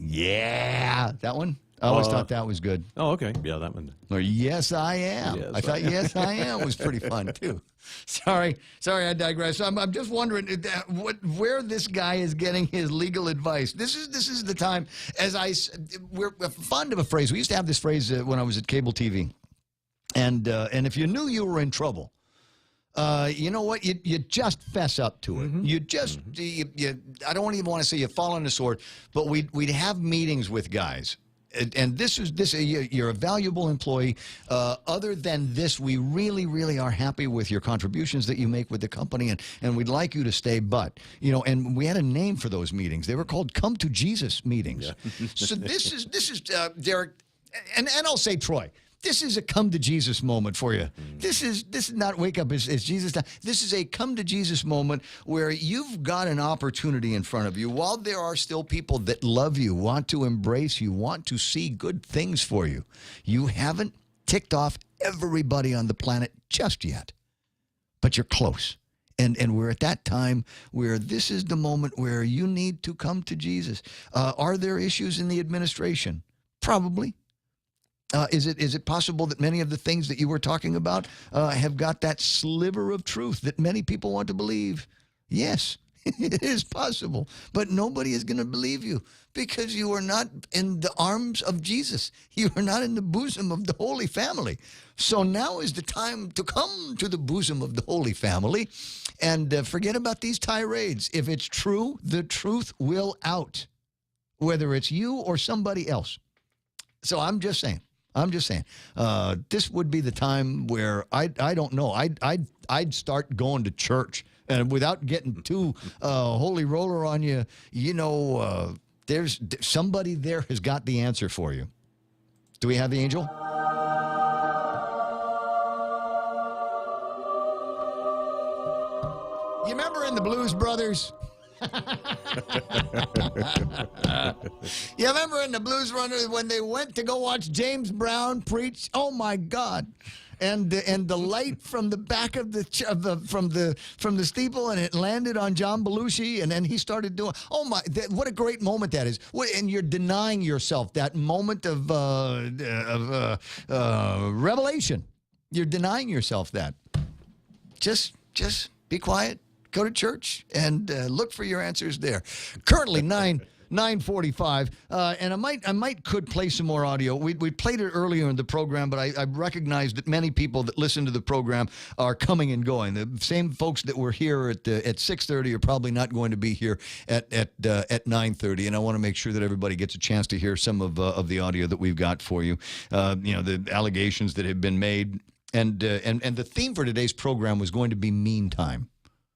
one? I always thought that was good. Oh, okay. Yeah, that one. Or Yes, I Am. Yes, I thought Yes, I Am was pretty fun, too. Sorry, I digress. I'm just wondering where this guy is getting his legal advice. This is the time, we're fond of a phrase. We used to have this phrase when I was at cable TV. And if you knew you were in trouble, you know what? You just fess up to it. You just, I don't even want to say you fall on the sword, but we'd have meetings with guys. And you're a valuable employee. Other than this, we really, really are happy with your contributions that you make with the company, and we'd like you to stay. But, and we had a name for those meetings. They were called Come to Jesus meetings. Yeah. So this is Derek, and I'll say Troy. This is a come to Jesus moment for you. This is not wake up as Jesus time. This is a come to Jesus moment where you've got an opportunity in front of you. While there are still people that love you, want to embrace you, want to see good things for you, you haven't ticked off everybody on the planet just yet. But you're close. And we're at that time where this is the moment where you need to come to Jesus. Are there issues in the administration? Probably. Is it possible that many of the things that you were talking about have got that sliver of truth that many people want to believe? Yes, it is possible. But nobody is going to believe you because you are not in the arms of Jesus. You are not in the bosom of the Holy Family. So now is the time to come to the bosom of the Holy Family and forget about these tirades. If it's true, the truth will out, whether it's you or somebody else. So I'm just saying. This would be the time where I don't know. I'd start going to church, and without getting too holy roller on you, there's somebody there has got the answer for you. Do we have the angel? You remember in the Blues Brothers? You remember in the Blues Brothers when they went to go watch James Brown preach? Oh my God! And the light from the back of from the steeple, and it landed on John Belushi, and then he started doing. Oh my! What a great moment that is! And you're denying yourself that moment of revelation. You're denying yourself that. Just be quiet. Go to church and look for your answers there. Currently, 9 9:45, and I might could play some more audio. We played it earlier in the program, but I recognize that many people that listen to the program are coming and going. The same folks that were here at 6:30 are probably not going to be here at 9:30, and I want to make sure that everybody gets a chance to hear some of the audio that we've got for you. The allegations that have been made, and the theme for today's program was going to be meantime.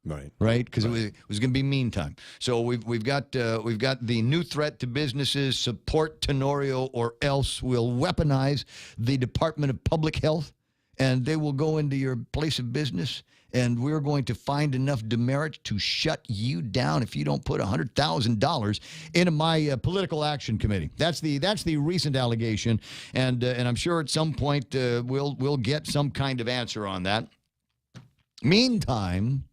Right, because it was going to be meantime. So we've got the new threat to businesses: support Tenorio, or else we'll weaponize the Department of Public Health, and they will go into your place of business, and we're going to find enough demerit to shut you down if you don't put $100,000 into my political action committee. That's the recent allegation, and I'm sure at some point we'll get some kind of answer on that. Meantime.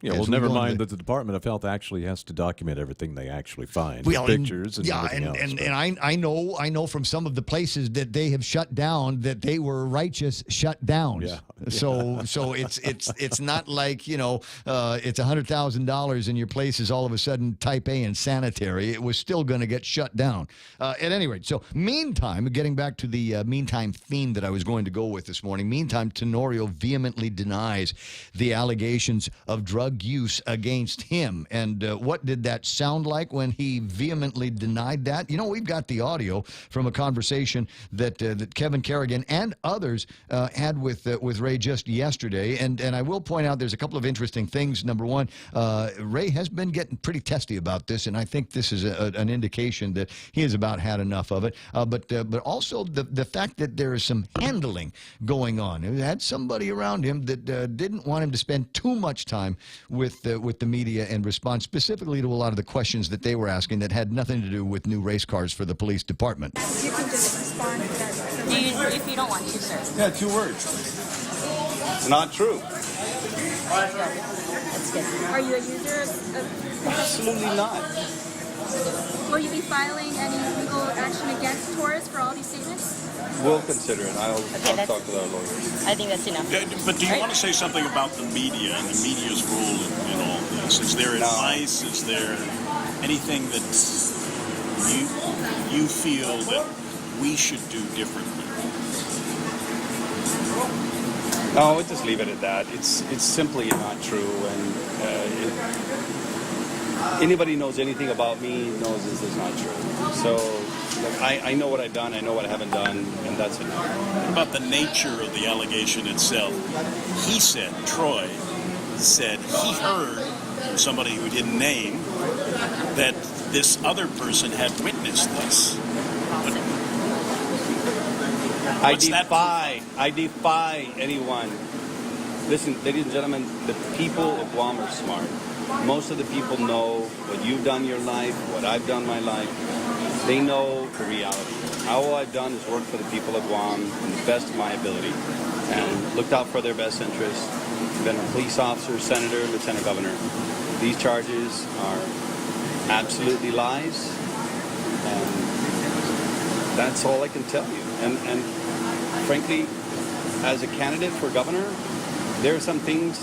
Yeah, well, never mind that the Department of Health actually has to document everything they actually find, pictures and everything else. And I know from some of the places that they have shut down that they were righteous shutdowns. Yeah. So it's not like it's $100,000 and your place is all of a sudden type A and sanitary. It was still going to get shut down. At any rate, so meantime, getting back to the meantime theme that I was going to go with this morning. Meantime, Tenorio vehemently denies the allegations of drug use against him. And what did that sound like when he vehemently denied that? We've got the audio from a conversation that Kevin Kerrigan and others had with Ray just yesterday. And I will point out there's a couple of interesting things. Number one, Ray has been getting pretty testy about this, and I think this is an indication that he has about had enough of it. But also the fact that there is some handling going on. He had somebody around him that didn't want him to spend too much time with the media and respond specifically to a lot of the questions that they were asking that had nothing to do with new race cars for the police department. You can just respond to that. If you don't want to, sir. Yeah, 2 words. Not true. That's good. Are you a user of Absolutely not. Will you be filing any legal action against Torres for all these statements? We'll consider it. I'll talk to our lawyers. I think that's enough. But do you want to say something about the media and the media's role in all this? Is there advice? Is there anything that you feel that we should do differently? No, we'll just leave it at that. It's simply not true, and anybody knows anything about me knows this is not true. So I know what I've done, I know what I haven't done, and that's enough. What about the nature of the allegation itself? He said, Troy said he heard from somebody who didn't name that this other person had witnessed this. I defy anyone. Listen, ladies and gentlemen, the people of Guam are smart. Most of the people know what you've done in your life, what I've done in my life. They know the reality. All I've done is work for the people of Guam in the best of my ability and looked out for their best interests. Been a police officer, senator, lieutenant governor. These charges are absolutely lies, and that's all I can tell you. And frankly, as a candidate for governor, there are some things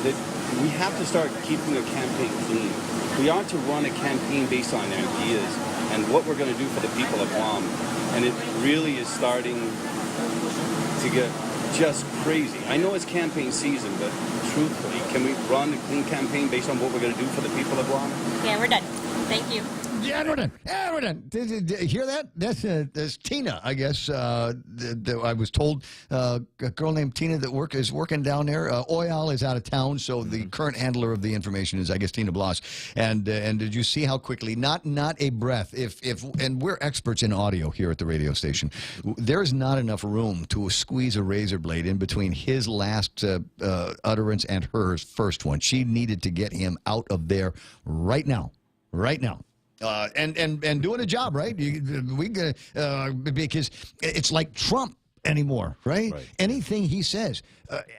that we have to start keeping a campaign clean. We are to run a campaign based on ideas and what we're going to do for the people of Guam. And it really is starting to get just crazy. I know it's campaign season, but truthfully, can we run a clean campaign based on what we're going to do for the people of Guam? Yeah, we're done. Thank you. Yeah, we're done. Did you hear that? That's Tina, I guess. I was told a girl named Tina that is working down there. Oyal is out of town, so the current handler of the information is, I guess, Tina Bloss. And did you see how quickly? Not a breath. And we're experts in audio here at the radio station. There is not enough room to squeeze a razor blade in between his last utterance and her first one. She needed to get him out of there right now. Right now. And doing a job, right? Because it's like Trump anymore, right? Anything he says.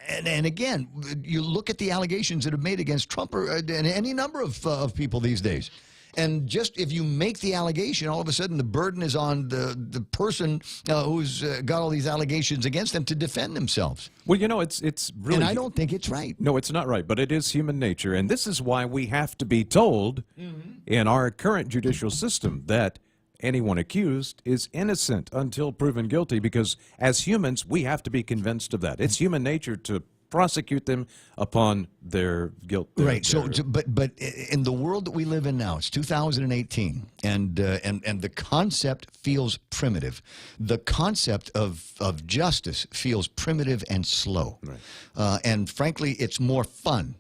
And again, you look at the allegations that have made against Trump and any number of people these days. And just if you make the allegation, all of a sudden the burden is on the person who's got all these allegations against them to defend themselves. Well, you know, it's really... And I don't think it's right. No, it's not right, but it is human nature. And this is why we have to be told in our current judicial system that anyone accused is innocent until proven guilty, because as humans, we have to be convinced of that. It's human nature to prosecute them upon their guilt. Right. So, but in the world that we live in now, it's 2018, and the concept feels primitive. The concept of justice feels primitive and slow, and frankly, it's more fun.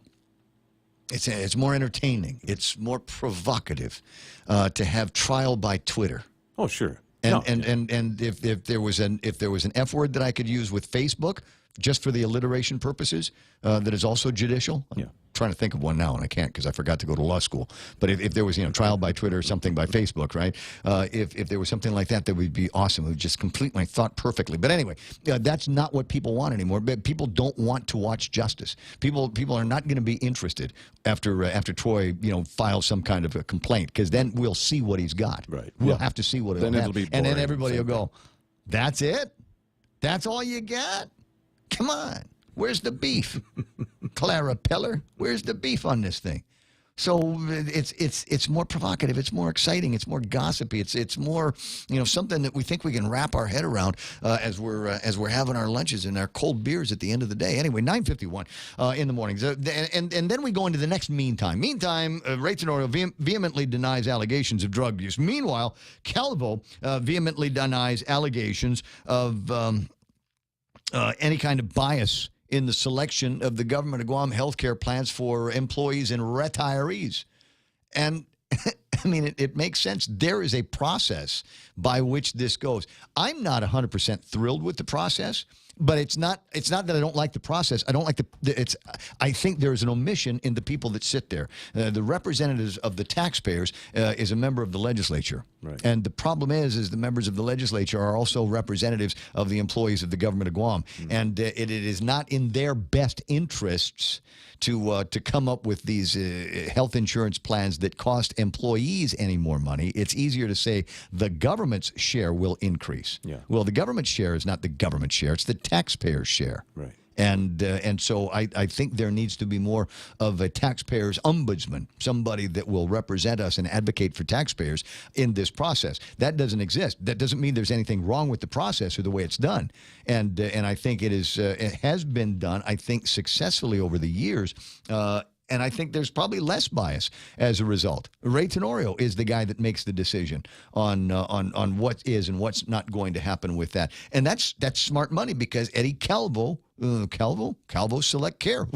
It's more entertaining. It's more provocative to have trial by Twitter. Oh, sure. And if there was an F word that I could use with Facebook, just for the alliteration purposes, that is also judicial. I'm trying to think of one now, and I can't because I forgot to go to law school. But if there was, trial by Twitter or something by Facebook, right? If there was something like that, that would be awesome. It would just complete my thought perfectly. But anyway, that's not what people want anymore. But people don't want to watch justice. People are not going to be interested after Troy, files some kind of a complaint, because then we'll see what he's got. Right. We'll have to see what then it'll be boring, and then everybody will go, "That's it? That's all you got? Come on, where's the beef? Clara Peller, where's the beef on this thing?" So it's more provocative, it's more exciting, it's more gossipy, it's more something that we think we can wrap our head around as we're having our lunches and our cold beers at the end of the day. Anyway, 9:51 in the morning, and then we go into the next meantime. Ray Tenorio vehemently denies allegations of drug use. Meanwhile, Calvo vehemently denies allegations of any kind of bias in the selection of the government of Guam healthcare plans for employees and retirees. And I mean, it makes sense. There is a process by which this goes. I'm not 100% thrilled with the process, but it's not that I don't like the process. I don't like I think there is an omission in the people that sit there. The representatives of the taxpayers is a member of the legislature. Right. And the problem is the members of the legislature are also representatives of the employees of the government of Guam. And it is not in their best interests to come up with these health insurance plans that cost employees any more money. It's easier to say the government's share will increase. Yeah. Well, the government share is not the government share; it's the taxpayer's share. Right. And so I think there needs to be more of a taxpayer's ombudsman, somebody that will represent us and advocate for taxpayers in this process. That doesn't exist. That doesn't mean there's anything wrong with the process or the way it's done. And I think it has been done, I think, successfully over the years. And I think there's probably less bias as a result. Ray Tenorio is the guy that makes the decision on what is and what's not going to happen with that. And that's smart money, because Eddie Calvo Select Care,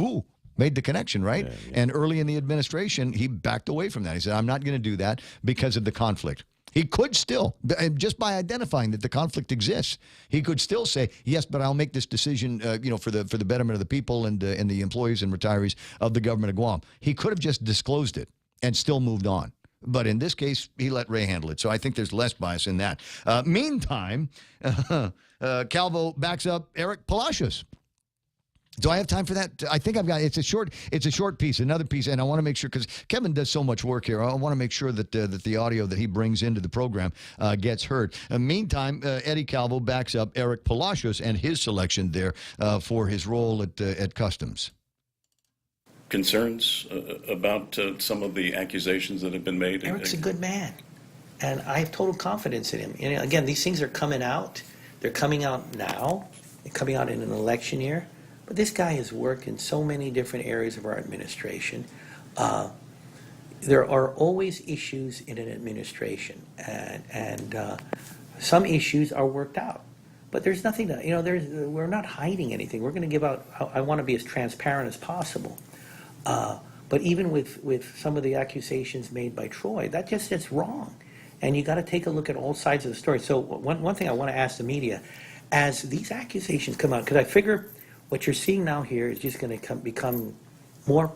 made the connection, right? Yeah, yeah. And early in the administration, he backed away from that. He said, I'm not going to do that because of the conflict. He could still, just by identifying that the conflict exists, he could still say, yes, but I'll make this decision, for the betterment of the people and the employees and retirees of the government of Guam. He could have just disclosed it and still moved on. But in this case, he let Ray handle it. So I think there's less bias in that. Meantime, Calvo backs up Eric Palacios. Do I have time for that? I think I've got. It's a short piece, another piece, and I want to make sure, because Kevin does so much work here. I want to make sure that the audio that he brings into the program gets heard. Meantime, Eddie Calvo backs up Eric Palacios and his selection there for his role at Customs. Concerns about some of the accusations that have been made? Eric's a good man, and I have total confidence in him. Again, these things are coming out. They're coming out now. They're coming out in an election year. But this guy has worked in so many different areas of our administration. There are always issues in an administration, and some issues are worked out. But there's nothing to, we're not hiding anything. We're going to give out, I want to be as transparent as possible. But even with some of the accusations made by Troy, that's wrong. And you got to take a look at all sides of the story. So one thing I want to ask the media, as these accusations come out, because I figure what you're seeing now here is just going to become more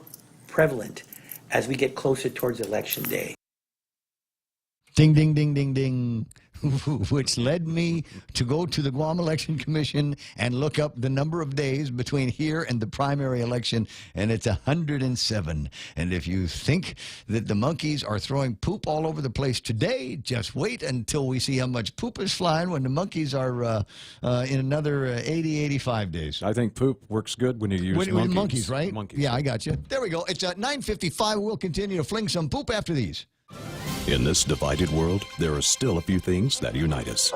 prevalent as we get closer towards Election Day. Ding, ding, ding, ding, ding. which led me to go to the Guam Election Commission and look up the number of days between here and the primary election, and it's 107. And if you think that the monkeys are throwing poop all over the place today, just wait until we see how much poop is flying when the monkeys are in another 80, 85 days. I think poop works good when you use monkeys. With monkeys, right? Monkeys. Yeah, I got you. There we go. It's at 9:55. We'll continue to fling some poop after these. In this divided world, there are still a few things that unite us.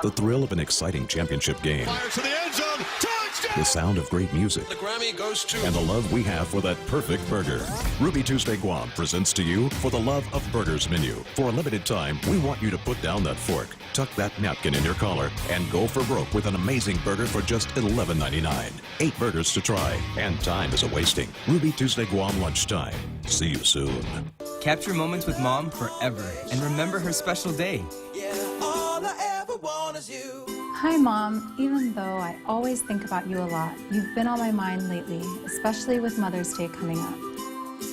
The thrill of an exciting championship game. Fires to the end zone. Touchdown! The sound of great music. The Grammy goes to... And the love we have for that perfect burger. Ruby Tuesday Guam presents to you For the Love of Burgers menu. For a limited time, we want you to put down that fork, tuck that napkin in your collar, and go for broke with an amazing burger for just $11.99. 8 burgers to try, and time is a-wasting. Ruby Tuesday Guam lunchtime. See you soon. Capture moments with Mom forever and remember her special day. Hi, Mom. Even though I always think about you a lot, you've been on my mind lately, especially with Mother's Day coming up.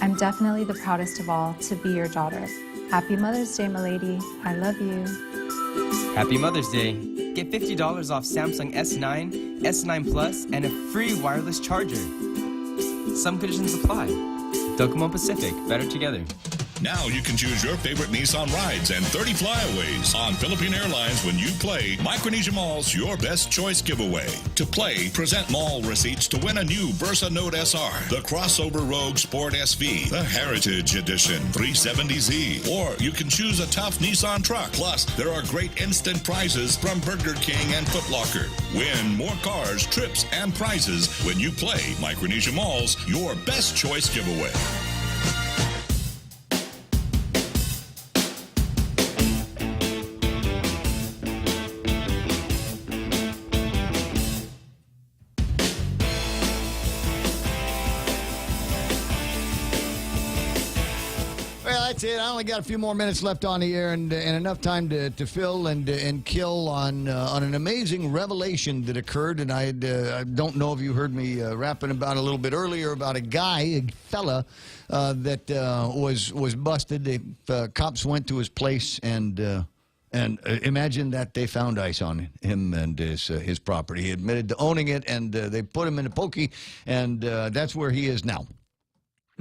I'm definitely the proudest of all to be your daughter. Happy Mother's Day, my lady. I love you. Happy Mother's Day. Get $50 off Samsung S9, S9 Plus, and a free wireless charger. Some conditions apply. Docomo Pacific, better together. Now you can choose your favorite Nissan rides and 30 flyaways on Philippine Airlines when you play Micronesia Mall's Your Best Choice giveaway. To play, present mall receipts to win a new Versa Note SR, the Crossover Rogue Sport SV, the Heritage Edition 370Z, or you can choose a tough Nissan truck. Plus, there are great instant prizes from Burger King and Foot Locker. Win more cars, trips, and prizes when you play Micronesia Mall's Your Best Choice giveaway. That's it. I only got a few more minutes left on the air and enough time to fill and kill on an amazing revelation that occurred. And I don't know if you heard me rapping about a little bit earlier about a fella that was busted. The cops went to his place and imagine that they found ice on him and his property. He admitted to owning it, and they put him in a pokey, and that's where he is now.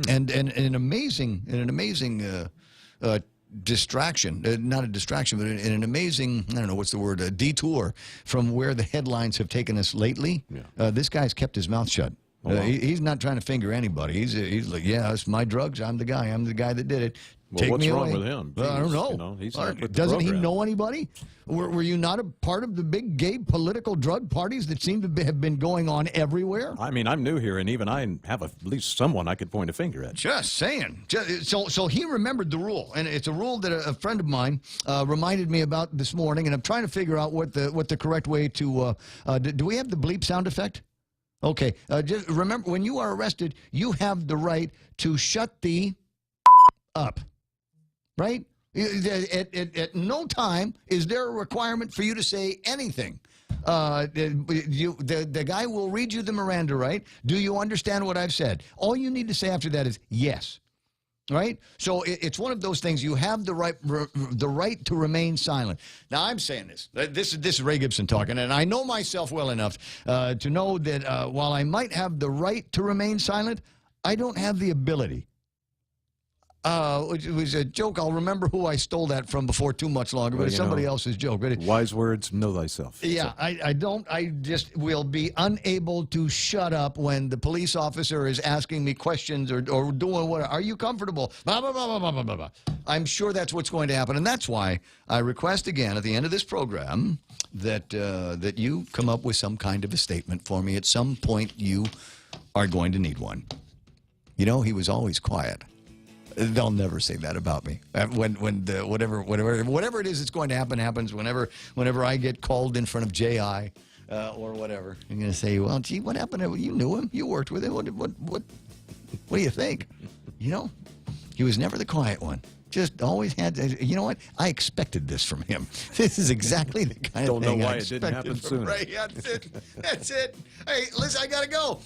And an amazing distraction, not a distraction, but an amazing, I don't know what's the word, a detour from where the headlines have taken us lately. Yeah. This guy's kept his mouth shut. Oh, wow. He's not trying to finger anybody. He's like, yeah, it's my drugs. I'm the guy that did it. Well, Take what's me wrong away. with him? I don't know. You know, he's not with the doesn't he program. know anybody? Were you not a part of the big gay political drug parties that seem to have been going on everywhere? I mean, I'm new here, and even I have at least someone I could point a finger at. Just saying. So he remembered the rule, and it's a rule that a friend of mine reminded me about this morning, and I'm trying to figure out what the correct way to. Do we have the bleep sound effect? Okay. Just remember, when you are arrested, you have the right to shut the up. Right? At no time is there a requirement for you to say anything. The guy will read you the Miranda right. Do you understand what I've said? All you need to say after that is yes. Right? So it's one of those things. You have the right to remain silent. Now, I'm saying this. This is Ray Gibson talking, and I know myself well enough to know that while I might have the right to remain silent, I don't have the ability. It was a joke. I'll remember who I stole that from before too much longer, but it's somebody else's joke. Wise words, know thyself. Yeah, I just will be unable to shut up when the police officer is asking me questions or doing what. Are you comfortable? Blah, blah, blah, blah, blah, blah, blah. I'm sure that's what's going to happen, and that's why I request again at the end of this program that you come up with some kind of a statement for me. At some point, you are going to need one. You know, he was always quiet. They'll never say that about me. Whatever it is that's going to happen happens. Whenever I get called in front of J.I. Or whatever, I'm going to say, well, gee, what happened? You knew him. You worked with him. What do you think? You know, he was never the quiet one. just always had. You know what? I expected this from him. This is exactly the kind Don't of know thing why I it didn't expected happen from sooner. Ray. That's it. That's it. Hey, listen, I gotta go.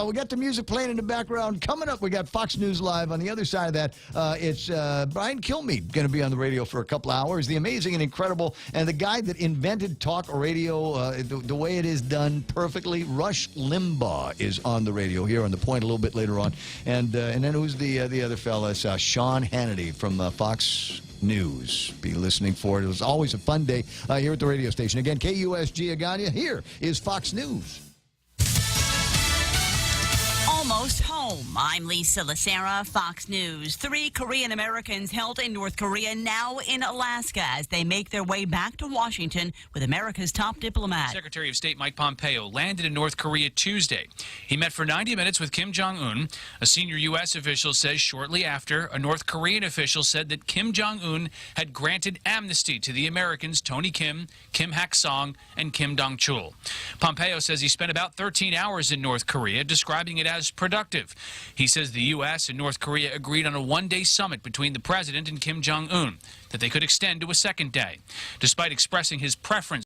We got the music playing in the background. Coming up, we got Fox News Live. On the other side of that, it's Brian Kilmeade going to be on the radio for a couple hours. The amazing and incredible, and the guy that invented talk radio the way it is done perfectly. Rush Limbaugh is on the radio here on the Point a little bit later on, and then who's the other fella? Sean Hannity from Fox News. Be listening for it. It was always a fun day here at the radio station. Again, KUSG Agania. Here is Fox News. Almost home. I'm Lisa Lacera, Fox News. 3 Korean Americans held in North Korea, now in Alaska, as they make their way back to Washington with America's top diplomat. Secretary of State Mike Pompeo landed in North Korea Tuesday. He met for 90 minutes with Kim Jong-un. A senior U.S. official says shortly after, a North Korean official said that Kim Jong-un had granted amnesty to the Americans Tony Kim, Kim Hak-song, and Kim Dong-chul. Pompeo says he spent about 13 hours in North Korea, describing it as productive. He says the U.S. and North Korea agreed on a one-day summit between the president and Kim Jong-un that they could extend to a second day. Despite expressing his preference